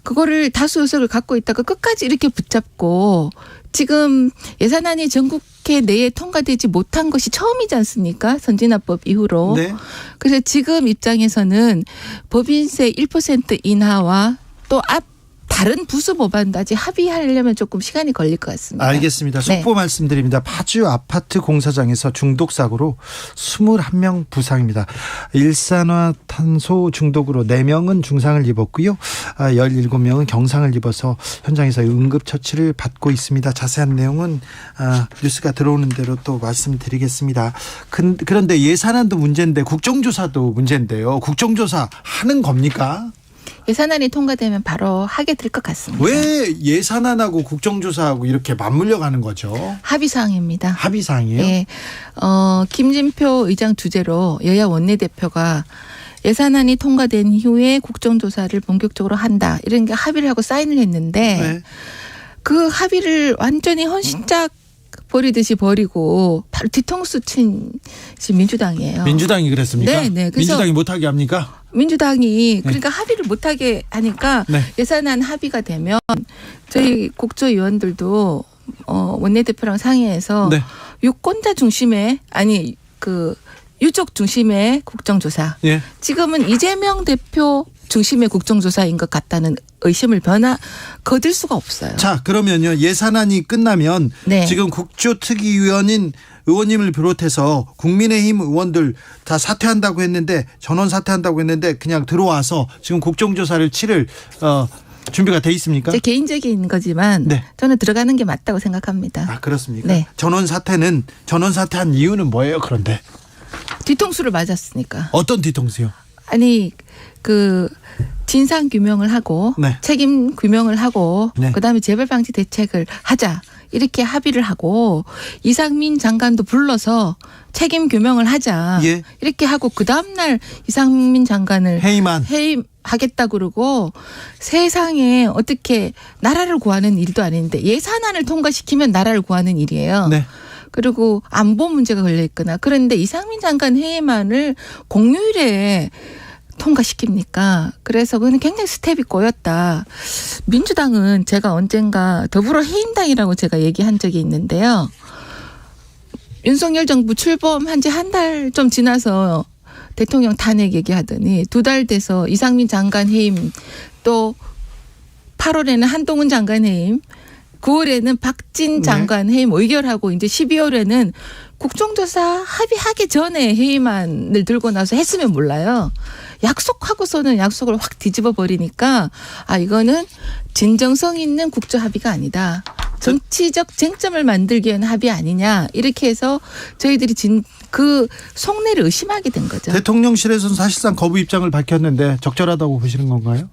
그거를 다수 의석을 갖고 있다가 끝까지 이렇게 붙잡고 지금 예산안이 전국회 내에 통과되지 못한 것이 처음이지 않습니까? 선진화법 이후로. 네. 그래서 지금 입장에서는 법인세 1% 인하와 또 다른 부수 법안까지 합의하려면 조금 시간이 걸릴 것 같습니다. 알겠습니다. 속보 네. 말씀드립니다. 파주 아파트 공사장에서 중독사고로 21명 부상입니다. 일산화탄소 중독으로 4명은 중상을 입었고요. 17명은 경상을 입어서 현장에서 응급처치를 받고 있습니다. 자세한 내용은 뉴스가 들어오는 대로 또 말씀드리겠습니다. 그런데 예산안도 문제인데 국정조사도 문제인데요. 국정조사 하는 겁니까? 예산안이 통과되면 바로 하게 될 것 같습니다. 왜 예산안하고 국정조사하고 이렇게 맞물려 가는 거죠? 합의사항입니다. 합의사항이에요? 네. 김진표 의장 주재로 여야 원내대표가 예산안이 통과된 이후에 국정조사를 본격적으로 한다. 이런 게 합의를 하고 사인을 했는데 네. 그 합의를 완전히 헌신짝 버리듯이 버리고 바로 뒤통수 친 민주당이에요. 민주당이 그랬습니까? 네. 그래서 민주당이 못하게 합니까? 민주당이 그러니까 합의를 못하게 하니까 네. 예산안 합의가 되면 저희 국조위원들도 원내대표랑 상의해서 네. 유권자 중심의 유족 중심의 국정조사. 예. 지금은 이재명 대표 중심의 국정조사인 것 같다는 의심을 거둘 수가 없어요. 자, 그러면요. 예산안이 끝나면 네. 지금 국조특위위원인 의원님을 비롯해서 국민의힘 의원들 다 사퇴한다고 했는데 전원 사퇴한다고 했는데 그냥 들어와서 지금 국정조사를 치를 준비가 돼 있습니까? 제 개인적인 거지만 네. 저는 들어가는 게 맞다고 생각합니다. 그렇습니까? 네. 전원 사퇴한 이유는 뭐예요? 그런데 뒤통수를 맞았으니까. 어떤 뒤통수요? 아니 진상 규명을 하고 네. 책임 규명을 하고 네. 그다음에 재발 방지 대책을 하자 이렇게 합의를 하고 이상민 장관도 불러서 책임 규명을 하자 예. 이렇게 하고 그 다음 날 이상민 장관을 해임하겠다 그러고 세상에 어떻게 나라를 구하는 일도 아닌데 예산안을 통과시키면 나라를 구하는 일이에요. 네. 그리고 안보 문제가 걸려 있거나 그런데 이상민 장관 해임안을 공휴일에 통과시킵니까? 그래서 그건 굉장히 스텝이 꼬였다. 민주당은 제가 언젠가 더불어 해임당이라고 제가 얘기한 적이 있는데요. 윤석열 정부 출범한 지 한 달 좀 지나서 대통령 탄핵 얘기하더니 2달 돼서 이상민 장관 해임, 또 8월에는 한동훈 장관 해임, 9월에는 박진 장관 해임 의결하고 이제 12월에는 국정조사 합의하기 전에 해임안을 들고 나서 했으면 몰라요. 약속하고서는 약속을 확 뒤집어 버리니까 이거는 진정성 있는 국조 합의가 아니다. 정치적 쟁점을 만들기 위한 합의 아니냐. 이렇게 해서 저희들이 그 속내를 의심하게 된 거죠. 대통령실에서는 사실상 거부 입장을 밝혔는데 적절하다고 보시는 건가요?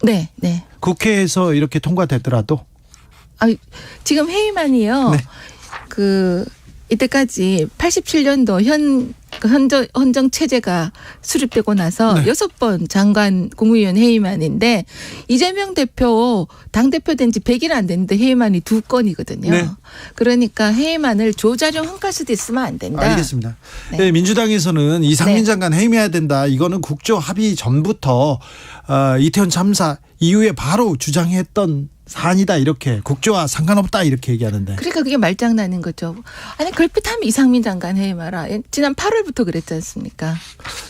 네. 국회에서 이렇게 통과되더라도? 지금 회의만이요. 네. 이때까지 87년도 헌정 체제가 수립되고 나서 6번 장관 국무위원 회의만인데 이재명 대표 당대표 된 지 100일 안 됐는데 회의만이 2건이거든요. 네. 그러니까 회의만을 조자료 헝가스도 있으면 안 된다. 알겠습니다. 네, 민주당에서는 이상민 장관 해임해야 된다. 이거는 국조 합의 전부터 이태원 참사 이후에 바로 주장했던 사안이다, 이렇게 국조와 상관없다 이렇게 얘기하는데. 그러니까 그게 말장난인 거죠. 아니 걸핏하면 이상민 장관 해임하라. 지난 8월부터 그랬지 않습니까?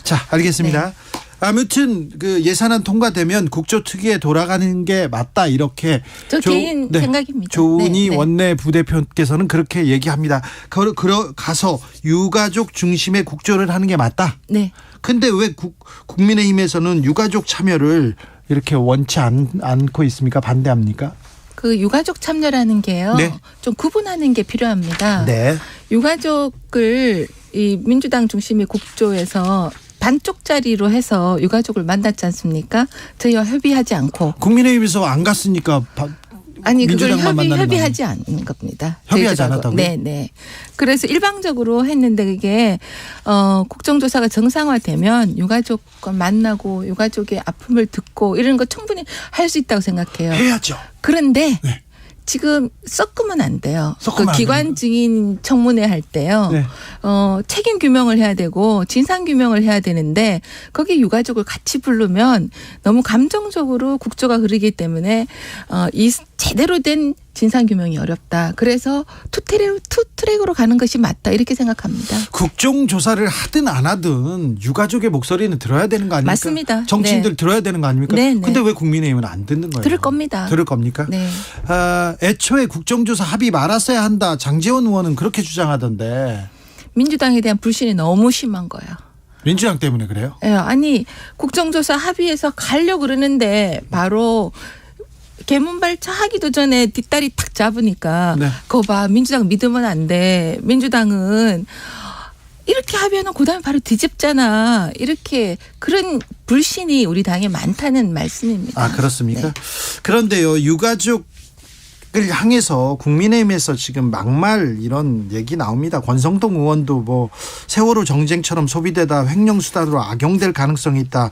자, 알겠습니다. 네. 아무튼 그 예산안 통과되면 국조특위에 돌아가는 게 맞다, 이렇게 저 개인 생각입니다. 조은희 원내 부대표께서는 그렇게 얘기합니다. 가서 유가족 중심의 국조를 하는 게 맞다. 네. 근데 왜 국민의힘에서는 유가족 참여를 이렇게 원치 않고 있습니까? 반대합니까? 그 유가족 참여라는 게요. 네. 좀 구분하는 게 필요합니다. 네. 유가족을 이 민주당 중심의 국조에서 반쪽짜리로 해서 유가족을 만났지 않습니까? 저희와 협의하지 않고. 국민의힘에서 안 갔으니까 아니 그걸 민주당만 협의하지 않는 겁니다. 협의하지 않았다고요? 네. 그래서 일방적으로 했는데 그게 국정조사가 정상화되면 유가족과 만나고 유가족의 아픔을 듣고 이런 거 충분히 할 수 있다고 생각해요. 해야죠. 그런데 지금 섞으면 안 돼요. 섞으면 기관 증인 청문회 할 때요. 네. 책임 규명을 해야 되고 진상 규명을 해야 되는데 거기에 유가족을 같이 부르면 너무 감정적으로 국조가 흐르기 때문에 이 제대로 된 진상 규명이 어렵다. 그래서 투 트랙으로 가는 것이 맞다, 이렇게 생각합니다. 국정조사를 하든 안 하든 유가족의 목소리는 들어야 되는 거 아닙니까? 맞습니다. 정치인들 들어야 되는 거 아닙니까? 네. 근데 왜 국민의힘은 안 듣는 거예요? 들을 겁니다. 들을 겁니까? 네. 애초에 국정조사 합의 말았어야 한다. 장제원 의원은 그렇게 주장하던데. 민주당에 대한 불신이 너무 심한 거예요. 민주당 때문에 그래요? 네, 아니 국정조사 합의해서 가려고 그러는데 바로 개문발차 하기도 전에 뒷다리 탁 잡으니까 그거 봐, 민주당 믿으면 안 돼. 민주당은 이렇게 합의하면 그다음에 바로 뒤집잖아. 이렇게 그런 불신이 우리 당에 많다는 말씀입니다. 그렇습니까? 네. 그런데요, 유가족을 향해서 국민의힘에서 지금 막말 이런 얘기 나옵니다. 권성동 의원도 뭐 세월호 정쟁처럼 소비되다 횡령수단으로 악용될 가능성이 있다.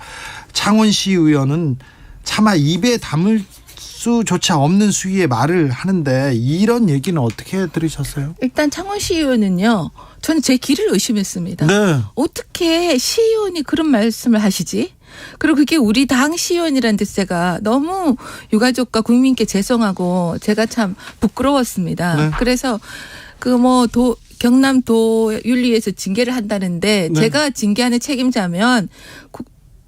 창원시 의원은 차마 입에 담을 수조차 없는 수위의 말을 하는데 이런 얘기는 어떻게 들으셨어요? 일단 창원시 의원은요, 저는 제 길을 의심했습니다. 네. 어떻게 시의원이 그런 말씀을 하시지? 그리고 그게 우리 당 시의원이라는 뜻세가 너무 유가족과 국민께 죄송하고 제가 참 부끄러웠습니다. 네. 그래서 경남도 윤리위에서 징계를 한다는데 제가 징계하는 책임자면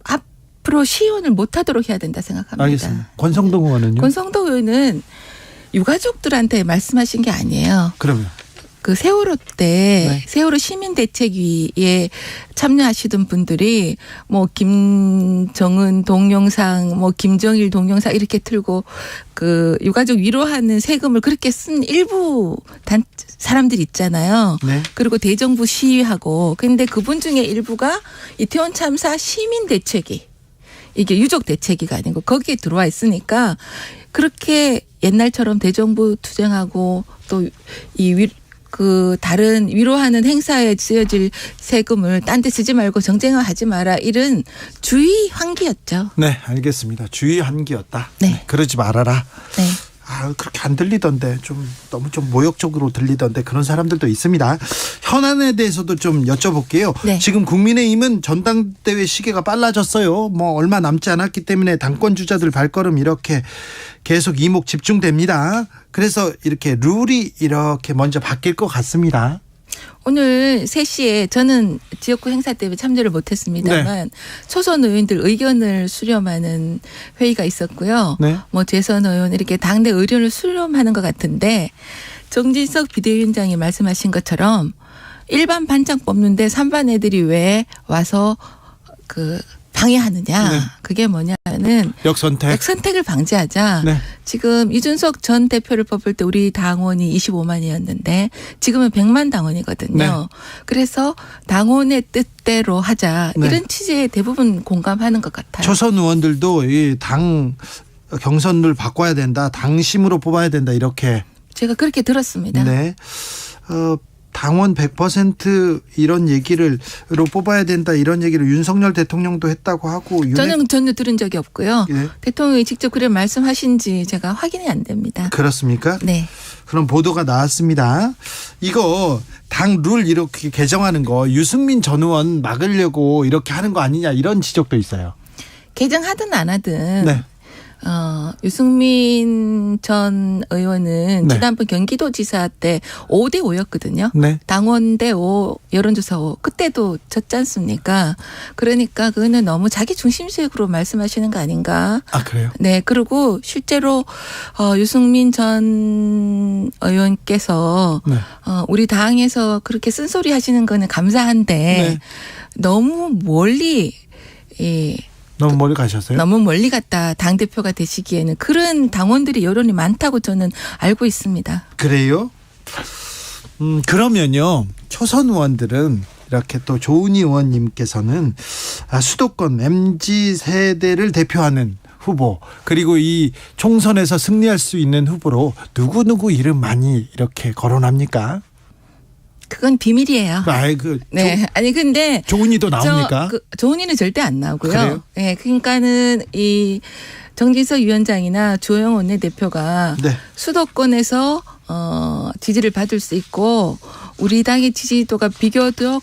앞으로 시의원을 못하도록 해야 된다 생각합니다. 알겠습니다. 권성동 의원은요? 권성동 의원은 유가족들한테 말씀하신 게 아니에요. 그러면? 그 세월호 때 세월호 시민대책위에 참여하시던 분들이 뭐 김정은 동영상, 뭐 김정일 동영상 이렇게 틀고 그 유가족 위로하는 세금을 그렇게 쓴 일부 사람들 있잖아요. 네. 그리고 대정부 시위하고, 근데 그분 중에 일부가 이태원 참사 시민대책위, 이게 유족 대책위가 아니고 거기에 들어와 있으니까 그렇게 옛날처럼 대정부 투쟁하고 또 다른 위로하는 행사에 쓰여질 세금을 딴 데 쓰지 말고 정쟁화하지 마라, 이런 주의 환기였죠. 네, 알겠습니다. 주의 환기였다. 네. 그러지 말아라. 네. 그렇게 안 들리던데 너무 모욕적으로 들리던데 그런 사람들도 있습니다. 현안에 대해서도 좀 여쭤볼게요. 네. 지금 국민의힘은 전당대회 시기가 빨라졌어요. 뭐 얼마 남지 않았기 때문에 당권 주자들 발걸음 이렇게 계속 이목 집중됩니다. 그래서 이렇게 룰이 이렇게 먼저 바뀔 것 같습니다. 오늘 3시에 저는 지역구 행사 때문에 참여를 못했습니다만 초선 의원들 의견을 수렴하는 회의가 있었고요. 네. 뭐 재선 의원 이렇게 당내 의견을 수렴하는 것 같은데 정진석 비대위원장이 말씀하신 것처럼 일반 반장 뽑는데 3반 애들이 왜 와서 방해하느냐. 네. 그게 뭐냐는 역선택을 방지하자. 네. 지금 이준석 전 대표를 뽑을 때 우리 당원이 25만이었는데 지금은 100만 당원이거든요. 네. 그래서 당원의 뜻대로 하자. 네. 이런 취지에 대부분 공감하는 것 같아요. 초선 의원들도 이 당 경선을 바꿔야 된다. 당심으로 뽑아야 된다. 이렇게. 제가 그렇게 들었습니다. 네. 당원 100% 이런 얘기로 뽑아야 된다 이런 얘기를 윤석열 대통령도 했다고 하고 저는 전혀 들은 적이 없고요. 예. 대통령이 직접 그래 말씀하신지 제가 확인이 안 됩니다. 그렇습니까? 네. 그런 보도가 나왔습니다. 이거 당 룰 이렇게 개정하는 거 유승민 전 의원 막으려고 이렇게 하는 거 아니냐 이런 지적도 있어요. 개정하든 안 하든 네. 유승민 전 의원은 네. 지난번 경기도지사 때 5대5였거든요. 네. 당원 대 5, 여론조사 5. 그때도 졌지 않습니까? 그러니까 그거는 너무 자기 중심식으로 말씀하시는 거 아닌가. 아, 그래요? 네. 그리고 실제로 유승민 전 의원께서 네. 우리 당에서 그렇게 쓴소리 하시는 거는 감사한데 네. 너무 멀리 너무 멀리 가셨어요? 너무 멀리 갔다 당대표가 되시기에는 그런 당원들이 여론이 많다고 저는 알고 있습니다. 그래요? 그러면요. 초선 의원들은 이렇게 또 조은희 의원님께서는 수도권 MZ세대를 대표하는 후보 그리고 이 총선에서 승리할 수 있는 후보로 누구누구 이름 많이 이렇게 거론합니까? 그건 비밀이에요. 네. 아니 근데 조은희도 나옵니까? 조은희는 절대 안 나오고요. 그래요? 네, 그러니까는 이 정진석 위원장이나 주호영 원내대표가 네. 수도권에서 지지를 받을 수 있고 우리 당의 지지도가 비교적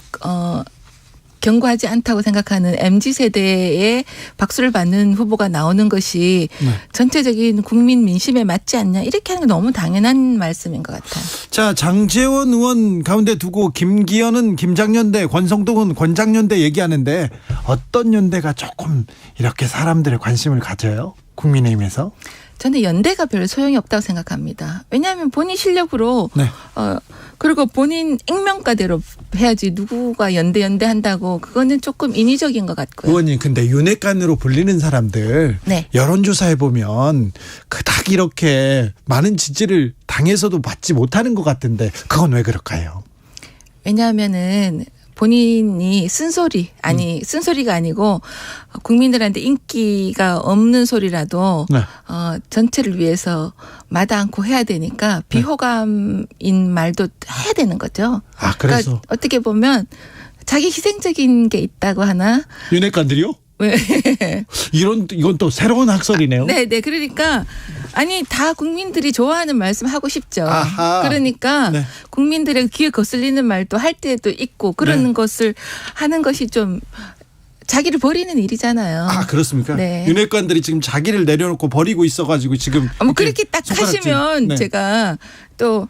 견고하지 않다고 생각하는 MZ세대에 박수를 받는 후보가 나오는 것이 전체적인 국민 민심에 맞지 않냐 이렇게 하는 게 너무 당연한 말씀인 것 같아요. 자, 장제원 의원 가운데 두고 김기현은 김장연대, 권성동은 권장연대 얘기하는데 어떤 연대가 조금 이렇게 사람들의 관심을 가져요? 국민의힘에서? 저는 연대가 별 소용이 없다고 생각합니다. 왜냐하면 본인 실력으로 네. 그리고 본인 익명가대로 해야지 누구가 연대 한다고 그거는 조금 인위적인 것 같고요. 의원님 근데 윤핵관으로 불리는 사람들 네. 여론조사해 보면 그닥 이렇게 많은 지지를 당에서도 받지 못하는 것 같은데 그건 왜 그럴까요? 왜냐하면은 본인이 쓴소리가 아니고 국민들한테 인기가 없는 소리라도 네. 전체를 위해서 마다 않고 해야 되니까 비호감인 말도 해야 되는 거죠. 아, 그래서 그러니까 어떻게 보면 자기 희생적인 게 있다고 하나? 윤핵관들이요? 왜? 이건 또 새로운 학설이네요. 네. 그러니까 다 국민들이 좋아하는 말씀 하고 싶죠. 아하. 그러니까 네. 국민들의 귀에 거슬리는 말도 할 때도 있고 그런 네. 것을 하는 것이 좀 자기를 버리는 일이잖아요. 아, 그렇습니까? 네. 윤핵관들이 지금 자기를 내려놓고 버리고 있어가지고 지금 뭐 그렇게 딱 손가락질. 하시면 네. 제가 또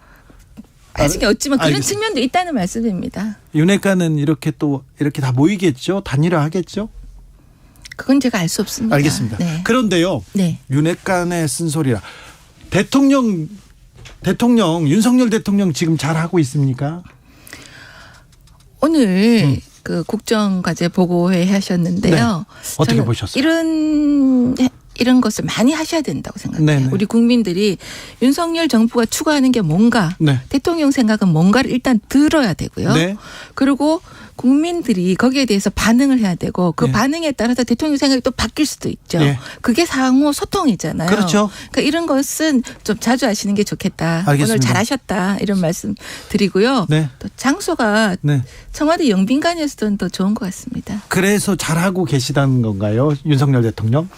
나중에 어찌면 그런 알겠습니다. 측면도 있다는 말씀입니다. 윤핵관은 이렇게 다 모이겠죠? 단일화하겠죠? 그건 제가 알 수 없습니다. 알겠습니다. 네. 그런데요. 네. 윤핵관의 쓴소리라 대통령 윤석열 대통령 지금 잘하고 있습니까? 오늘 그 국정과제 보고회 하셨는데요. 네. 어떻게 저는 보셨어요? 이런 것을 많이 하셔야 된다고 생각해요. 네네. 우리 국민들이 윤석열 정부가 추구하는 게 뭔가 네. 대통령 생각은 뭔가를 일단 들어야 되고요. 네. 그리고 국민들이 거기에 대해서 반응을 해야 되고 그 네. 반응에 따라서 대통령 생각이 또 바뀔 수도 있죠. 네. 그게 상호 소통이잖아요. 그렇죠. 그러니까 이런 것은 좀 자주 하시는 게 좋겠다. 알겠습니다. 오늘 잘하셨다 이런 말씀 드리고요. 네. 또 장소가 네. 청와대 영빈관이었던 더 좋은 것 같습니다. 그래서 잘하고 계시다는 건가요? 윤석열 대통령?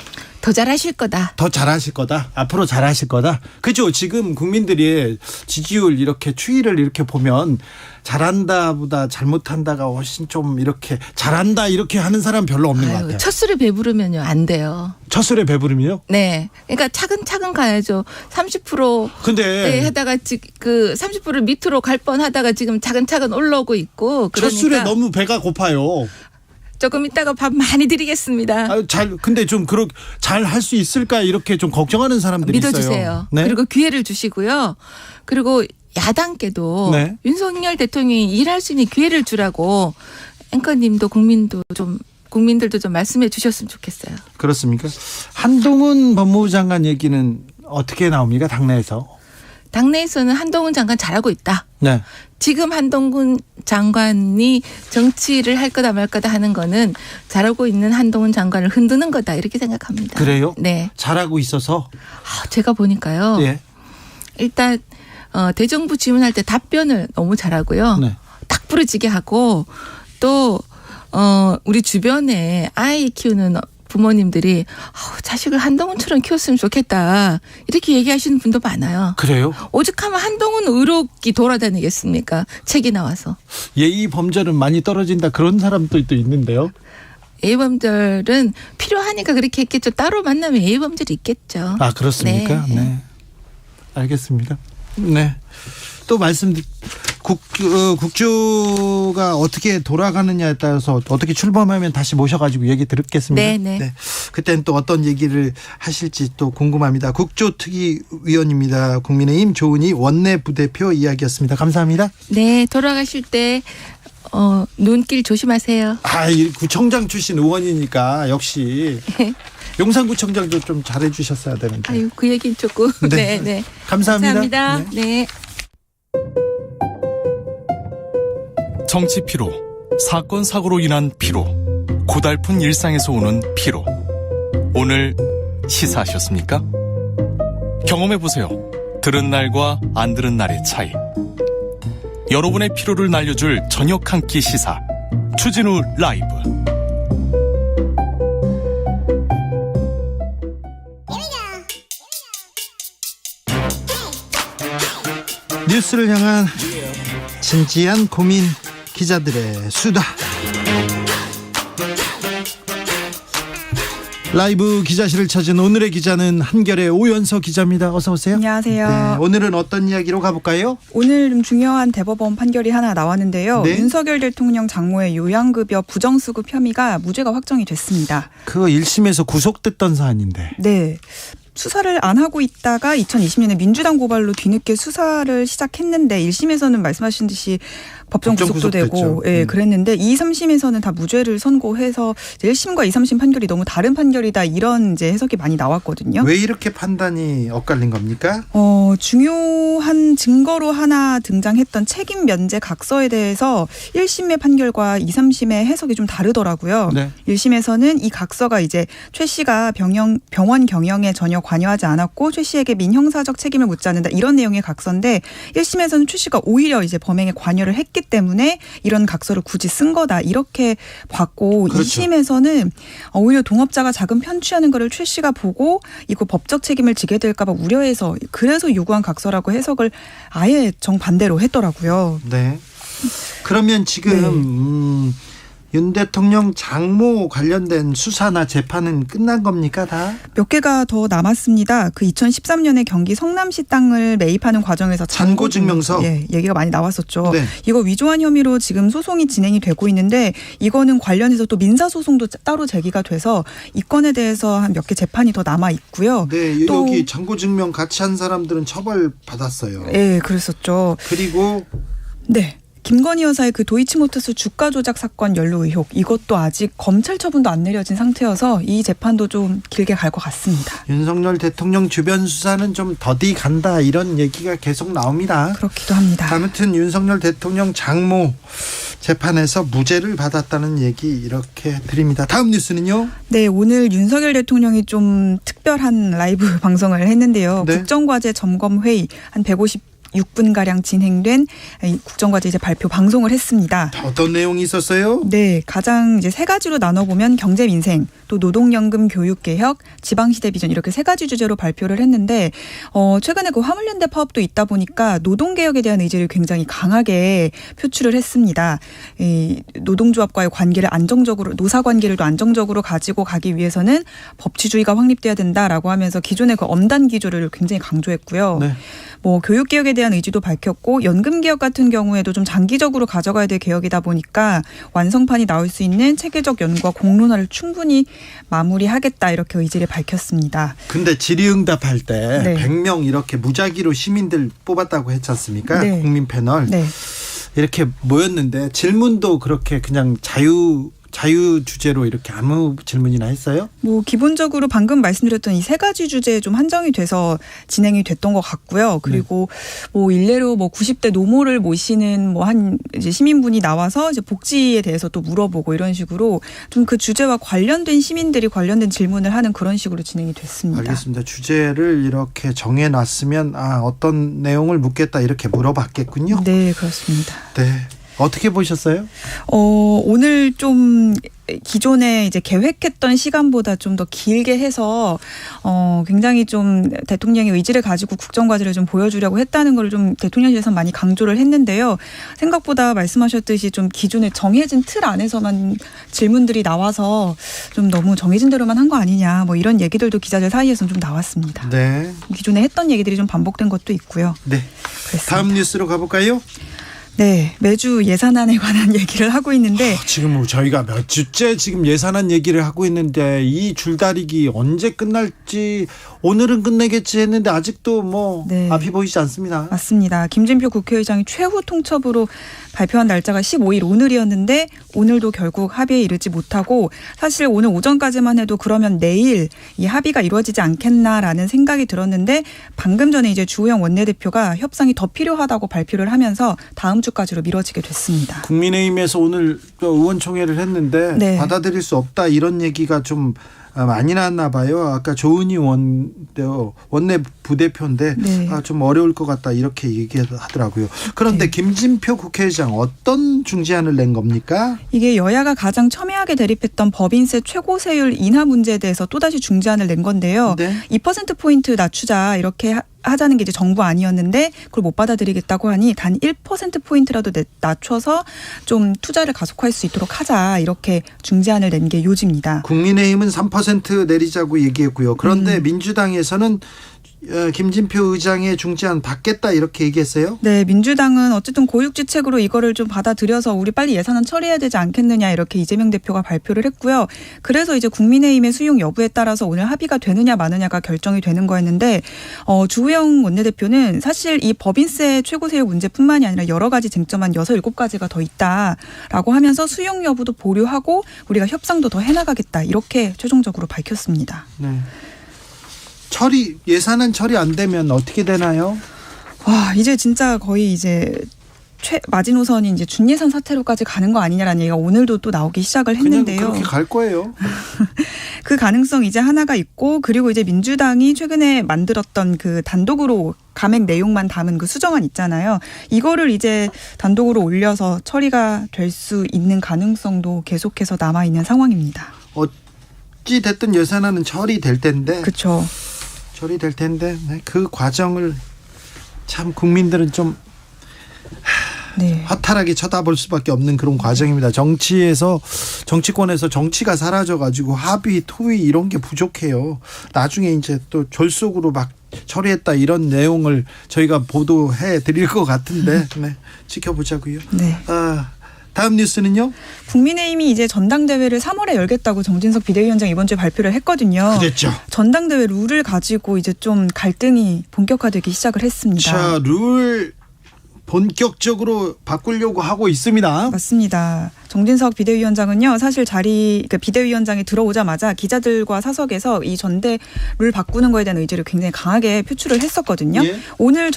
더 잘하실 거다. 더 잘하실 거다. 앞으로 잘하실 거다. 그죠? 지금 국민들의 지지율 이렇게 추이를 이렇게 보면 잘한다보다 잘못한다가 훨씬 좀 이렇게 잘한다 이렇게 하는 사람 별로 없는 것 같아요. 첫 술에 배부르면요 안 돼요. 첫 술에 배부르면요? 네. 그러니까 차근차근 가야죠. 30% 근데 네, 하다가 그 30% 밑으로 갈 뻔하다가 지금 차근차근 올라오고 있고. 첫 술에 너무 배가 고파요. 조금 이따가 밥 많이 드리겠습니다. 근데 좀 잘 할 수 있을까 이렇게 좀 걱정하는 사람들이 믿어주세요. 있어요. 네? 그리고 기회를 주시고요. 그리고 야당께도 네. 윤석열 대통령이 일할 수 있는 기회를 주라고 앵커님도 국민들도 좀 말씀해 주셨으면 좋겠어요. 그렇습니까? 한동훈 법무부 장관 얘기는 어떻게 나옵니까? 당내에서는 한동훈 장관 잘하고 있다. 네. 지금 한동훈 장관이 정치를 할 거다 말 거다 하는 거는 잘하고 있는 한동훈 장관을 흔드는 거다 이렇게 생각합니다. 그래요? 네. 잘하고 있어서? 제가 보니까요. 예. 일단 대정부 질문할 때 답변을 너무 잘하고요. 네. 딱 부러지게 하고 또 우리 주변에 아이 키우는 부모님들이 자식을 한동훈처럼 키웠으면 좋겠다 이렇게 얘기하시는 분도 많아요. 그래요? 오죽하면 한동훈 의혹이 돌아다니겠습니까? 책이 나와서. 예의 범절은 많이 떨어진다 그런 사람도 또 있는데요. 예의범절은 필요하니까 그렇게 했겠죠. 따로 만나면 예의범절이 있겠죠. 아 그렇습니까? 네. 알겠습니다. 네. 또 국주가 어떻게 돌아가느냐에 따라서 어떻게 출범하면 다시 모셔가지고 얘기 듣겠습니다. 네네. 네. 그때는 또 어떤 얘기를 하실지 또 궁금합니다. 국조특위위원입니다. 국민의힘 조은희 원내부대표 이야기였습니다. 감사합니다. 네. 돌아가실 때 눈길 조심하세요. 이 구청장 출신 의원이니까 역시 용산구청장도 좀 잘해주셨어야 되는데. 아유, 그 얘기는 조금. 네. 네. 감사합니다. 네. 정치 피로, 사건 사고로 인한 피로, 고달픈 일상에서 오는 피로. 오늘 시사하셨습니까? 경험해보세요. 들은 날과 안 들은 날의 차이. 여러분의 피로를 날려줄 저녁 한 끼 시사. 추진우 라이브. 뉴스를 향한 진지한 고민, 기자들의 수다. 라이브 기자실을 찾은 오늘의 기자는 한결의 오연서 기자입니다. 어서 오세요. 안녕하세요. 네, 오늘은 어떤 이야기로 가볼까요? 오늘 좀 중요한 대법원 판결이 하나 나왔는데요. 네? 윤석열 대통령 장모의 요양급여 부정수급 혐의가 무죄가 확정이 됐습니다. 그거 1심에서 구속됐던 사안인데. 네. 수사를 안 하고 있다가 2020년에 민주당 고발로 뒤늦게 수사를 시작했는데 1심에서는 말씀하신 듯이 법정 구속도 되고 그랬는데 2, 3심에서는 다 무죄를 선고해서 1심과 2, 3심 판결이 너무 다른 판결이다 이런 이제 해석이 많이 나왔거든요. 왜 이렇게 판단이 엇갈린 겁니까? 중요한 증거로 하나 등장했던 책임 면제 각서에 대해서 1심의 판결과 2, 3심의 해석이 좀 다르더라고요. 네. 1심에서는 이 각서가 이제 최 씨가 병원 경영에 전혀 관여하지 않았고 최 씨에게 민형사적 책임을 묻지 않는다 이런 내용의 각서인데 1심에서는 최 씨가 오히려 이제 범행에 관여를 했기 때문에 이런 각서를 굳이 쓴 거다 이렇게 봤고 그렇죠. 2심에서는 오히려 동업자가 자금 편취하는 거를 최 씨가 보고 이거 법적 책임을 지게 될까 봐 우려해서 그래서 요구한 각서라고 해석을 아예 정반대로 했더라고요. 네. 그러면 지금 윤 대통령 장모 관련된 수사나 재판은 끝난 겁니까 다? 몇 개가 더 남았습니다. 그 2013년에 경기 성남시 땅을 매입하는 과정에서 잔고증명서 얘기가 많이 나왔었죠. 네. 이거 위조한 혐의로 지금 소송이 진행이 되고 있는데 이거는 관련해서 또 민사소송도 따로 제기가 돼서 이 건에 대해서 한 몇 개 재판이 더 남아 있고요. 네, 또 여기 잔고증명 같이 한 사람들은 처벌 받았어요. 네, 그랬었죠. 그리고 네. 김건희 여사의 그 도이치모터스 주가 조작 사건 연루 의혹 이것도 아직 검찰 처분도 안 내려진 상태여서 이 재판도 좀 길게 갈 것 같습니다. 윤석열 대통령 주변 수사는 좀 더디 간다 이런 얘기가 계속 나옵니다. 그렇기도 합니다. 아무튼 윤석열 대통령 장모 재판에서 무죄를 받았다는 얘기 이렇게 드립니다. 다음 뉴스는요? 네, 오늘 윤석열 대통령이 좀 특별한 라이브 방송을 했는데요. 네. 국정과제 점검회의 한 150 6분가량 진행된 이 국정과제 이제 발표 방송을 했습니다. 어떤 내용이 있었어요? 네, 가장 이제 세 가지로 나눠보면 경제 민생, 또 노동연금 교육 개혁, 지방시대 비전 이렇게 세 가지 주제로 발표를 했는데 최근에 그 화물연대 파업도 있다 보니까 노동개혁에 대한 의지를 굉장히 강하게 표출을 했습니다. 이 노동조합과의 관계를 안정적으로 노사 관계를 또 안정적으로 가지고 가기 위해서는 법치주의가 확립돼야 된다라고 하면서 기존의 그 엄단 기조를 굉장히 강조했고요. 네. 뭐 교육개혁에 대한 의지도 밝혔고 연금개혁 같은 경우에도 좀 장기적으로 가져가야 될 개혁이다 보니까 완성판이 나올 수 있는 체계적 연구와 공론화를 충분히 마무리하겠다 이렇게 의지를 밝혔습니다. 근데 질의응답할 때 네. 100명 이렇게 무작위로 시민들 뽑았다고 했지 않습니까? 네. 국민 패널. 네. 이렇게 모였는데 질문도 그렇게 그냥 자유 주제로 이렇게 아무 질문이나 했어요? 뭐 기본적으로 방금 말씀드렸던 이 세 가지 주제에 좀 한정이 돼서 진행이 됐던 것 같고요. 그리고 뭐 일례로 뭐 90대 노모를 모시는 뭐 한 이제 시민분이 나와서 이제 복지에 대해서 또 물어보고 이런 식으로 좀 그 주제와 관련된 시민들이 관련된 질문을 하는 그런 식으로 진행이 됐습니다. 알겠습니다. 주제를 이렇게 정해놨으면 어떤 내용을 묻겠다 이렇게 물어봤겠군요. 네, 그렇습니다. 네. 어떻게 보셨어요? 오늘 좀 기존에 이제 계획했던 시간보다 좀 더 길게 해서 굉장히 좀 대통령의 의지를 가지고 국정과제를 좀 보여주려고 했다는 걸 좀 대통령실에서 많이 강조를 했는데요. 생각보다 말씀하셨듯이 좀 기존에 정해진 틀 안에서만 질문들이 나와서 좀 너무 정해진 대로만 한 거 아니냐 뭐 이런 얘기들도 기자들 사이에서는 좀 나왔습니다. 네. 기존에 했던 얘기들이 좀 반복된 것도 있고요. 네. 그랬습니다. 다음 뉴스로 가볼까요? 네, 매주 예산안에 관한 얘기를 하고 있는데 지금 저희가 몇 주째 지금 예산안 얘기를 하고 있는데 이 줄다리기 언제 끝날지 오늘은 끝내겠지 했는데 아직도 뭐 네. 앞이 보이지 않습니다. 맞습니다. 김진표 국회의장이 최후 통첩으로 발표한 날짜가 15일 오늘이었는데 오늘도 결국 합의에 이르지 못하고 사실 오늘 오전까지만 해도 그러면 내일 이 합의가 이루어지지 않겠나라는 생각이 들었는데 방금 전에 이제 주호영 원내대표가 협상이 더 필요하다고 발표를 하면서 다음 주까지로 미뤄지게 됐습니다. 국민의힘에서 오늘 의원총회를 했는데 네. 받아들일 수 없다 이런 얘기가 좀 많이 나왔나 봐요. 아까 조은희 원내 부대표인데 네. 좀 어려울 것 같다 이렇게 얘기하더라고요. 그런데 네. 김진표 국회의장 어떤 중재안을 낸 겁니까? 이게 여야가 가장 첨예하게 대립했던 법인세 최고세율 인하 문제에 대해서 또다시 중재안을 낸 건데요. 네. 2%포인트 낮추자 이렇게 하자는 게 이제 정부 아니었는데 그걸 못 받아들이겠다고 하니 단 1%포인트라도 낮춰서 좀 투자를 가속화할 수 있도록 하자 이렇게 중재안을 낸 게 요지입니다. 국민의힘은 3% 내리자고 얘기했고요. 그런데 민주당에서는 김진표 의장의 중재안 받겠다 이렇게 얘기했어요? 네, 민주당은 어쨌든 고육지책으로 이거를 좀 받아들여서 우리 빨리 예산안 처리해야 되지 않겠느냐 이렇게 이재명 대표가 발표를 했고요. 그래서 이제 국민의힘의 수용 여부에 따라서 오늘 합의가 되느냐 마느냐가 결정이 되는 거였는데 주호영 원내대표는 사실 이 법인세 최고세율 문제뿐만이 아니라 여러 가지 쟁점한 6, 7가지가 더 있다라고 하면서 수용 여부도 보류하고 우리가 협상도 더 해나가겠다 이렇게 최종적으로 밝혔습니다. 네. 예산안 처리 안 되면 어떻게 되나요? 와, 이제 진짜 거의 이제 마지노선이 이제 준예산 사태로까지 가는 거 아니냐라는 얘기가 오늘도 또 나오기 시작을 했는데요. 그냥 그렇게 갈 거예요. 그 가능성 이제 하나가 있고 그리고 이제 민주당이 최근에 만들었던 그 단독으로 감액 내용만 담은 그 수정안 있잖아요. 이거를 이제 단독으로 올려서 처리가 될 수 있는 가능성도 계속해서 남아 있는 상황입니다. 어찌 됐든 예산안은 처리될 텐데. 그렇죠. 처리될 텐데 그 과정을 참 국민들은 좀 네. 허탈하게 쳐다볼 수밖에 없는 그런 과정입니다. 정치권에서 정치가 사라져가지고 합의, 토의 이런 게 부족해요. 나중에 이제 또 졸속으로 막 처리했다 이런 내용을 저희가 보도해 드릴 것 같은데 지켜보자고요. 네. 다음 뉴스는요? 국민의힘이 이제 전당대회를 3월에 열겠다고 정진석 비대위원장 이번 주에 발표를 했거든요. 그랬죠. 전당대회 룰을 가지고 이제 좀 갈등이 본격화되기 시작을 했습니다. 자, 룰 본격적으로 바꾸려고 하고 있습니다. 맞습니다. 정진석 비대위원장은요, 사실 그러니까 비대위원장이 들어오자마자 기자들과 사석에서 이 전대를 바꾸는 거에 대한 의지를 굉장히 강하게 표출을 했었거든요. 예. 오늘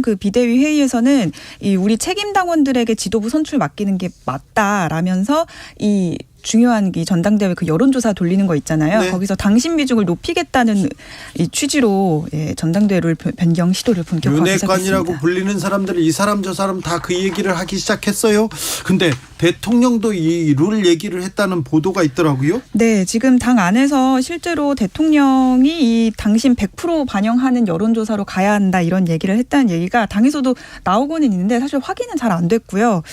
그 비대위 회의에서는 이 우리 책임 당원들에게 지도부 선출 맡기는 게 맞다라면서 이 중요한 이 전당대회 그 여론조사 돌리는 거 있잖아요. 네. 거기서 당신 비중을 높이겠다는 이 취지로 변경대를 변경 시도를 본격화하기 시작했습니다. 윤핵관이라고 불리는 사람들이 이 사람 저 사람 다 그 얘기를 하기 시작했어요. 근데 대통령도 이 룰 얘기를 했다는 보도가 있더라고요. 네, 지금 당 안에서 실제로 대통령이 이 당신 100% 반영하는 여론조사로 가야 한다 이런 얘기를 했다는 얘기가 당에서도 나오고는 있는데 사실 확인은 잘 안 됐고요.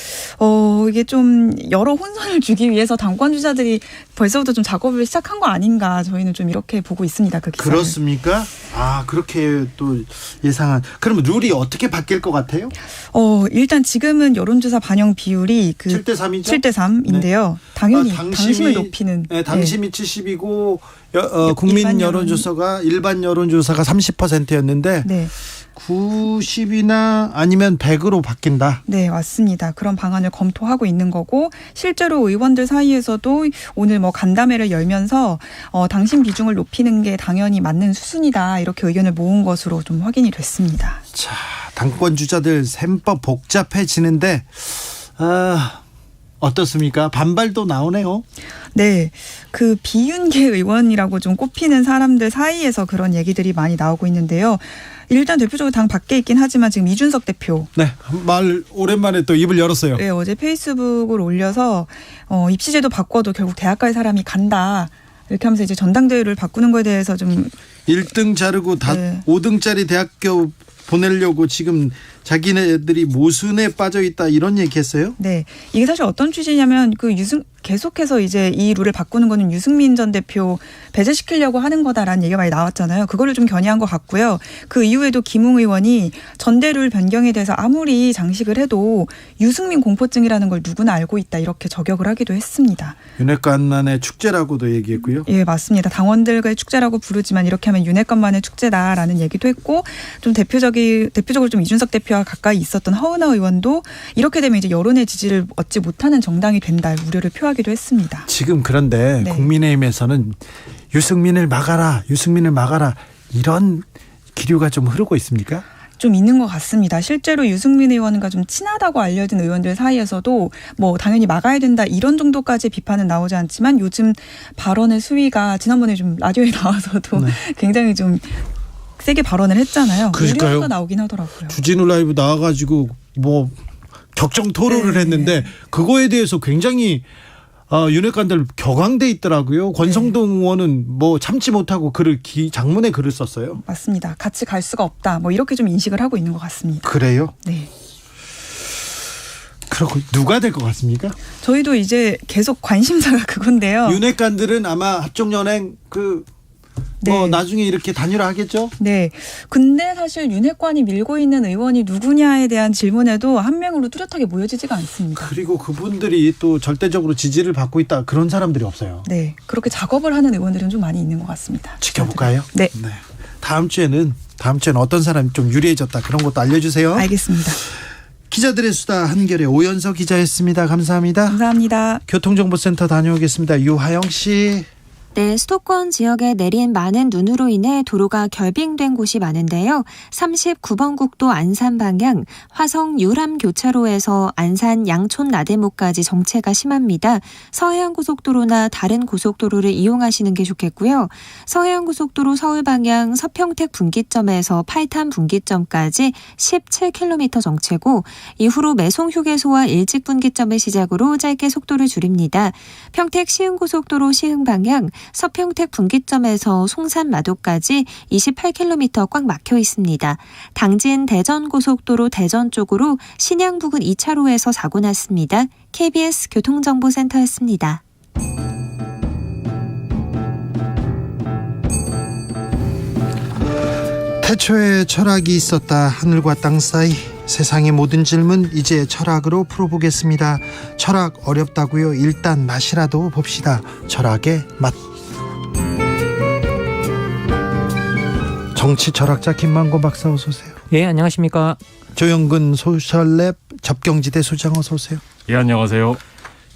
이게 좀 여러 혼선을 주기 위해서 당권 주자들이 벌써부터 좀 작업을 시작한 거 아닌가 저희는 좀 이렇게 보고 있습니다. 그 기사를. 그렇습니까? 그렇게 또 예상한. 그러면 룰이 어떻게 바뀔 것 같아요? 일단 지금은 여론조사 반영 비율이 7대3이죠? 7대3인데요. 네. 당연히 당심을 높이는. 네, 당심이 70이고 국민 여론조사가 일반 여론조사가 30%였는데 네. 90이나 아니면 100으로 바뀐다. 네, 맞습니다. 그런 방안을 검토하고 있는 거고 실제로 의원들 사이에서도 오늘 간담회를 열면서 당심 비중을 높이는 게 당연히 맞는 수순이다 이렇게 의견을 모은 것으로 좀 확인이 됐습니다. 자, 당권 주자들 셈법 복잡해지는데 어떻습니까? 반발도 나오네요. 네, 그 비윤계 의원이라고 좀 꼽히는 사람들 사이에서 그런 얘기들이 많이 나오고 있는데요. 일단 대표적으로 당 밖에 있긴 하지만 지금 이준석 대표. 네, 말 오랜만에 또 입을 열었어요. 네, 어제 페이스북을 올려서 입시제도 바꿔도 결국 대학 갈 사람이 간다. 이렇게 하면서 이제 전당대회를 바꾸는 거에 대해서 좀 1등 자르고 5등짜리 대학교 보내려고 지금 자기네들이 모순에 빠져 있다 이런 얘기했어요? 네, 이게 사실 어떤 취지냐면 계속해서 이제 이 룰을 바꾸는 거는 유승민 전 대표 배제시키려고 하는 거다라는 얘기가 많이 나왔잖아요. 그거를 좀 견해한 것 같고요. 그 이후에도 김웅 의원이 전대룰 변경에 대해서 아무리 장식을 해도 유승민 공포증이라는 걸 누구나 알고 있다 이렇게 저격을 하기도 했습니다. 윤핵관만의 축제라고도 얘기했고요. 예, 맞습니다. 당원들과의 축제라고 부르지만 이렇게 하면 윤핵관만의 축제다라는 얘기도 했고 좀 대표적으로 좀 이준석 대표와 가까이 있었던 허은하 의원도 이렇게 되면 이제 여론의 지지를 얻지 못하는 정당이 된다 우려를 표하기도 했습니다. 지금 그런데 네. 국민의힘에서는 유승민을 막아라 이런 기류가 좀 흐르고 있습니까? 좀 있는 것 같습니다. 실제로 유승민 의원과 좀 친하다고 알려진 의원들 사이에서도 당연히 막아야 된다 이런 정도까지 비판은 나오지 않지만 요즘 발언의 수위가 지난번에 좀 라디오에 나와서도 네. 굉장히 좀 세게 발언을 했잖아요. 그러니까요. 우려가 나오긴 하더라고요. 주진우 라이브 나와가지고 격정 토론을 했는데 그거에 대해서 굉장히 윤핵관들 격앙돼 있더라고요. 권성동 의원은 참지 못하고 장문에 글을 썼어요. 맞습니다. 같이 갈 수가 없다. 이렇게 좀 인식을 하고 있는 것 같습니다. 그래요? 네. 그렇고 누가 될 것 같습니까? 저희도 이제 계속 관심사가 그건데요. 윤핵관들은 아마 합종연행 네. 나중에 이렇게 단일화하겠죠? 네. 근데 사실 윤핵관이 밀고 있는 의원이 누구냐에 대한 질문에도 한 명으로 뚜렷하게 모여지지가 않습니다. 그리고 그분들이 또 절대적으로 지지를 받고 있다. 그런 사람들이 없어요. 네. 그렇게 작업을 하는 의원들은 좀 많이 있는 것 같습니다. 지켜볼까요? 네. 다음 주에는 어떤 사람이 좀 유리해졌다. 그런 것도 알려주세요. 알겠습니다. 기자들의 수다 한결의 오연서 기자였습니다. 감사합니다. 감사합니다. 교통정보센터 다녀오겠습니다. 유하영 씨. 네, 수도권 지역에 내린 많은 눈으로 인해 도로가 결빙된 곳이 많은데요. 39번 국도 안산 방향 화성 유람 교차로에서 안산 양촌 나대모까지 정체가 심합니다. 서해안고속도로나 다른 고속도로를 이용하시는 게 좋겠고요. 서해안고속도로 서울 방향 서평택 분기점에서 팔탄 분기점까지 17km 정체고 이후로 매송 휴게소와 일직 분기점을 시작으로 짧게 속도를 줄입니다. 평택 시흥고속도로 시흥 방향 서평택 분기점에서 송산마도까지 28km 꽉 막혀 있습니다. 당진 대전고속도로 대전 쪽으로 신양 부근 2차로에서 사고 났습니다. KBS 교통정보센터였습니다. 태초에 철학이 있었다. 하늘과 땅 사이 세상의 모든 질문 이제 철학으로 풀어보겠습니다. 철학 어렵다고요? 일단 맛이라도 봅시다. 철학의 맛. 정치 철학자 김만곤 박사 어서 오세요. 예, 안녕하십니까. 조영근 소셜랩 접경지대 소장 어서 오세요. 예, 안녕하세요.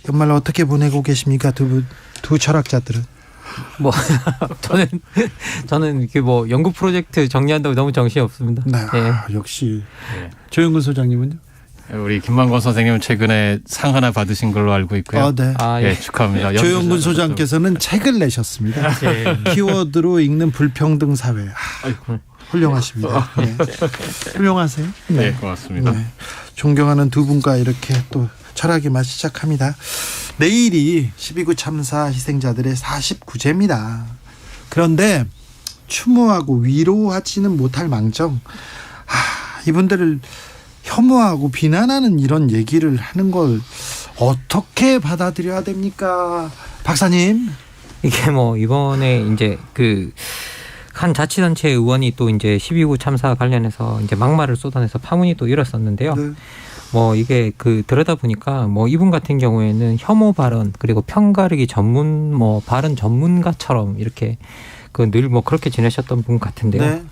연말 어떻게 보내고 계십니까? 두 철학자들은? 저는 이렇게 연구 프로젝트 정리한다고 너무 정신이 없습니다. 네, 역시. 조영근 소장님은요? 우리 김만권 선생님은 최근에 상 하나 받으신 걸로 알고 있고요. 네. 예, 축하합니다. 조영근 소장께서는 책을 내셨습니다. 키워드로 읽는 불평등 사회. 훌륭하십니다. 네. 훌륭하세요. 네, 고맙습니다. 네. 존경하는 두 분과 이렇게 또 철학의 맛 시작합니다. 내일이 12구 참사 희생자들의 49제입니다. 그런데 추모하고 위로하지는 못할 망정 이분들을 혐오하고 비난하는 이런 얘기를 하는 걸 어떻게 받아들여야 됩니까? 박사님. 이게 뭐 이번에 이제 그 한 자치단체 의원이 또 이제 12구 참사 관련해서 이제 막말을 쏟아내서 파문이 또 일었었는데요. 네. 뭐 이게 그 들여다 보니까 뭐 이분 같은 경우에는 혐오 발언 그리고 편가르기 전문 뭐 발언 전문가처럼 이렇게 그 늘 뭐 그렇게 지내셨던 분 같은데요. 네.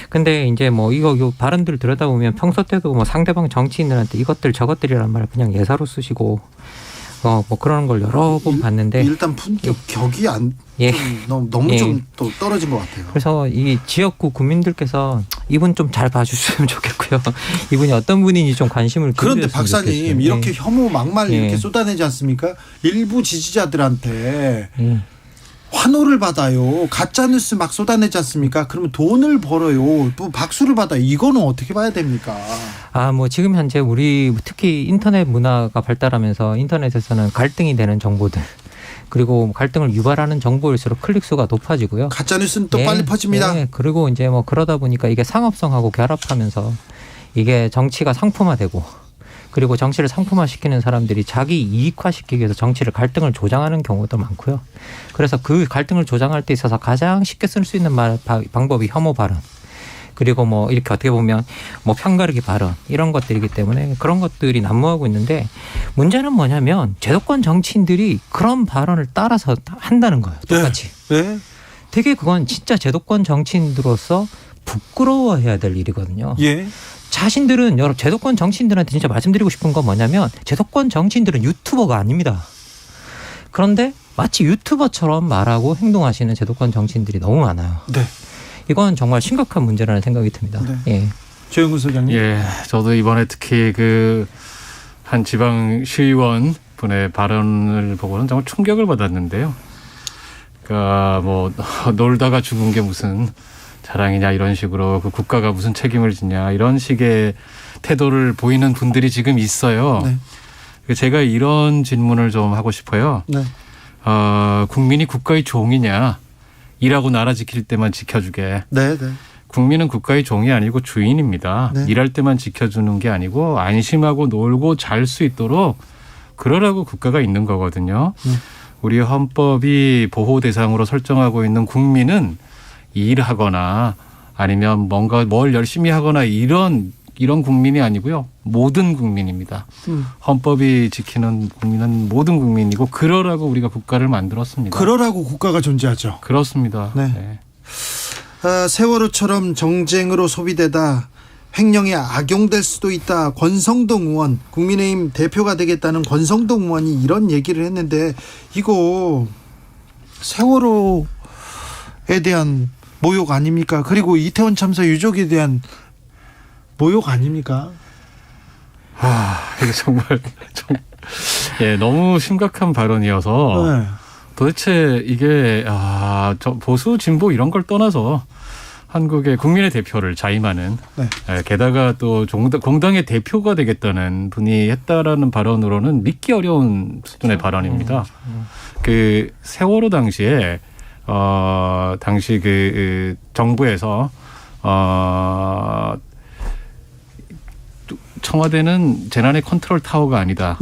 근데 이제 뭐 요 발언들을 들여다보면 평소 때도 뭐 상대방 정치인들한테 이것들 저것들이란 말을 그냥 예사로 쓰시고 뭐 그런 걸 여러 번 봤는데 일단 품격 격이 안 너무 좀 또 떨어진 것 같아요. 그래서 이 지역구 국민들께서 이분 좀 잘 봐주셨으면 좋겠고요. 이분이 어떤 분인지 좀 관심을 그런데 기울였으면 박사님 좋겠어요. 이렇게 혐오 막말 이렇게 쏟아내지 않습니까? 일부 지지자들한테 환호를 받아요. 가짜 뉴스 막 쏟아내지 않습니까? 그러면 돈을 벌어요. 또 박수를 받아요. 이거는 어떻게 봐야 됩니까? 뭐 지금 현재 우리 특히 인터넷 문화가 발달하면서 인터넷에서는 갈등이 되는 정보들 그리고 갈등을 유발하는 정보일수록 클릭수가 높아지고요. 가짜 뉴스는 또 빨리 퍼집니다. 그리고 이제 뭐 그러다 보니까 이게 상업성하고 결합하면서 이게 정치가 상품화되고 그리고 정치를 상품화시키는 사람들이 자기 이익화시키기 위해서 정치를 갈등을 조장하는 경우도 많고요. 그래서 그 갈등을 조장할 때 있어서 가장 쉽게 쓸 수 있는 방법이 혐오 발언. 그리고 뭐 이렇게 어떻게 보면 뭐 편가르기 발언 이런 것들이기 때문에 그런 것들이 난무하고 있는데 문제는 뭐냐면 제도권 정치인들이 그런 발언을 따라서 한다는 거예요. 똑같이. 네. 되게 그건 진짜 제도권 정치인들로서 부끄러워해야 될 일이거든요. 예. 자신들은 여러 제도권 정치인들한테 진짜 말씀드리고 싶은 건 뭐냐면 제도권 정치인들은 유튜버가 아닙니다. 그런데 마치 유튜버처럼 말하고 행동하시는 제도권 정치인들이 너무 많아요. 네. 이건 정말 심각한 문제라는 생각이 듭니다. 네. 예. 조영근 소장님. 예, 저도 이번에 특히 그 한 지방 시의원 분의 발언을 보고는 정말 충격을 받았는데요. 그러니까 뭐 놀다가 죽은 게 무슨 자랑이냐 이런 식으로 그 국가가 무슨 책임을 지냐 이런 식의 태도를 보이는 분들이 지금 있어요. 네. 제가 이런 질문을 좀 하고 싶어요. 네. 국민이 국가의 종이냐? 일하고 나라 지킬 때만 지켜주게. 네. 국민은 국가의 종이 아니고 주인입니다. 네. 일할 때만 지켜주는 게 아니고 안심하고 놀고 잘 수 있도록 그러라고 국가가 있는 거거든요. 우리 헌법이 보호 대상으로 설정하고 있는 국민은 일하거나 아니면 뭔가 뭘 열심히 하거나 이런 국민이 아니고요. 모든 국민입니다. 헌법이 지키는 국민은 모든 국민이고 그러라고 우리가 국가를 만들었습니다. 그러라고 국가가 존재하죠. 그렇습니다. 네. 세월호처럼 정쟁으로 소비되다 횡령에 악용될 수도 있다. 권성동 의원, 국민의힘 대표가 되겠다는 권성동 의원이 이런 얘기를 했는데 이거 세월호에 대한 모욕 아닙니까? 그리고 이태원 참사 유족에 대한 모욕 아닙니까? 이게 정말 너무 심각한 발언이어서 네. 도대체 이게 저 보수 진보 이런 걸 떠나서 한국의 국민의 대표를 자임하는 게다가 또 공당의 대표가 되겠다는 분이 했다라는 발언으로는 믿기 어려운 수준의 발언입니다. 그 세월호 당시에 당시 그 정부에서 청와대는 재난의 컨트롤 타워가 아니다.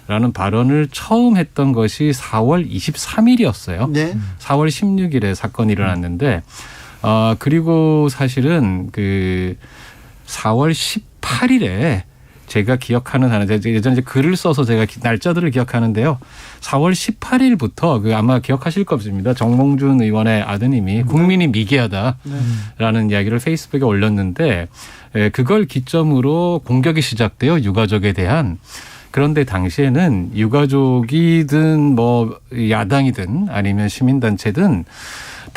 라는 발언을 처음 했던 것이 4월 23일이었어요. 네. 4월 16일에 사건이 일어났는데 그리고 사실은 그 4월 18일에 제가 기억하는 하나 예전에 이제 글을 써서 제가 날짜들을 기억하는데요. 4월 18일부터 그 아마 기억하실 겁니다. 정몽준 의원의 아드님이 국민이 미개하다라는 이야기를 페이스북에 올렸는데 그걸 기점으로 공격이 시작돼요. 유가족에 대한. 그런데 당시에는 유가족이든 뭐 야당이든 아니면 시민단체든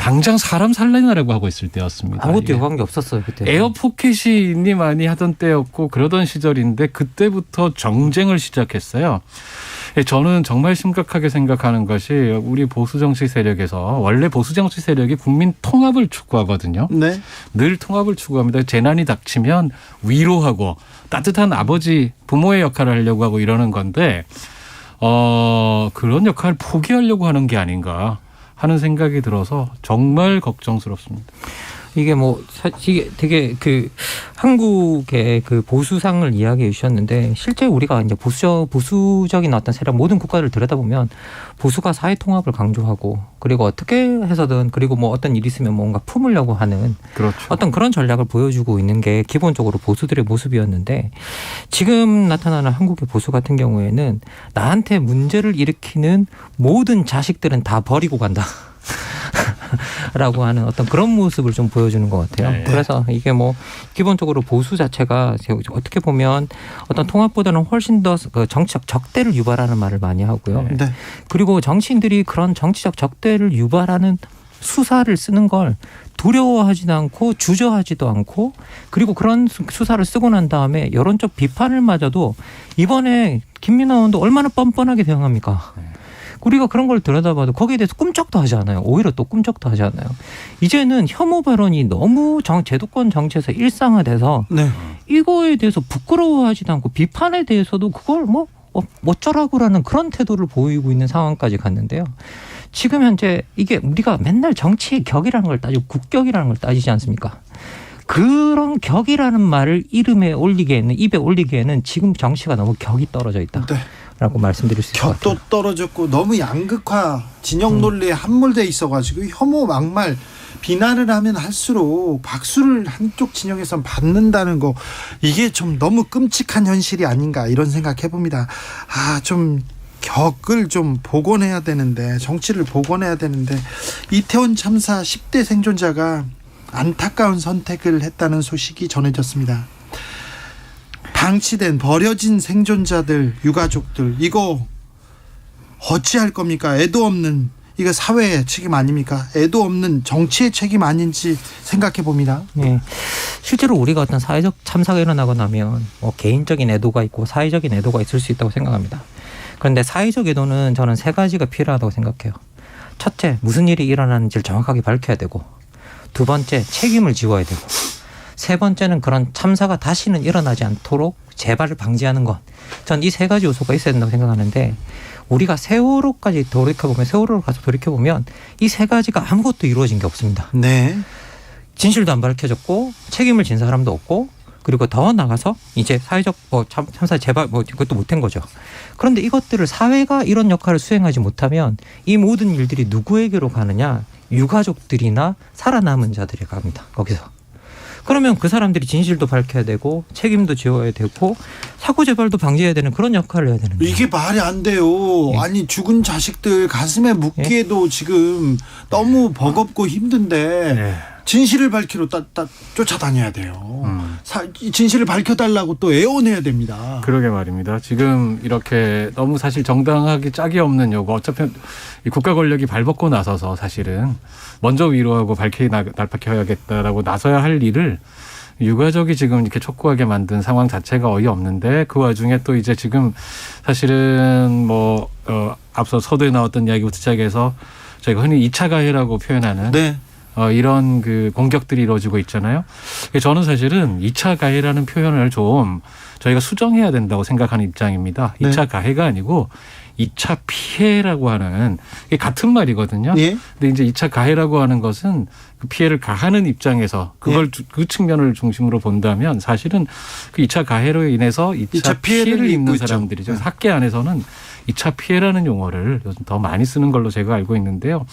당장 사람 살려내라고 하고 있을 때였습니다. 아무것도 요구한 게 없었어요 그때. 에어포켓이 있니 많이 하던 때였고 그러던 시절인데 그때부터 정쟁을 시작했어요. 저는 정말 심각하게 생각하는 것이 우리 보수 정치 세력에서 원래 보수 정치 세력이 국민 통합을 추구하거든요. 네. 늘 통합을 추구합니다. 재난이 닥치면 위로하고 따뜻한 아버지 부모의 역할을 하려고 하고 이러는 건데 그런 역할을 포기하려고 하는 게 아닌가 하는 생각이 들어서 정말 걱정스럽습니다. 이게 이게 되게 한국의 보수상을 이야기해 주셨는데 실제 우리가 이제 보수적인 어떤 세력 모든 국가를 들여다보면 보수가 사회 통합을 강조하고 그리고 어떻게 해서든 그리고 어떤 일이 있으면 뭔가 품으려고 하는 그렇죠. 어떤 그런 전략을 보여주고 있는 게 기본적으로 보수들의 모습이었는데 지금 나타나는 한국의 보수 같은 경우에는 나한테 문제를 일으키는 모든 자식들은 다 버리고 간다. 라고 하는 어떤 그런 모습을 좀 보여주는 것 같아요. 네. 그래서 이게 기본적으로 보수 자체가 어떻게 보면 어떤 통합보다는 훨씬 더 정치적 적대를 유발하는 말을 많이 하고요. 네. 그리고 정치인들이 그런 정치적 적대를 유발하는 수사를 쓰는 걸 두려워하지도 않고 주저하지도 않고 그리고 그런 수사를 쓰고 난 다음에 여론적 비판을 맞아도 이번에 김민하 의원도 얼마나 뻔뻔하게 대응합니까? 우리가 그런 걸 들여다봐도 거기에 대해서 꿈쩍도 하지 않아요. 오히려 또 꿈쩍도 하지 않아요. 이제는 혐오 발언이 너무 제도권 정치에서 일상화돼서 네. 이거에 대해서 부끄러워하지도 않고 비판에 대해서도 그걸 어쩌라고라는 그런 태도를 보이고 있는 상황까지 갔는데요. 지금 현재 이게 우리가 맨날 정치의 격이라는 걸 따지고 국격이라는 걸 따지지 않습니까? 그런 격이라는 말을 입에 올리기에는 지금 정치가 너무 격이 떨어져 있다. 네. 라고 말씀드릴 수 있을 것 같아요. 격도 떨어졌고 너무 양극화 진영 논리에 함몰돼 있어가지고 혐오 막말 비난을 하면 할수록 박수를 한쪽 진영에서 받는다는 거 이게 좀 너무 끔찍한 현실이 아닌가 이런 생각 해봅니다. 좀 격을 좀 복원해야 되는데 정치를 복원해야 되는데 이태원 참사 10대 생존자가 안타까운 선택을 했다는 소식이 전해졌습니다. 방치된 버려진 생존자들 유가족들 이거 어찌할 겁니까? 애도 없는 이거 사회의 책임 아닙니까? 애도 없는 정치의 책임 아닌지 생각해 봅니다. 네. 실제로 우리가 어떤 사회적 참사가 일어나고 나면 개인적인 애도가 있고 사회적인 애도가 있을 수 있다고 생각합니다. 그런데 사회적 애도는 저는 세 가지가 필요하다고 생각해요. 첫째, 무슨 일이 일어났는지를 정확하게 밝혀야 되고 두 번째, 책임을 지워야 되고 세 번째는 그런 참사가 다시는 일어나지 않도록 재발을 방지하는 것. 전 이 세 가지 요소가 있어야 된다고 생각하는데 우리가 세월호를 가서 돌이켜보면 이 세 가지가 아무것도 이루어진 게 없습니다. 네. 진실도 안 밝혀졌고 책임을 진 사람도 없고 그리고 더 나가서 이제 사회적 참사 재발 그것도 못한 거죠. 그런데 이것들을 사회가 이런 역할을 수행하지 못하면 이 모든 일들이 누구에게로 가느냐? 유가족들이나 살아남은 자들에 갑니다. 거기서. 그러면 그 사람들이 진실도 밝혀야 되고 책임도 지어야 되고 사고 재발도 방지해야 되는 그런 역할을 해야 되는데 이게 말이 안 돼요. 아니 죽은 자식들 가슴에 묻기에도 지금 너무 버겁고 힘든데 진실을 밝히러 쫓아다녀야 돼요. 진실을 밝혀달라고 또 애원해야 됩니다. 그러게 말입니다. 지금 이렇게 너무 사실 정당하게 짝이 없는 요구 어차피 이 국가 권력이 발벗고 나서서 사실은 먼저 위로하고 날박혀야겠다라고 나서야 할 일을 유가족이 지금 이렇게 촉구하게 만든 상황 자체가 어이없는데 그 와중에 또 이제 지금 사실은 앞서 서두에 나왔던 이야기부터 시작해서 저희가 흔히 2차 가해라고 표현하는 네. 이런 공격들이 이루어지고 있잖아요. 저는 사실은 2차 가해라는 표현을 좀 저희가 수정해야 된다고 생각하는 입장입니다. 네. 2차 가해가 아니고 2차 피해라고 하는 이게 같은 말이거든요. 예. 근데 이제 2차 가해라고 하는 것은 그 피해를 가하는 입장에서 그걸 그 측면을 중심으로 본다면 사실은 그 2차 가해로 인해서 2차 피해를 입는 사람들이죠. 학계 안에서는 2차 피해라는 용어를 요즘 더 많이 쓰는 걸로 제가 알고 있는데요.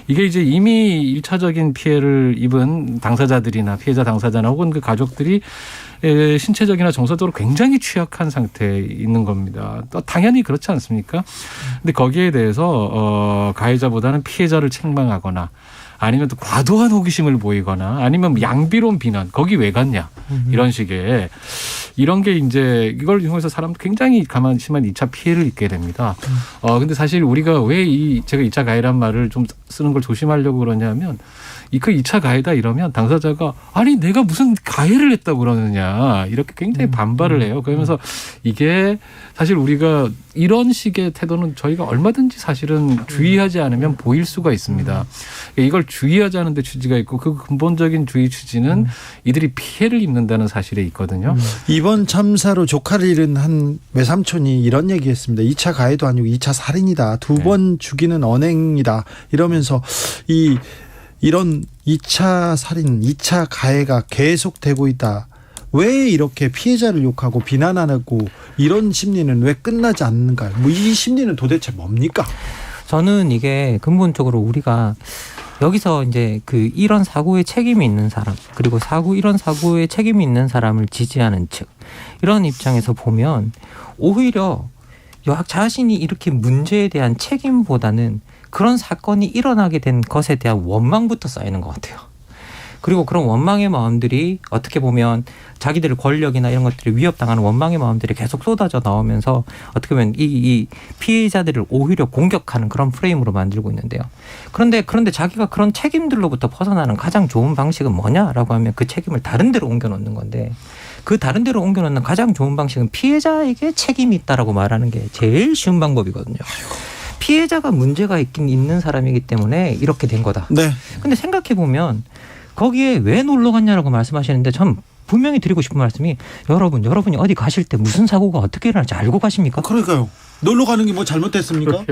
이게 이제 이미 1차적인 피해를 입은 당사자들이나 피해자 당사자나 혹은 그 가족들이 신체적이나 정서적으로 굉장히 취약한 상태에 있는 겁니다. 또 당연히 그렇지 않습니까? 근데 거기에 대해서 가해자보다는 피해자를 책망하거나 아니면 또 과도한 호기심을 보이거나 아니면 양비론 비난 거기 왜 갔냐 이런 식의 이런 게 이제 이걸 이용해서 사람도 굉장히 심한 2차 피해를 입게 됩니다. 근데 사실 우리가 왜 제가 2차 가해란 말을 좀 쓰는 걸 조심하려고 그러냐면 그 2차 가해다 이러면 당사자가 아니 내가 무슨 가해를 했다고 그러느냐 이렇게 굉장히 반발을 해요. 그러면서 이게 사실 우리가 이런 식의 태도는 저희가 얼마든지 사실은 주의하지 않으면 보일 수가 있습니다. 이걸 주의하자는 데 취지가 있고 그 근본적인 주의 취지는 이들이 피해를 입는다는 사실에 있거든요. 이번 참사로 조카를 잃은 한 외삼촌이 이런 얘기했습니다. 2차 가해도 아니고 2차 살인이다. 2번 죽이는 언행이다. 이러면서 이런 2차 살인, 2차 가해가 계속되고 있다. 왜 이렇게 피해자를 욕하고 비난하고 이런 심리는 왜 끝나지 않는가요? 이 심리는 도대체 뭡니까? 저는 이게 근본적으로 우리가 여기서 이제 이런 사고에 책임이 있는 사람, 그리고 이런 사고에 책임이 있는 사람을 지지하는 측, 이런 입장에서 보면 오히려 자신이 이렇게 문제에 대한 책임보다는 그런 사건이 일어나게 된 것에 대한 원망부터 쌓이는 것 같아요. 그리고 그런 원망의 마음들이 어떻게 보면 자기들의 권력이나 이런 것들이 위협당하는 원망의 마음들이 계속 쏟아져 나오면서 어떻게 보면 이 피해자들을 오히려 공격하는 그런 프레임으로 만들고 있는데요. 그런데 자기가 그런 책임들로부터 벗어나는 가장 좋은 방식은 뭐냐라고 하면 그 책임을 다른 데로 옮겨놓는 건데 그 다른 데로 옮겨놓는 가장 좋은 방식은 피해자에게 책임이 있다라고 말하는 게 제일 쉬운 방법이거든요. 피해자가 문제가 있는 사람이기 때문에 이렇게 된 거다. 네. 근데 생각해 보면 거기에 왜 놀러 갔냐라고 말씀하시는데 전 분명히 드리고 싶은 말씀이 여러분이 어디 가실 때 무슨 사고가 어떻게 일어날지 알고 가십니까? 그러니까요. 놀러 가는 게 뭐 잘못됐습니까?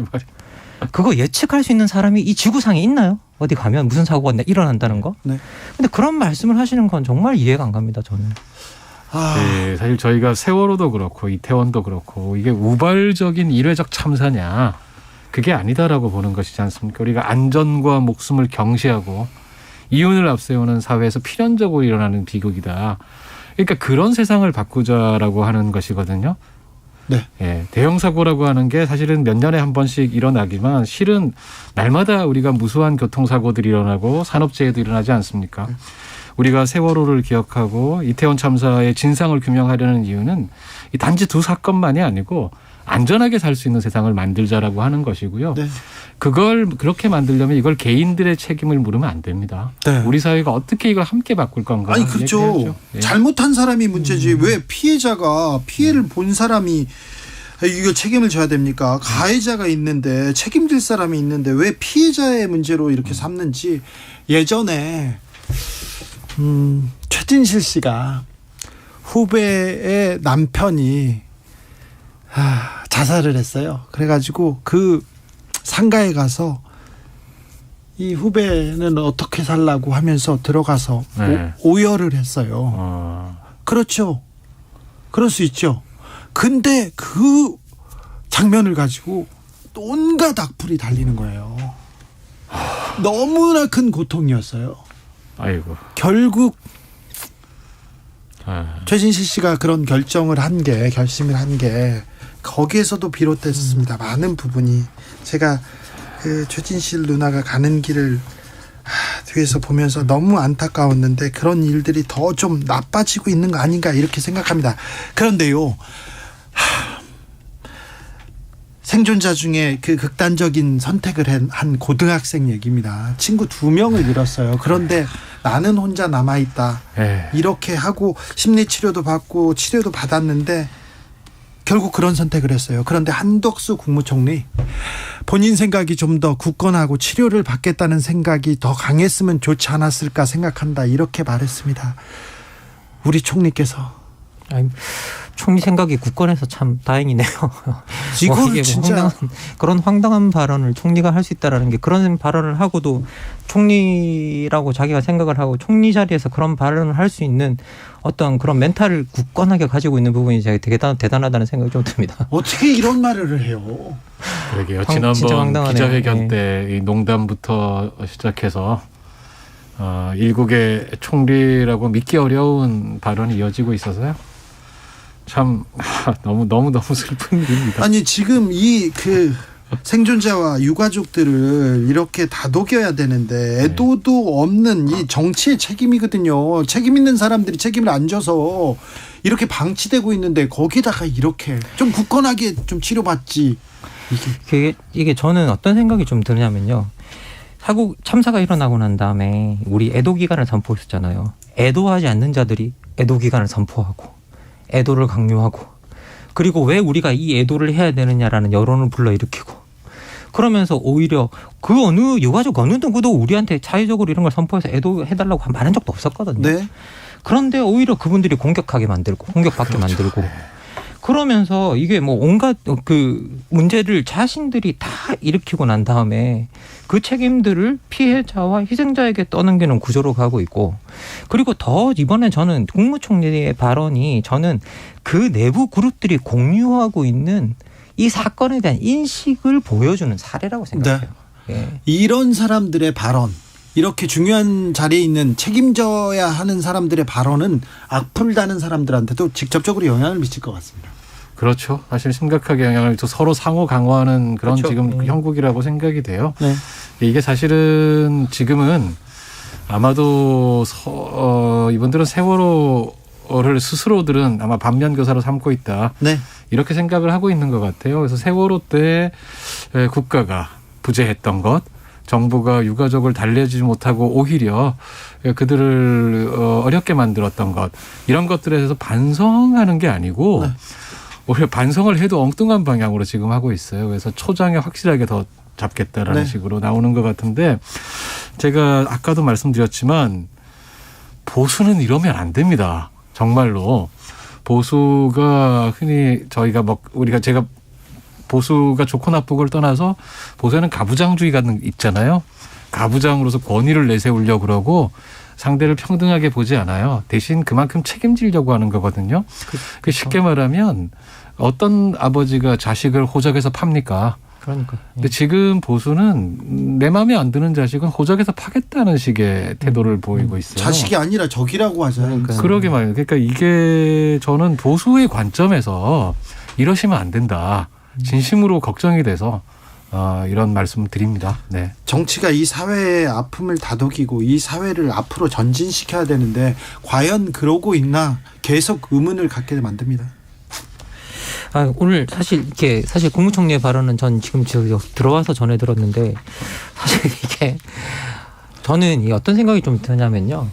그거 예측할 수 있는 사람이 이 지구상에 있나요? 어디 가면 무슨 사고가 일어난다는 거? 네. 근데 그런 말씀을 하시는 건 정말 이해가 안 갑니다, 저는. 네, 사실 저희가 세월호도 그렇고 이태원도 그렇고 이게 우발적인 일회적 참사냐 그게 아니다라고 보는 것이지 않습니까? 우리가 안전과 목숨을 경시하고 이윤을 앞세우는 사회에서 필연적으로 일어나는 비극이다. 그러니까 그런 세상을 바꾸자라고 하는 것이거든요. 네. 예, 대형 사고라고 하는 게 사실은 몇 년에 한 번씩 일어나기만 실은 날마다 우리가 무수한 교통사고들이 일어나고 산업재해도 일어나지 않습니까? 우리가 세월호를 기억하고 이태원 참사의 진상을 규명하려는 이유는 이 단지 두 사건만이 아니고 안전하게 살 수 있는 세상을 만들자라고 하는 것이고요. 네. 그걸 그렇게 만들려면 이걸 개인들의 책임을 물으면 안 됩니다. 네. 우리 사회가 어떻게 이걸 함께 바꿀 건가. 아니 그렇죠. 네. 잘못한 사람이 문제지 왜 피해자가 피해를 본 사람이 이거 책임을 져야 됩니까? 가해자가 있는데 책임질 사람이 있는데 왜 피해자의 문제로 이렇게 삼는지. 예전에 최진실 씨가 후배의 남편이 자살을 했어요. 그래가지고 그 상가에 가서 이 후배는 어떻게 살라고 하면서 들어가서 네. 오열을 했어요. 그렇죠. 그럴 수 있죠. 근데 그 장면을 가지고 온갖 악플이 달리는 거예요. 너무나 큰 고통이었어요. 아이고. 결국 최진실 씨가 그런 결심을 한 게 거기에서도 비롯됐습니다. 많은 부분이 제가 그 최진실 누나가 가는 길을 뒤에서 보면서 너무 안타까웠는데 그런 일들이 더 좀 나빠지고 있는 거 아닌가 이렇게 생각합니다. 그런데요, 생존자 중에 그 극단적인 선택을 한 고등학생 얘기입니다. 친구 2명을 잃었어요. 그런데 나는 혼자 남아있다. 이렇게 하고 심리치료도 받고 치료도 받았는데 결국 그런 선택을 했어요. 그런데 한덕수 국무총리 본인 생각이 좀 더 굳건하고 치료를 받겠다는 생각이 더 강했으면 좋지 않았을까 생각한다. 이렇게 말했습니다. 우리 총리께서. 총리 생각이 굳건해서 참 다행이네요. 이거 진짜 그런 황당한 발언을 총리가 할 수 있다라는 게 그런 발언을 하고도 총리라고 자기가 생각을 하고 총리 자리에서 그런 발언을 할 수 있는 어떤 그런 멘탈을 굳건하게 가지고 있는 부분이 되게 대단하다는 생각이 좀 듭니다. 어떻게 이런 말을 해요? 그러게요. 지난번 기자회견 때 농담부터 시작해서 일국의 총리라고 믿기 어려운 발언이 이어지고 있어서요. 참 너무 슬픈 일입니다. 아니 지금 이 생존자와 유가족들을 이렇게 다독여야 되는데 애도도 없는 이 정치의 책임이거든요. 책임 있는 사람들이 책임을 안 져서 이렇게 방치되고 있는데 거기다가 이렇게 좀 굳건하게 좀 치료받지. 이게 저는 어떤 생각이 좀 드냐면요. 사고 참사가 일어나고 난 다음에 우리 애도 기간을 선포했었잖아요. 애도하지 않는 자들이 애도 기간을 선포하고 애도를 강요하고 그리고 왜 우리가 이 애도를 해야 되느냐라는 여론을 불러일으키고 그러면서 오히려 그 어느 유가족 어느 누구도 우리한테 자의적으로 이런 걸 선포해서 애도해달라고 말한 적도 없었거든요. 네. 그런데 오히려 그분들이 공격하게 만들고 공격받게 만들고 그러면서 이게 뭐 온갖 그 문제를 자신들이 다 일으키고 난 다음에 그 책임들을 피해자와 희생자에게 떠넘기는 구조로 가고 있고 그리고 더 이번에 저는 국무총리의 발언이 저는 그 내부 그룹들이 공유하고 있는 이 사건에 대한 인식을 보여주는 사례라고 생각해요. 예. 이런 사람들의 발언, 이렇게 중요한 자리에 있는 책임져야 하는 사람들의 발언은 악플 다는 사람들한테도 직접적으로 영향을 미칠 것 같습니다. 그렇죠. 사실 심각하게 영향을 또 서로 상호 강화하는 그런 그렇죠. 지금 형국이라고 생각이 돼요. 네. 이게 사실은 지금은 아마도 이분들은 세월호를 스스로들은 아마 반면교사로 삼고 있다. 네. 이렇게 생각을 하고 있는 것 같아요. 그래서 세월호 때 국가가 부재했던 것, 정부가 유가족을 달래지 못하고 오히려 그들을 어렵게 만들었던 것, 이런 것들에 대해서 반성하는 게 아니고 오히려 반성을 해도 엉뚱한 방향으로 지금 하고 있어요. 그래서 초장에 확실하게 더 잡겠다라는 식으로 나오는 것 같은데 제가 아까도 말씀드렸지만 보수는 이러면 안 됩니다. 정말로. 보수가 흔히 제가 보수가 좋고 나쁘고를 떠나서 보수에는 가부장주의가 있잖아요. 가부장으로서 권위를 내세우려고 그러고 상대를 평등하게 보지 않아요. 대신 그만큼 책임지려고 하는 거거든요. 그 쉽게 말하면 어떤 아버지가 자식을 호적에서 팝니까? 그러니까. 근데 지금 보수는 내 마음에 안 드는 자식은 호적에서 파겠다는 식의 태도를 보이고 있어요. 자식이 아니라 적이라고 하잖아요. 그러게 말이에요. 그러니까 이게 저는 보수의 관점에서 이러시면 안 된다. 진심으로 걱정이 돼서 이런 말씀 드립니다. 네. 정치가 이 사회의 아픔을 다독이고 이 사회를 앞으로 전진시켜야 되는데 과연 그러고 있나 계속 의문을 갖게 만듭니다. 오늘 사실 국무총리의 발언은 전 지금 들어와서 전해 들었는데 사실 이게 저는 어떤 생각이 좀 드냐면요.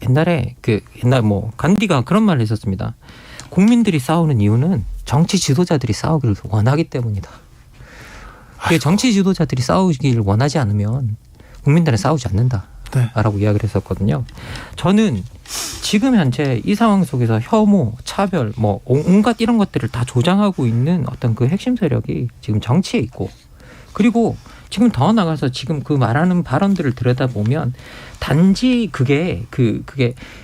옛날에 간디가 그런 말을 했었습니다. 국민들이 싸우는 이유는 정치 지도자들이 싸우기를 원하기 때문이다. 정치 지도자들이 싸우기를 원하지 않으면 국민들은 싸우지 않는다라고 이야기를 했었거든요. 저는 지금 현재 이 상황 속에서 혐오, 차별, 온갖 이런 것들을 다 조장하고 있는 어떤 그 핵심 세력이 지금 정치에 있고 그리고 지금 더 나가서 지금 그 말하는 발언들을 들여다보면 단지 그게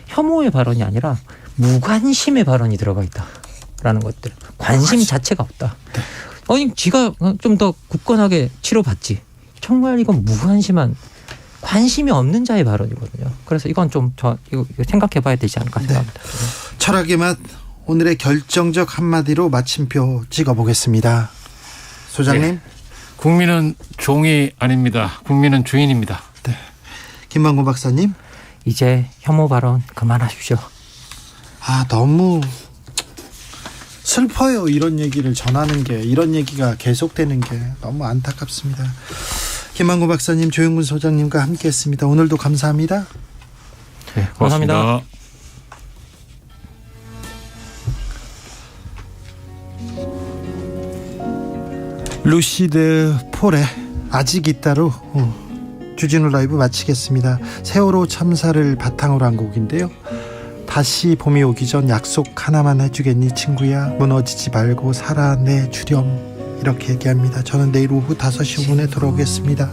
혐오의 발언이 아니라 무관심의 발언이 들어가 있다라는 것들. 관심 자체가 없다. 아니 지가 좀 더 굳건하게 치료받지. 정말 이건 무관심한 관심이 없는 자의 발언이거든요. 그래서 이건 좀 이거 생각해봐야 되지 않을까 생각합니다. 철학의 맛 오늘의 결정적 한마디로 마침표 찍어보겠습니다. 소장님. 네. 국민은 종이 아닙니다. 국민은 주인입니다. 네. 김만곤 박사님. 이제 혐오 발언 그만하십시오. 너무 슬퍼요. 이런 얘기를 전하는 게, 이런 얘기가 계속되는 게 너무 안타깝습니다. 김만곤 박사님, 조영근 소장님과 함께했습니다. 오늘도 감사합니다. 네, 고맙습니다. 루시드 폴의 아직 있다로 주진우 라이브 마치겠습니다. 세월호 참사를 바탕으로 한 곡인데요. 다시 봄이 오기 전 약속 하나만 해주겠니 친구야, 무너지지 말고 살아내 주렴, 이렇게 얘기합니다. 저는 내일 오후 5시 5분에 돌아오겠습니다.